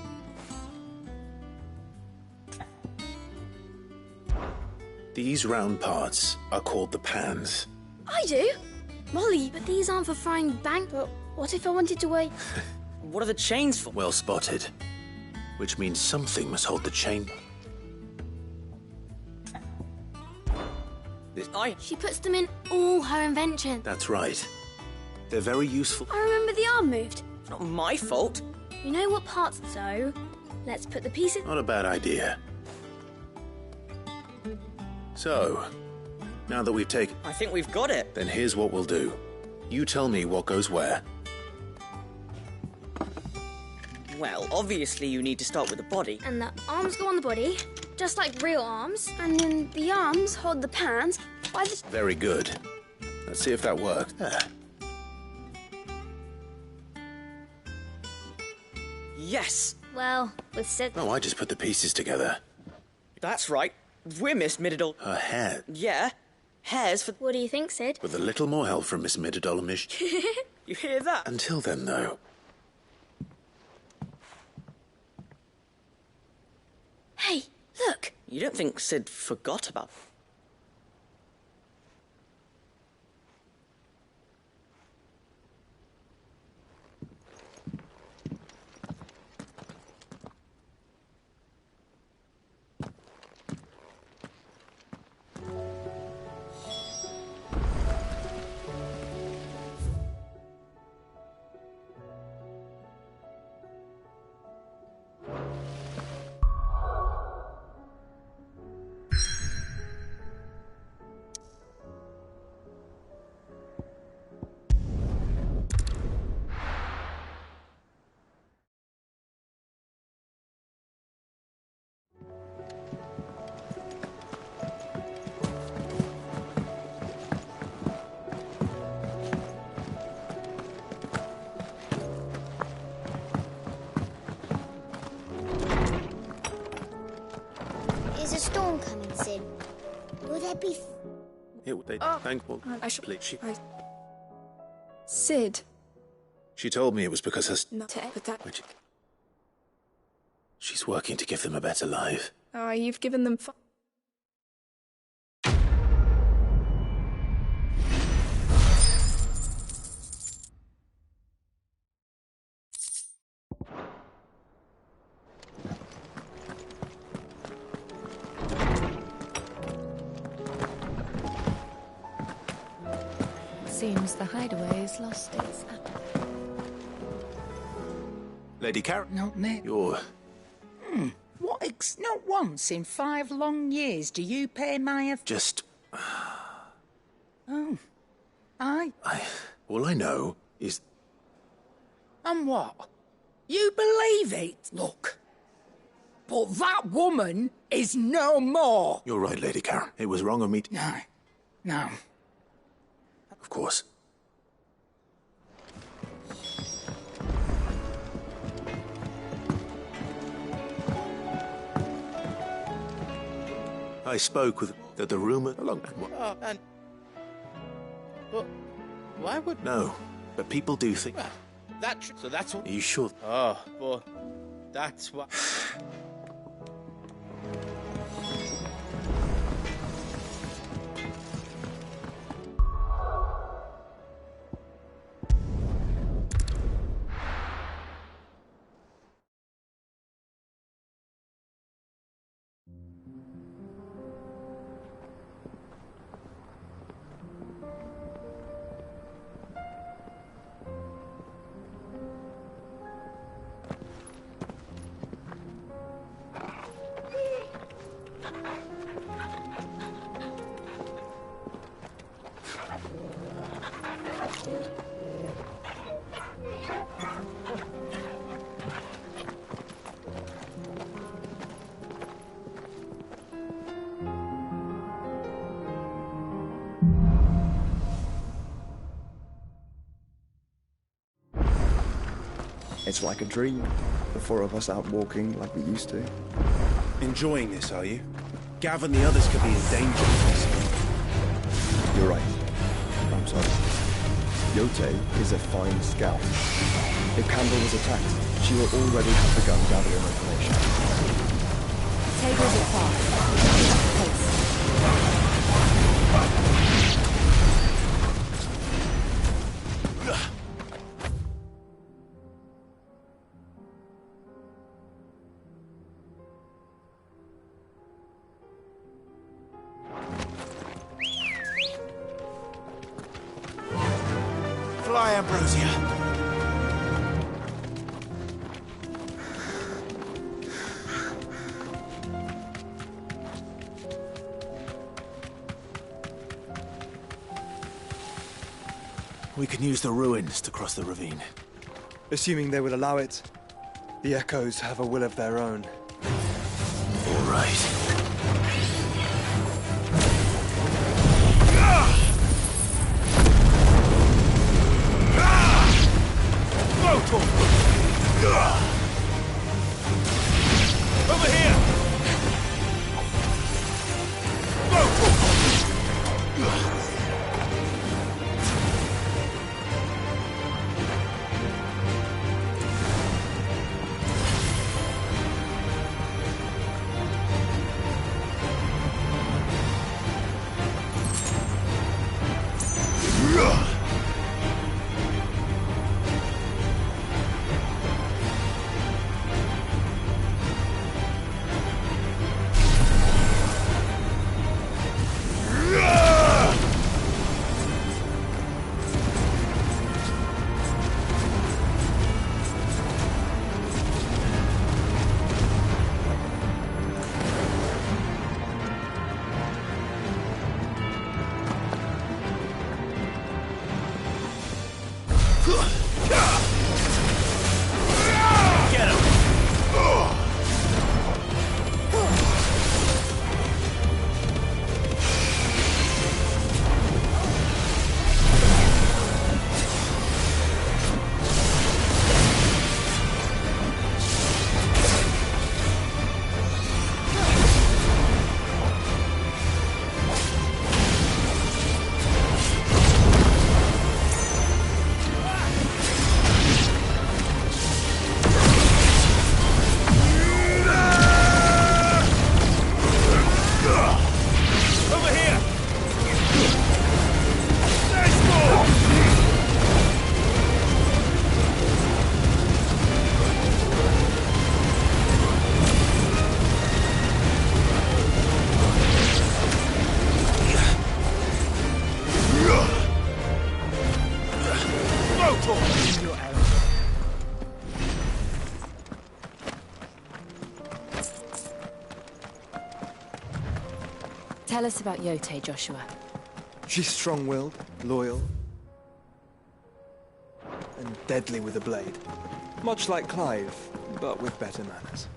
These round parts are called the pans. I do. Molly, but these aren't for frying bank. But what if I wanted to weigh... What are the chains for? Well spotted. Which means something must hold the chain. She puts them in all her inventions. That's right. They're very useful. I remember the arm moved. It's not my fault. You know what parts... So, let's put the pieces... Not a bad idea. So, now that we've taken... I think we've got it. Then here's what we'll do. You tell me what goes where. Well, obviously you need to start with the body. And the arms go on the body, just like real arms. And then the arms hold the pans by the... Very good. Let's see if that works. There. Yes! Well, with Sid... Oh, I just put the pieces together. That's right. We're Miss Middledore. Her hair. Yeah. Hair's for... What do you think, Sid? With a little more help from Miss Middledore and Miss... You hear that? Until then, though... Hey, look! You don't think Sid forgot about... Is a storm coming, Sid? Will there be... Thankful. I should... Please, Sid. She told me it was because her... No, but that... She's working to give them a better life. Oh, you've given them... Seems the hideaway has lost its... Lady Karen? Not me. You're... What not once in 5 long years do you pay my... Just... Oh. All I know is... And what? You believe it? Look. But that woman is no more. You're right, Lady Karen. It was wrong of me to... No. No. Of course. I spoke with the rumor along. And... But why would... No, but people do think... Well, so that's what... Are you sure? Oh, but that's what... It's like a dream. The four of us out walking like we used to. Enjoying this, are you? Gav and the others could be in danger. You're right. I'm sorry. Yote is a fine scout. If Campbell was attacked, she will already have begun gathering information. Tables at 5. Fly, Ambrosia. We can use the ruins to cross the ravine. Assuming they would allow it. The Echoes have a will of their own. All right. Over here! Tell us about Yote, Joshua. She's strong-willed, loyal, and deadly with a blade. Much like Clive, but with better manners.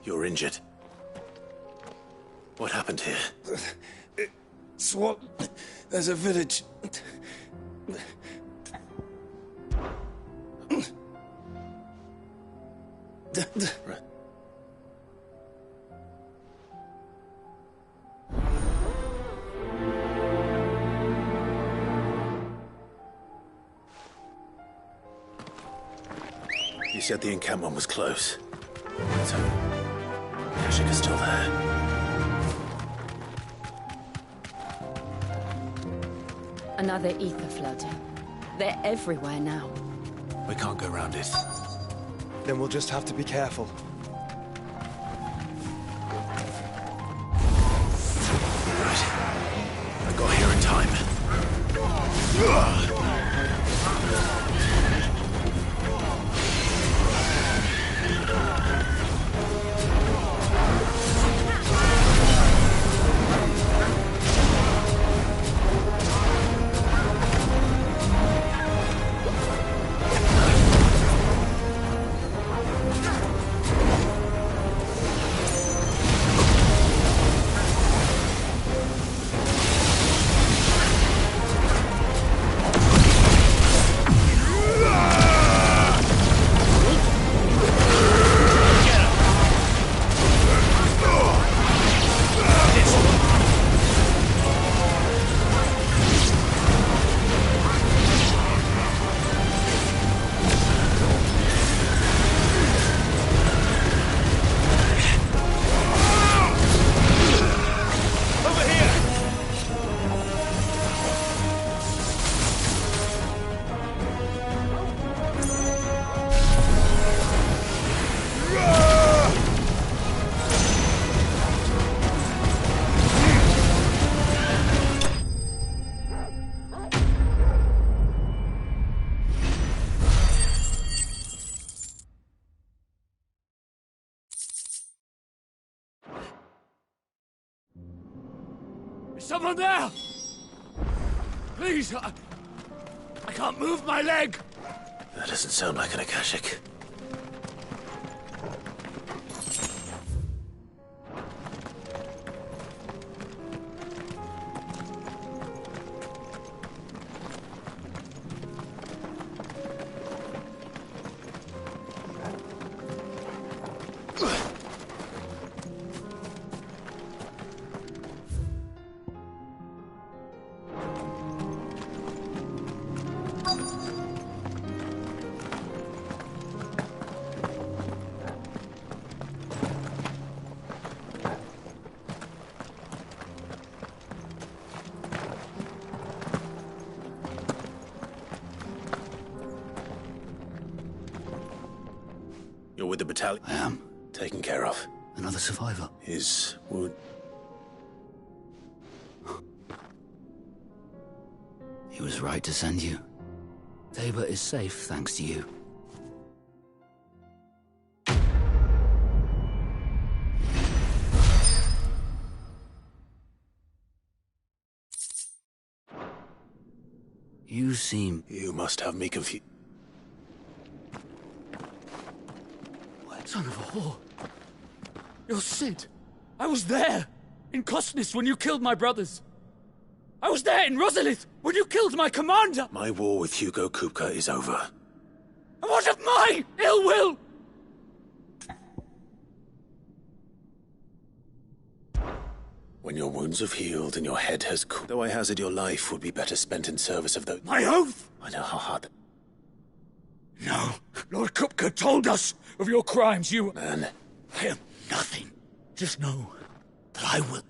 You're injured. What happened here? It's what... There's a village... Right. You said the encampment was close. So, Kashik is still there. Another ether flood. They're everywhere now. We can't go round it. Then we'll just have to be careful. I got here in time. Is someone there? Please, I can't move my leg. That doesn't sound like an Akashic. You're with the battalion? I am. Taken care of. Another survivor. His wound... He was right to send you. Tabor is safe thanks to you. You seem... You must have me confused. Son of a whore. You're Sid. I was there, in Costness, when you killed my brothers. I was there in Rosalith, when you killed my commander. My war with Hugo Kupka is over. And what of my ill will? When your wounds have healed and your head has cooled, though I hazard your life would be better spent in service of the... My oath! I know how hard... No. Lord Kupka told us of your crimes. You... Man. I am nothing. Just know that I will...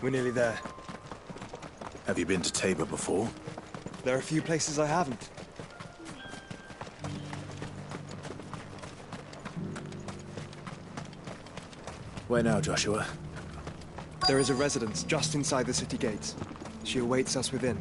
We're nearly there. Have you been to Tabor before? There are a few places I haven't. Where now, Joshua? There is a residence just inside the city gates. She awaits us within.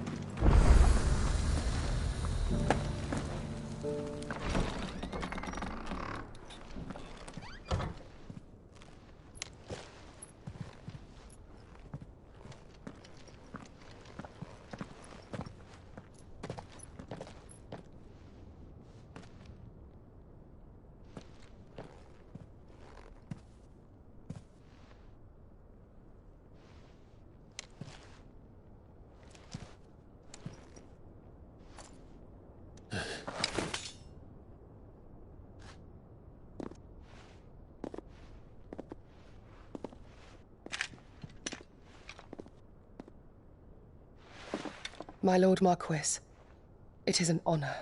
My Lord Marquis, it is an honor.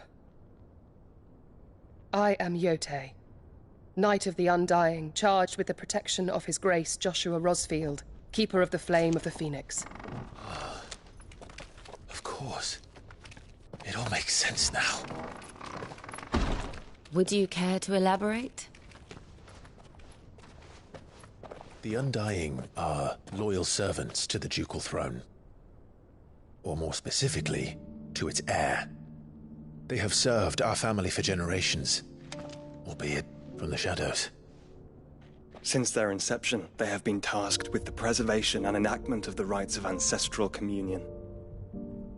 I am Yote, Knight of the Undying, charged with the protection of His Grace Joshua Rosfield, Keeper of the Flame of the Phoenix. Of course. It all makes sense now. Would you care to elaborate? The Undying are loyal servants to the ducal throne. Or more specifically, to its heir. They have served our family for generations, albeit from the shadows. Since their inception, they have been tasked with the preservation and enactment of the rites of ancestral communion.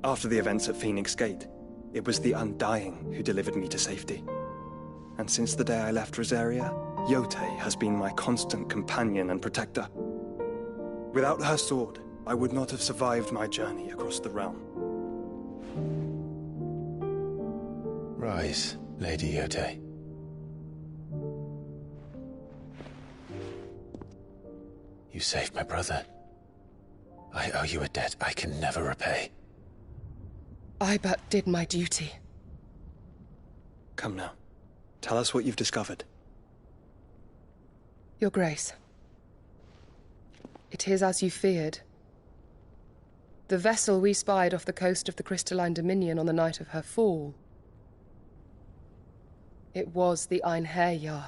After the events at Phoenix Gate, it was the Undying who delivered me to safety. And since the day I left Rosaria, Yote has been my constant companion and protector. Without her sword, I would not have survived my journey across the realm. Rise, Lady Yote. You saved my brother. I owe you a debt I can never repay. I but did my duty. Come now. Tell us what you've discovered. Your Grace. It is as you feared. The vessel we spied off the coast of the Crystalline Dominion on the night of her fall. It was the Einherjar.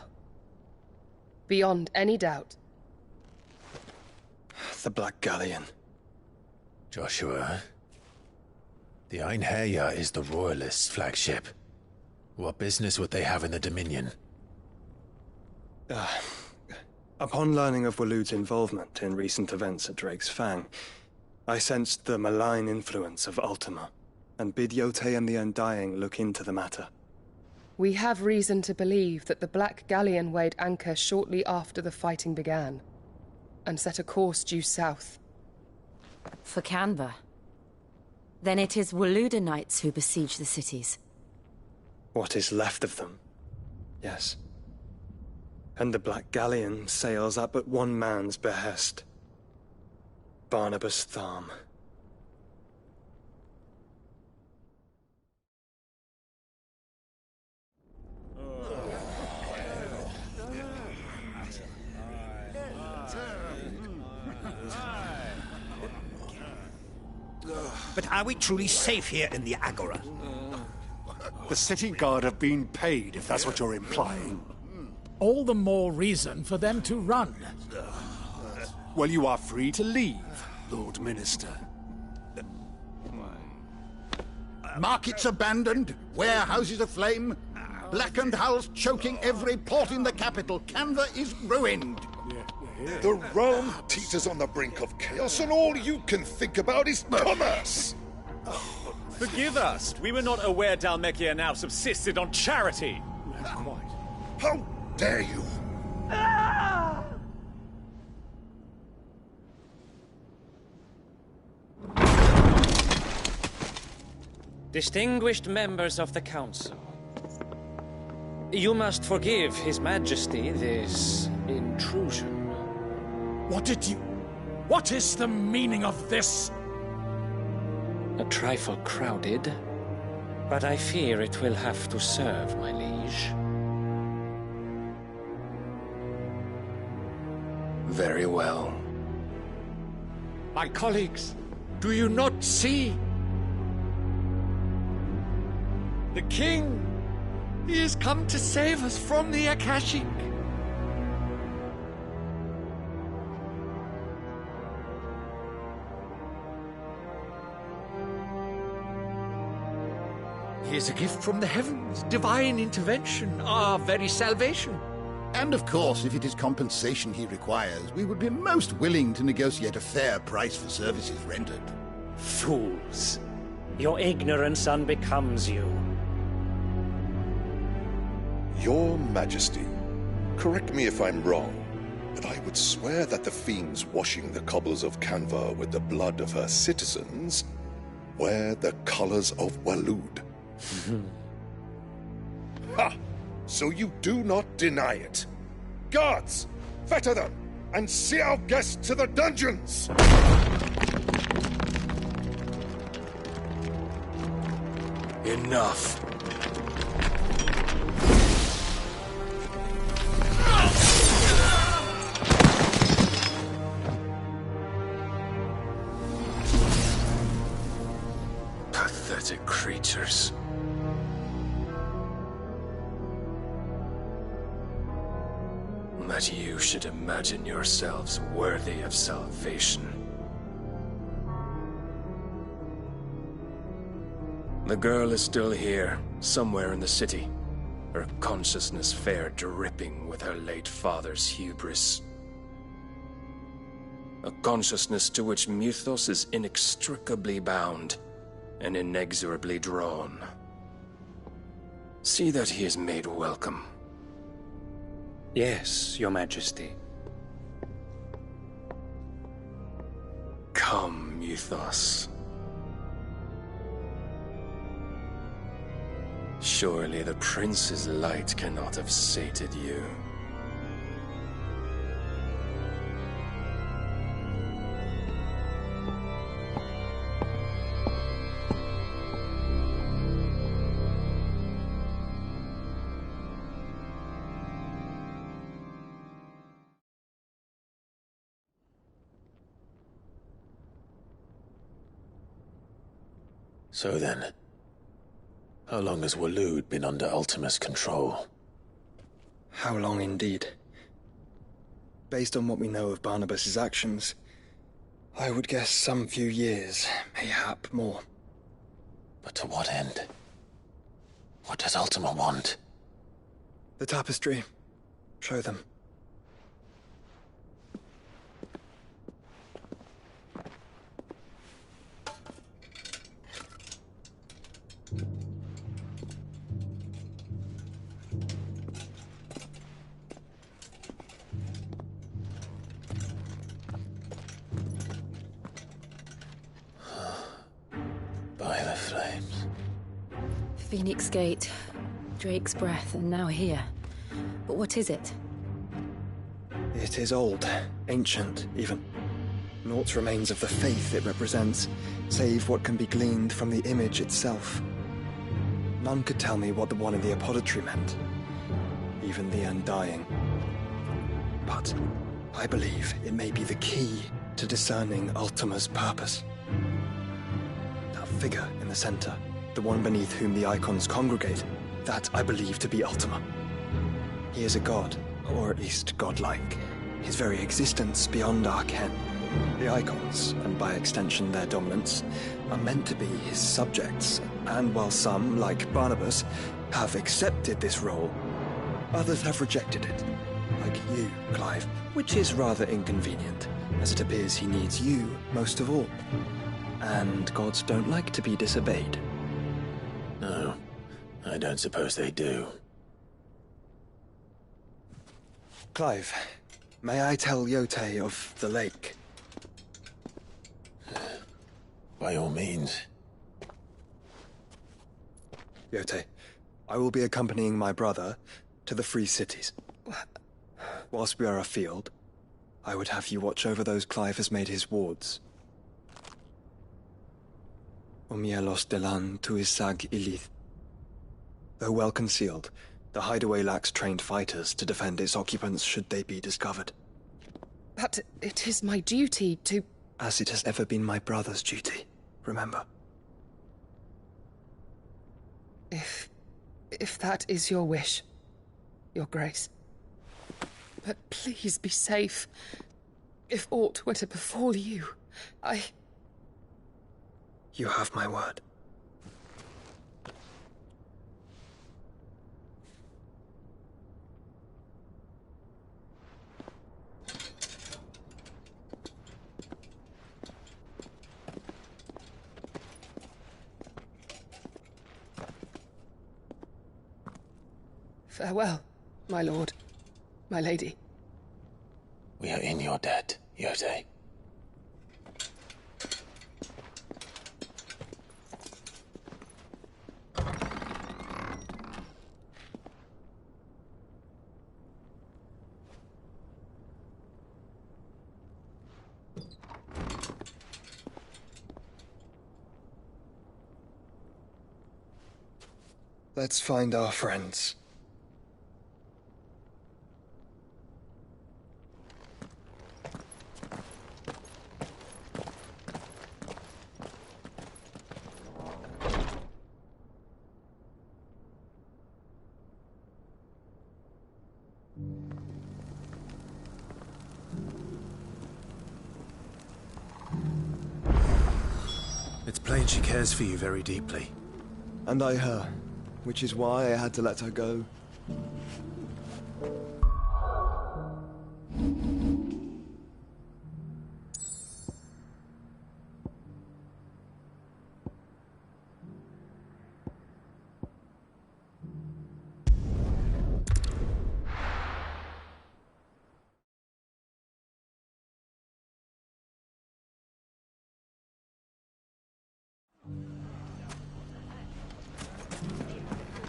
Beyond any doubt. The Black Galleon. Joshua, the Einherjar is the Royalists' flagship. What business would they have in the Dominion? Upon learning of Waloed's involvement in recent events at Drake's Fang, I sensed the malign influence of Ultima, and bid Yote and the Undying look into the matter. We have reason to believe that the Black Galleon weighed anchor shortly after the fighting began, and set a course due south. For Canva. Then it is Waloed Knights who besiege the cities. What is left of them, yes. And the Black Galleon sails at but one man's behest. Barnabas Tharm. But are we truly safe here in the Agora? The city guard have been paid, if that's what you're implying. All the more reason for them to run. Well, you are free to leave, Lord Minister. Markets abandoned, warehouses aflame, blackened hulls choking every port in the capital. Canva is ruined. The realm teeters on the brink of chaos, and all you can think about is commerce. Forgive us. We were not aware Dhalmekia now subsisted on charity. Quite. How dare you? Distinguished members of the Council, you must forgive His Majesty this intrusion. What is the meaning of this? A trifle crowded, but I fear it will have to serve, my liege. Very well. My colleagues, do you not see? The king, he has come to save us from the Akashic. He is a gift from the heavens, divine intervention, our very salvation. And of course, if it is compensation he requires, we would be most willing to negotiate a fair price for services rendered. Fools. Your ignorance unbecomes you. Your Majesty, correct me if I'm wrong, but I would swear that the fiends washing the cobbles of Canva with the blood of her citizens wear the colors of Waloed. Ha! So you do not deny it. Guards, fetter them, and see our guests to the dungeons! Enough. Pathetic creatures. That you should imagine yourselves worthy of salvation. The girl is still here, somewhere in the city, her consciousness fair dripping with her late father's hubris. A consciousness to which Mythos is inextricably bound and inexorably drawn. See that he is made welcome. Yes, Your Majesty. Come, Mythos. Surely the prince's light cannot have sated you. So then, how long has Waloed been under Ultima's control? How long indeed? Based on what we know of Barnabas's actions, I would guess some few years, mayhap more. But to what end? What does Ultima want? The tapestry. Show them. By the flames. Phoenix Gate, Drake's Breath, and now here. But what is it? It is old, ancient, even. Naught remains of the faith it represents, save what can be gleaned from the image itself. None could tell me what the one in the apothecary meant, even the Undying. But I believe it may be the key to discerning Ultima's purpose. That figure in the center, the one beneath whom the icons congregate, that I believe to be Ultima. He is a god, or at least godlike, his very existence beyond our ken. The icons, and by extension their dominance, are meant to be his subjects, and while some, like Barnabas, have accepted this role, others have rejected it, like you, Clive, which is rather inconvenient, as it appears he needs you most of all. And gods don't like to be disobeyed. No, I don't suppose they do. Clive, may I tell Yote of the lake? By all means. Yote, I will be accompanying my brother to the Free Cities. Whilst we are afield, I would have you watch over those Clive has made his wards. Omielos delan tuisag ilith. Though well concealed, the hideaway lacks trained fighters to defend its occupants should they be discovered. But it is my duty to... as it has ever been my brother's duty, remember? If that is your wish, Your Grace. But please be safe. If aught were to befall you, You have my word. Farewell, my lord, my lady. We are in your debt, Yode. Let's find our friends. It's plain she cares for you very deeply. And I her, which is why I had to let her go.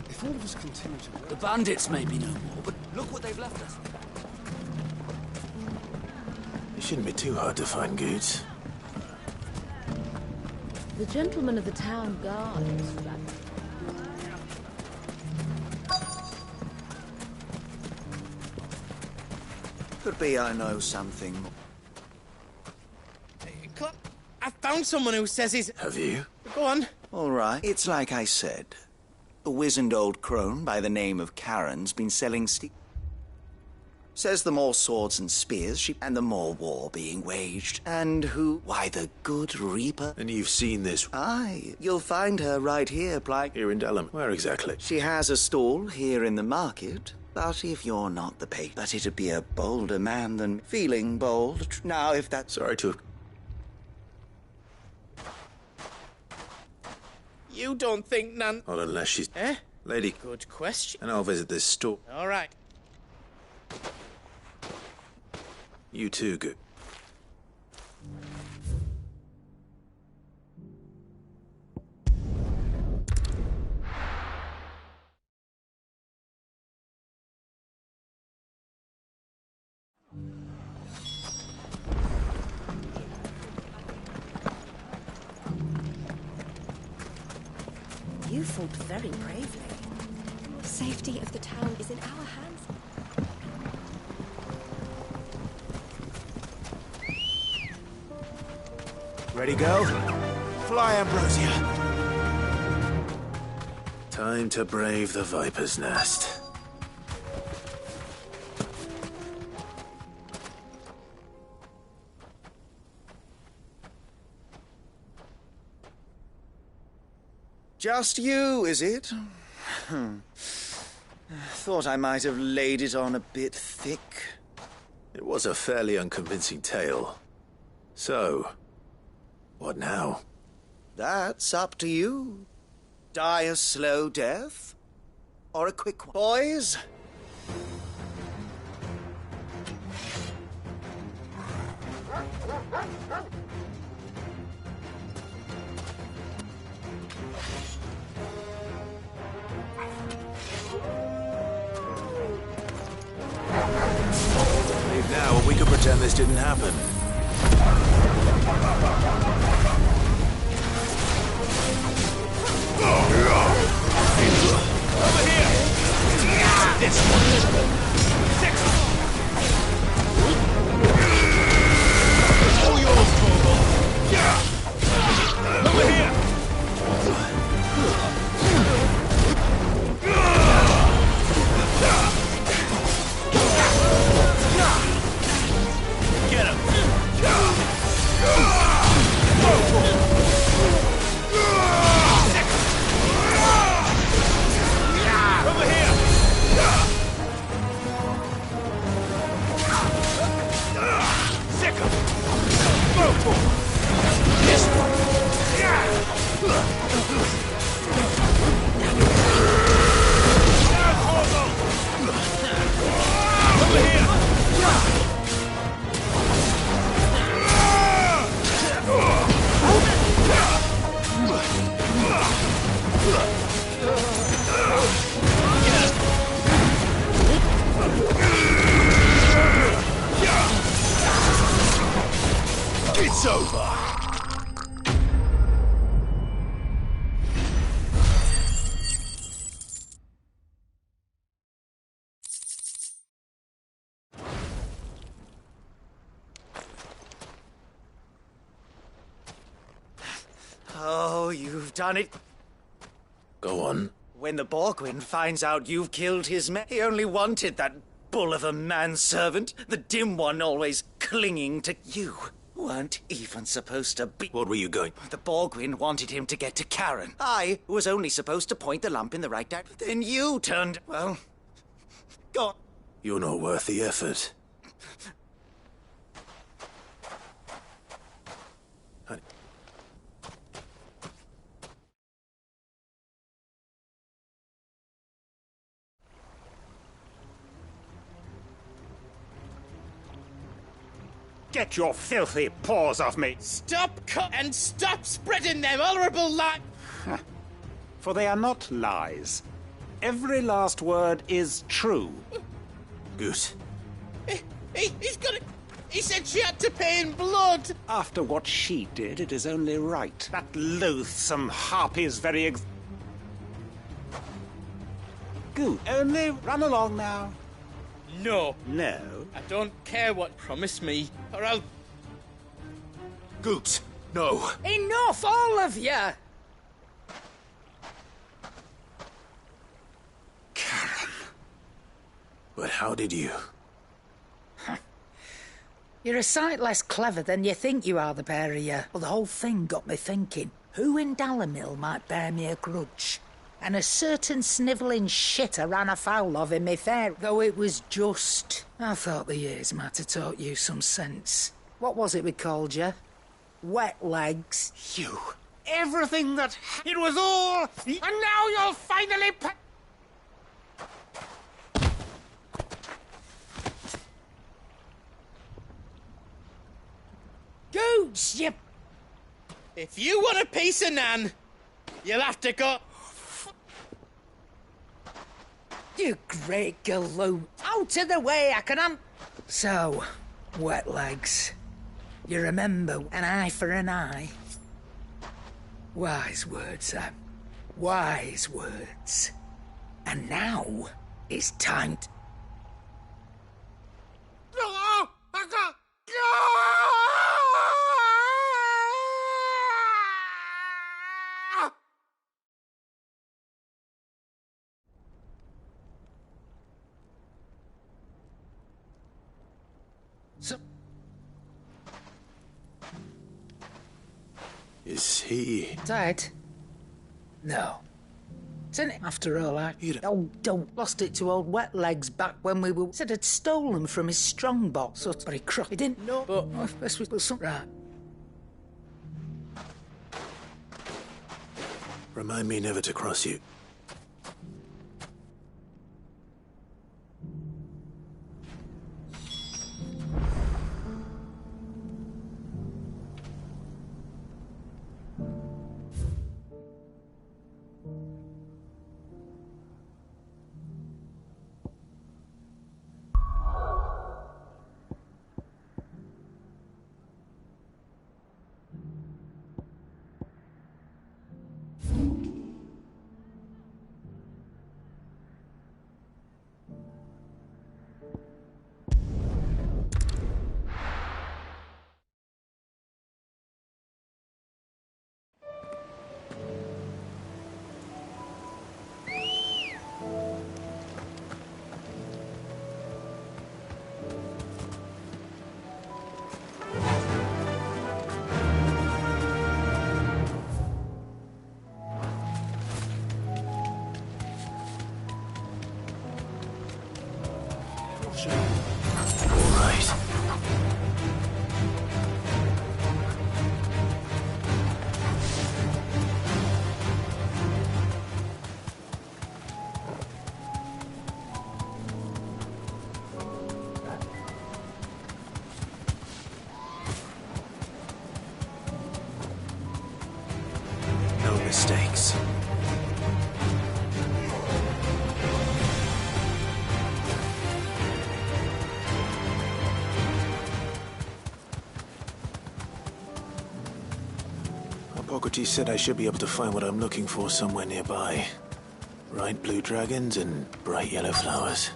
If all of us continue to... The bandits may be no more, but look what they've left us. It shouldn't be too hard to find goods. The gentleman of the town guard is back. Could be I know something. I found someone who says he's... Have you? Go on. All right. It's like I said. A wizened old crone by the name of Karen's been selling Says the more swords and spears and the more war being waged. And who? Why, the good Reaper. And you've seen this? Aye. You'll find her right here, Here in Delham. Where exactly? She has a stall here in the market. But if you're not the patron, but it'd be a bolder man than feeling bold. Now, if that's... Sorry to have... You don't think none... Well, unless she's... Eh? Lady. Good question. And I'll visit this store. All right. You too, good. You fought very bravely. The safety of the town is in our hands. Ready, girl? Fly, Ambrosia. Time to brave the Viper's Nest. Just you, is it? Thought I might have laid it on a bit thick. It was a fairly unconvincing tale. So, what now? That's up to you. Die a slow death, or a quick one. Boys? Leave now, or we could pretend this didn't happen. Over here! This one! All yours, Torvald! It's over! Oh, you've done it. Go on. When the Borgwyn finds out you've killed his men, he only wanted that bull of a manservant, the dim one always clinging to you. Weren't even supposed to be. What were you going? The Borgwyn wanted him to get to Karen. I was only supposed to point the lamp in the right direction. Then you turned, well, God. You're not worth the effort. Get your filthy paws off me! Stop and stop spreading them horrible lies! For they are not lies. Every last word is true. Goose. He's got it! He said she had to pay in blood! After what she did, it is only right. That loathsome harpy is very Good. Only run along now. No. No. I don't care what. Promise me, or I'll... Goot, no. Enough, all of you! Karen. But how did you? You're a sight less clever than you think you are, the pair of you. Well, the whole thing got me thinking. Who in Dalamil might bear me a grudge? And a certain snivelling shit I ran afoul of in me fair, though it was just. I thought the years might have taught you some sense. What was it we called you? Wet legs. You. Everything that... It was all... And now you'll finally... Gooch, you... If you want a piece of Nan, you'll have to go... You great galoot. Out of the way, I can So, wet legs. You remember an eye for an eye? Wise words, Sam. Wise words. And now, it's time to... Is he... Dead? No. Isn't it? After all, Oh, don't. Lost it to old Wet Legs back when we were... Said I'd stolen from his strongbox. So, but he didn't know. But this was something... Right. Remind me never to cross you. Mistakes. Socrates said I should be able to find what I'm looking for somewhere nearby. Bright blue dragons and bright yellow flowers.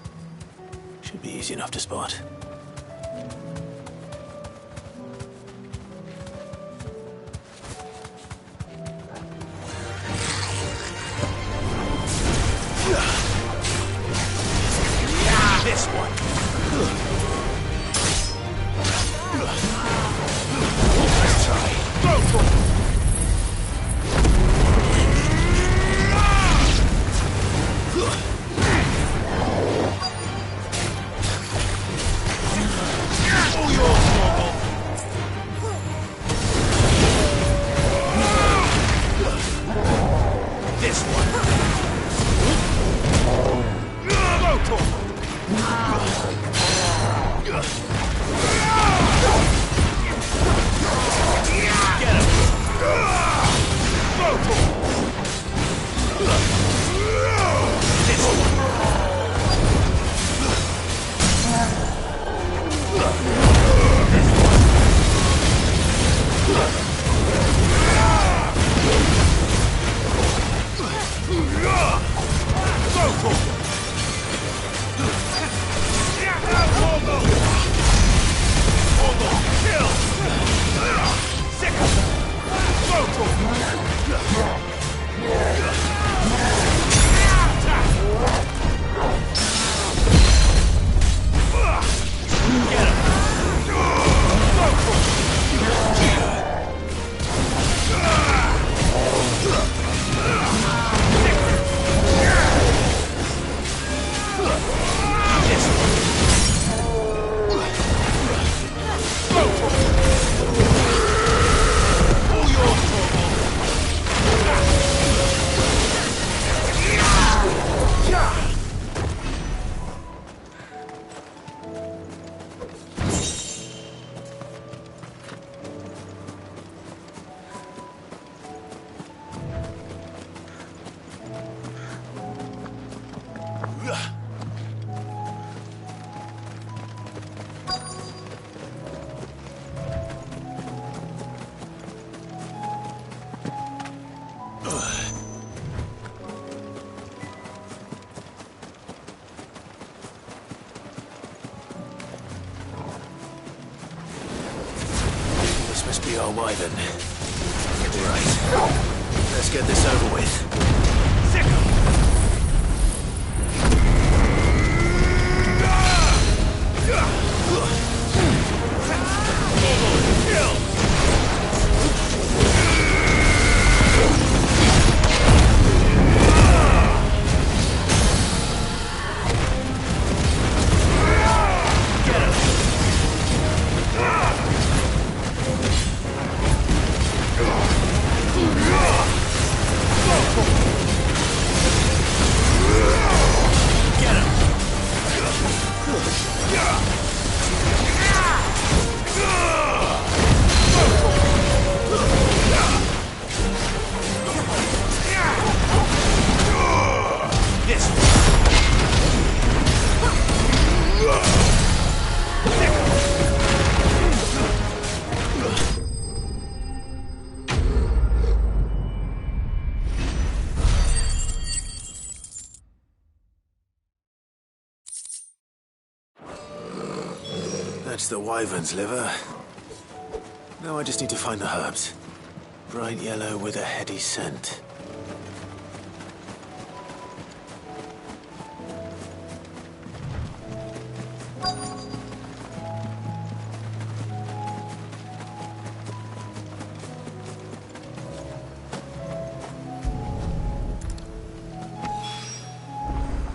Should be easy enough to spot. This one. Let's try. Go for it. This one. Our wyvern. Right. Let's get this over with. That's the wyvern's liver. Now I just need to find the herbs. Bright yellow with a heady scent.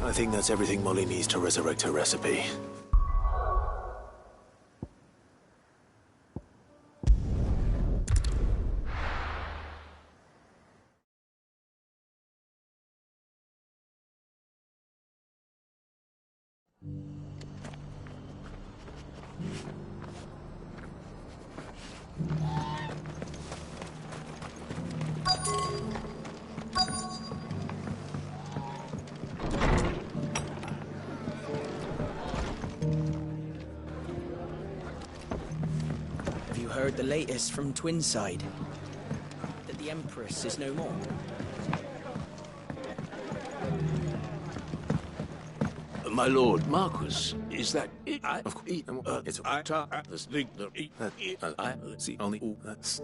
I think that's everything Molly needs to resurrect her recipe. Heard the latest from Twinside. That The Empress is no more. My lord, Marquis, is that it? Of course. It's the only. That's.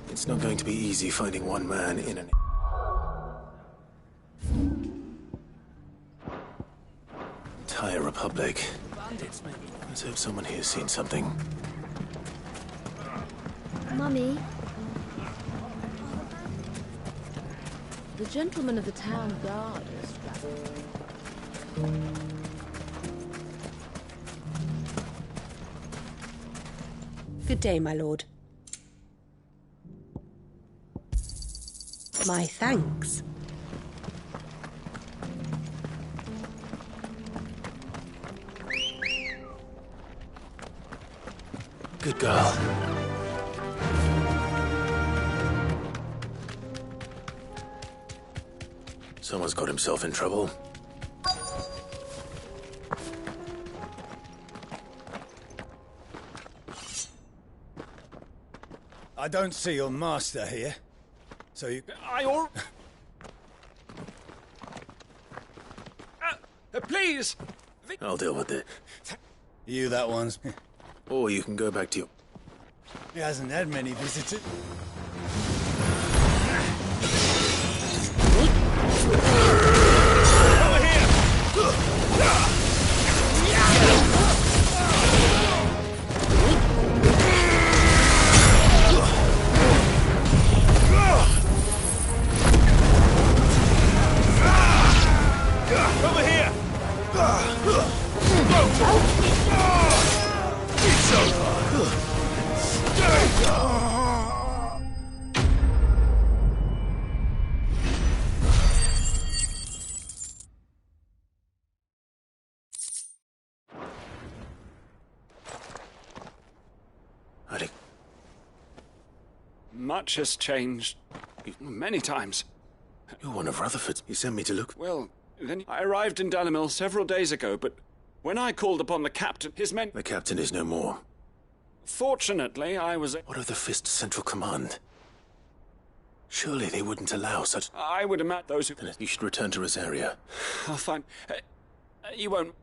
It's not going to be easy finding one man in an... entire republic. Let's hope someone here's seen something. Mummy? The gentleman of the town guard is traveling. Good day, my lord. My thanks. Good girl. Someone's got himself in trouble. I don't see your master here. So you... Please! I'll deal with it. You that one's... Or you can go back to your... He hasn't had many visitors. Over here! Over here! It's over! Much has changed. Many times. You're one of Rutherford's. You sent me to look... Well, then I arrived in Dalimil several days ago, but when I called upon the captain, his men... The captain is no more. Fortunately, I was... What of the Fist Central Command? Surely they wouldn't allow such... I would imagine those who... Then you should return to Rosaria. I'll find... you won't...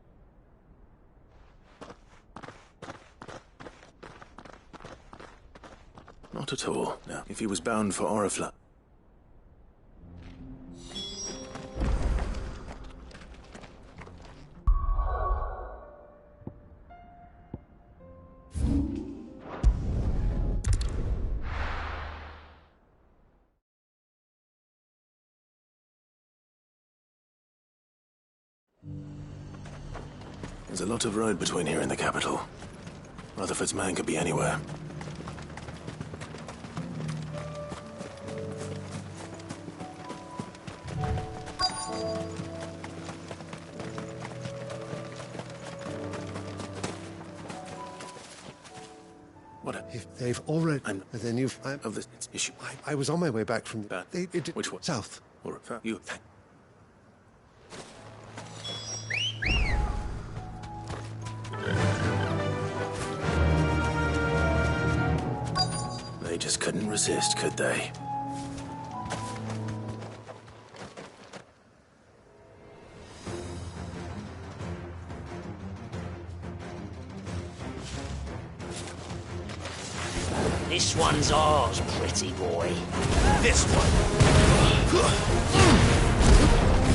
Not at all. No. If he was bound for Orifla... There's a lot of road between here and the capital. Rutherford's man could be anywhere. What? If they've already... then you've... of this issue. I was on my way back from... Which one? South. Or you... They just couldn't resist, could they? This one's ours, pretty boy. This one.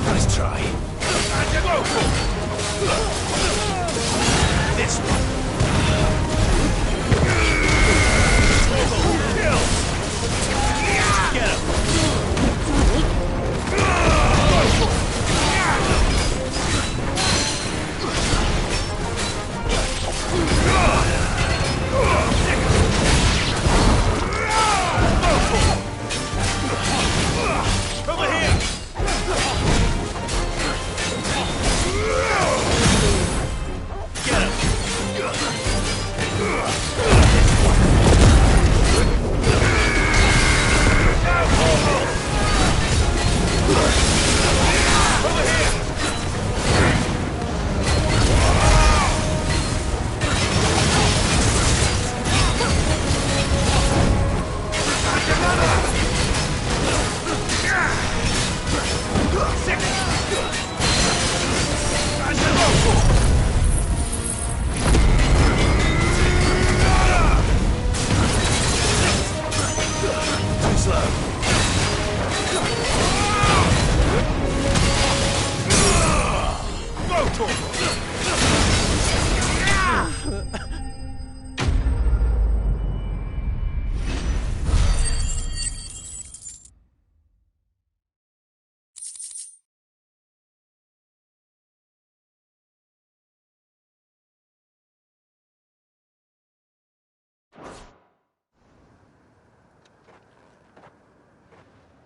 Nice try. This one. Kill! Get him!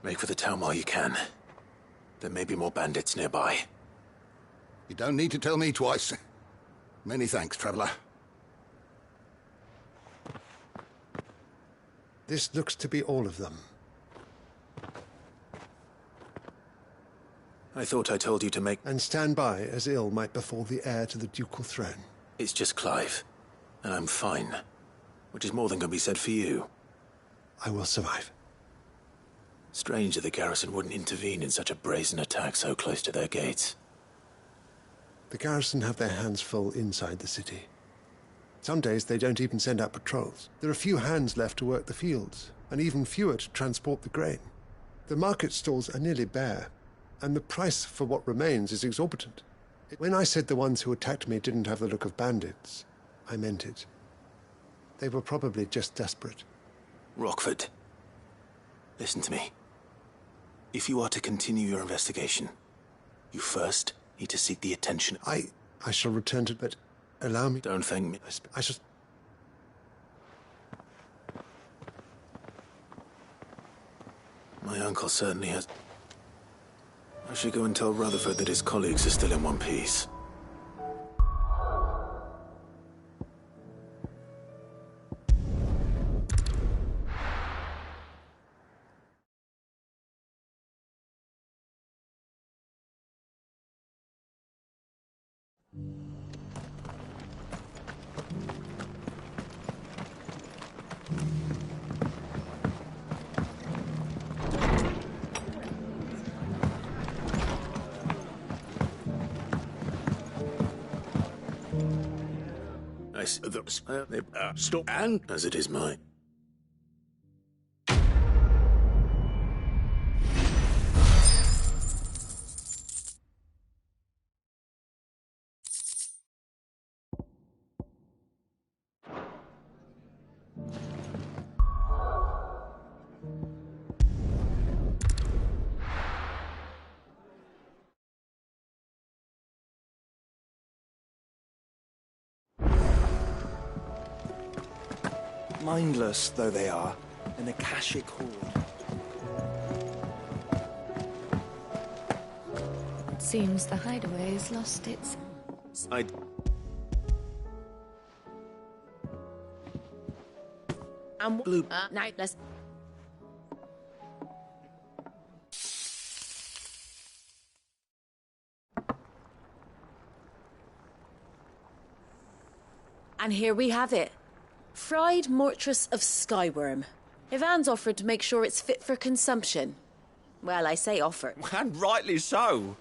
Make for the town while you can. There may be more bandits nearby. You don't need to tell me twice. Many thanks, traveler. This looks to be all of them. I thought I told you to make... And stand by, as ill might befall the heir to the ducal throne. It's just Clive, and I'm fine. Which is more than can be said for you. I will survive. Strange that the garrison wouldn't intervene in such a brazen attack so close to their gates. The garrison have their hands full inside the city. Some days they don't even send out patrols. There are few hands left to work the fields, and even fewer to transport the grain. The market stalls are nearly bare, and the price for what remains is exorbitant. When I said the ones who attacked me didn't have the look of bandits, I meant it. They were probably just desperate. Rockford, listen to me. If you are to continue your investigation, you first need to seek the attention... I shall return to... but allow me... Don't thank me. I shall... My uncle certainly has... I should go and tell Rutherford that his colleagues are still in one piece. Stop. And as it is mine. Mindless though they are, an Akashic horde. It seems the hideaway has lost its... Blue. Now, let's... And here we have it. Fried mortress of Skyworm. Ivan's offered to make sure it's fit for consumption. Well, I say offer. And rightly so.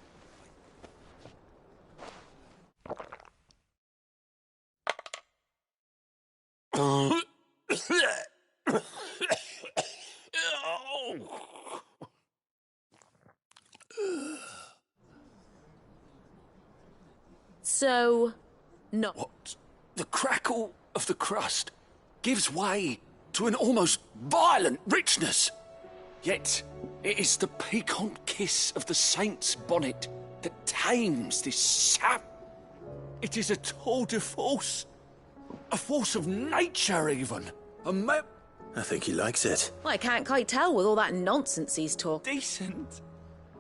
So... no. What? The crackle of the crust gives way to an almost violent richness. Yet, it is the piquant kiss of the saint's bonnet that tames this sap. It is a tour de force. A force of nature, even. I think he likes it. I can't quite tell with all that nonsense he's talking. Decent.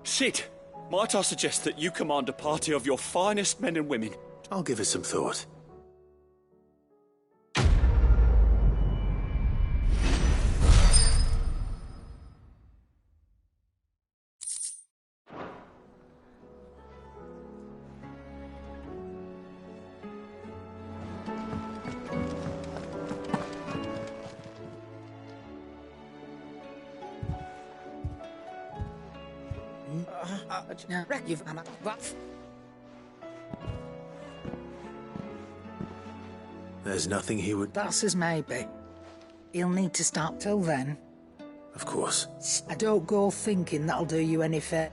Sid, might I suggest that you command a party of your finest men and women? I'll give it some thought. There's nothing he would... That's as maybe. He'll need to start till then. Of course. I don't go thinking that'll do you any fair.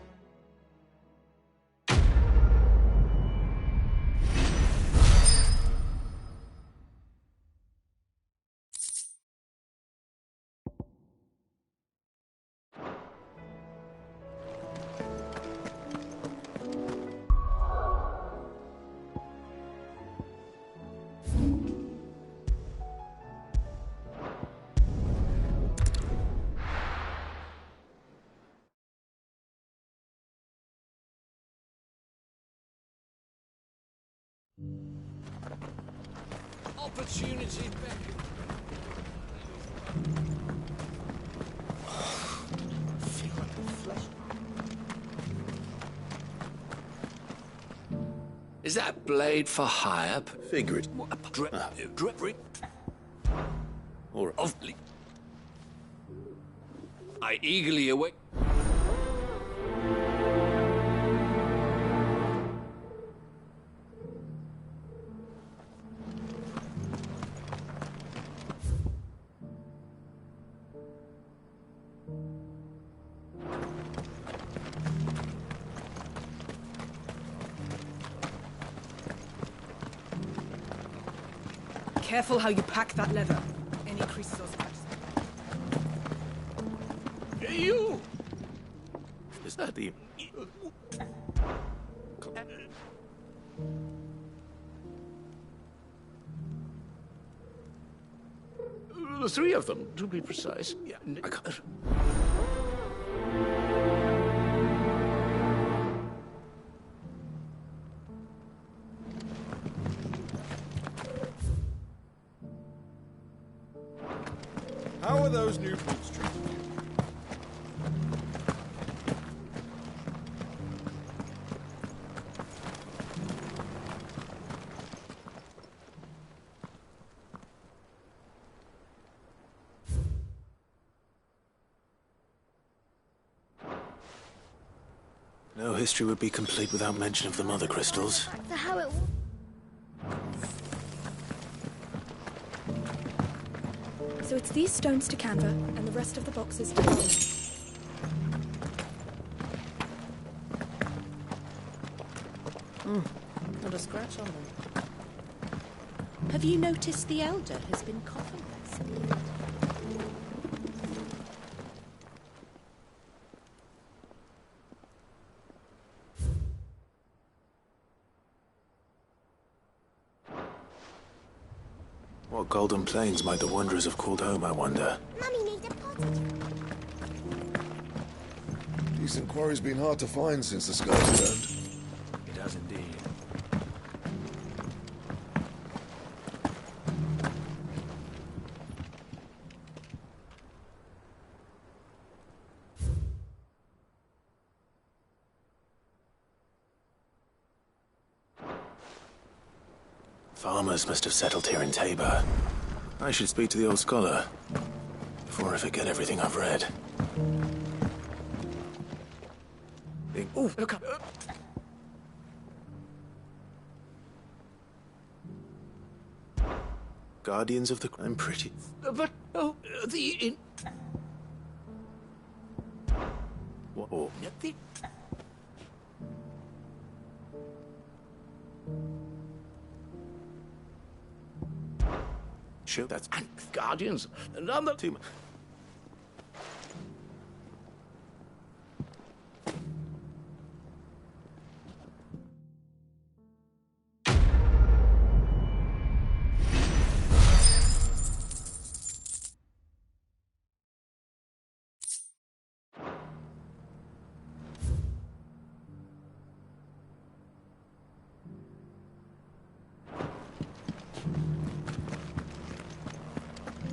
Opportunity beckons. Feel like the flesh. Is that blade for hire? Figure it. Drip. Or awfully. I eagerly await. Careful how you pack that leather. Any creases or scratches. You! Is that the... The three of them, to be precise. Yeah, I can't... How are those new boots treating you? No history would be complete without mention of the mother crystals. For how it. So it's these stones to Canva, and the rest of the boxes to Not a scratch on them. Have you noticed the elder has been coughing less? What golden plains might the wanderers have called home, I wonder? Mummy needs a pottage. Decent quarry's been hard to find since the sky's turned. It has indeed. Farmers must have settled here in Tabor. I should speak to the old scholar before I forget everything I've read. Oh, look up. Guardians of the... I'm pretty... But, oh, the... What? Oh. The... Sure, that's... And Guardians. Another... Too much.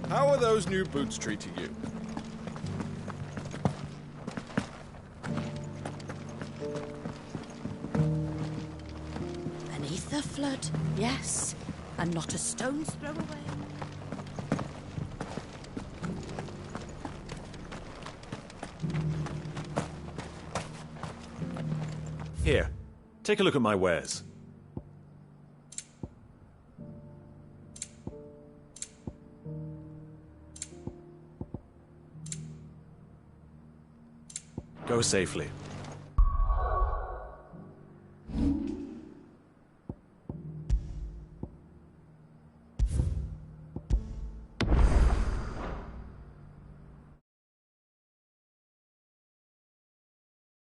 How are those new boots treating you? Beneath the flood, yes. And not a stone's throw away. Here, take a look at my wares. Go safely.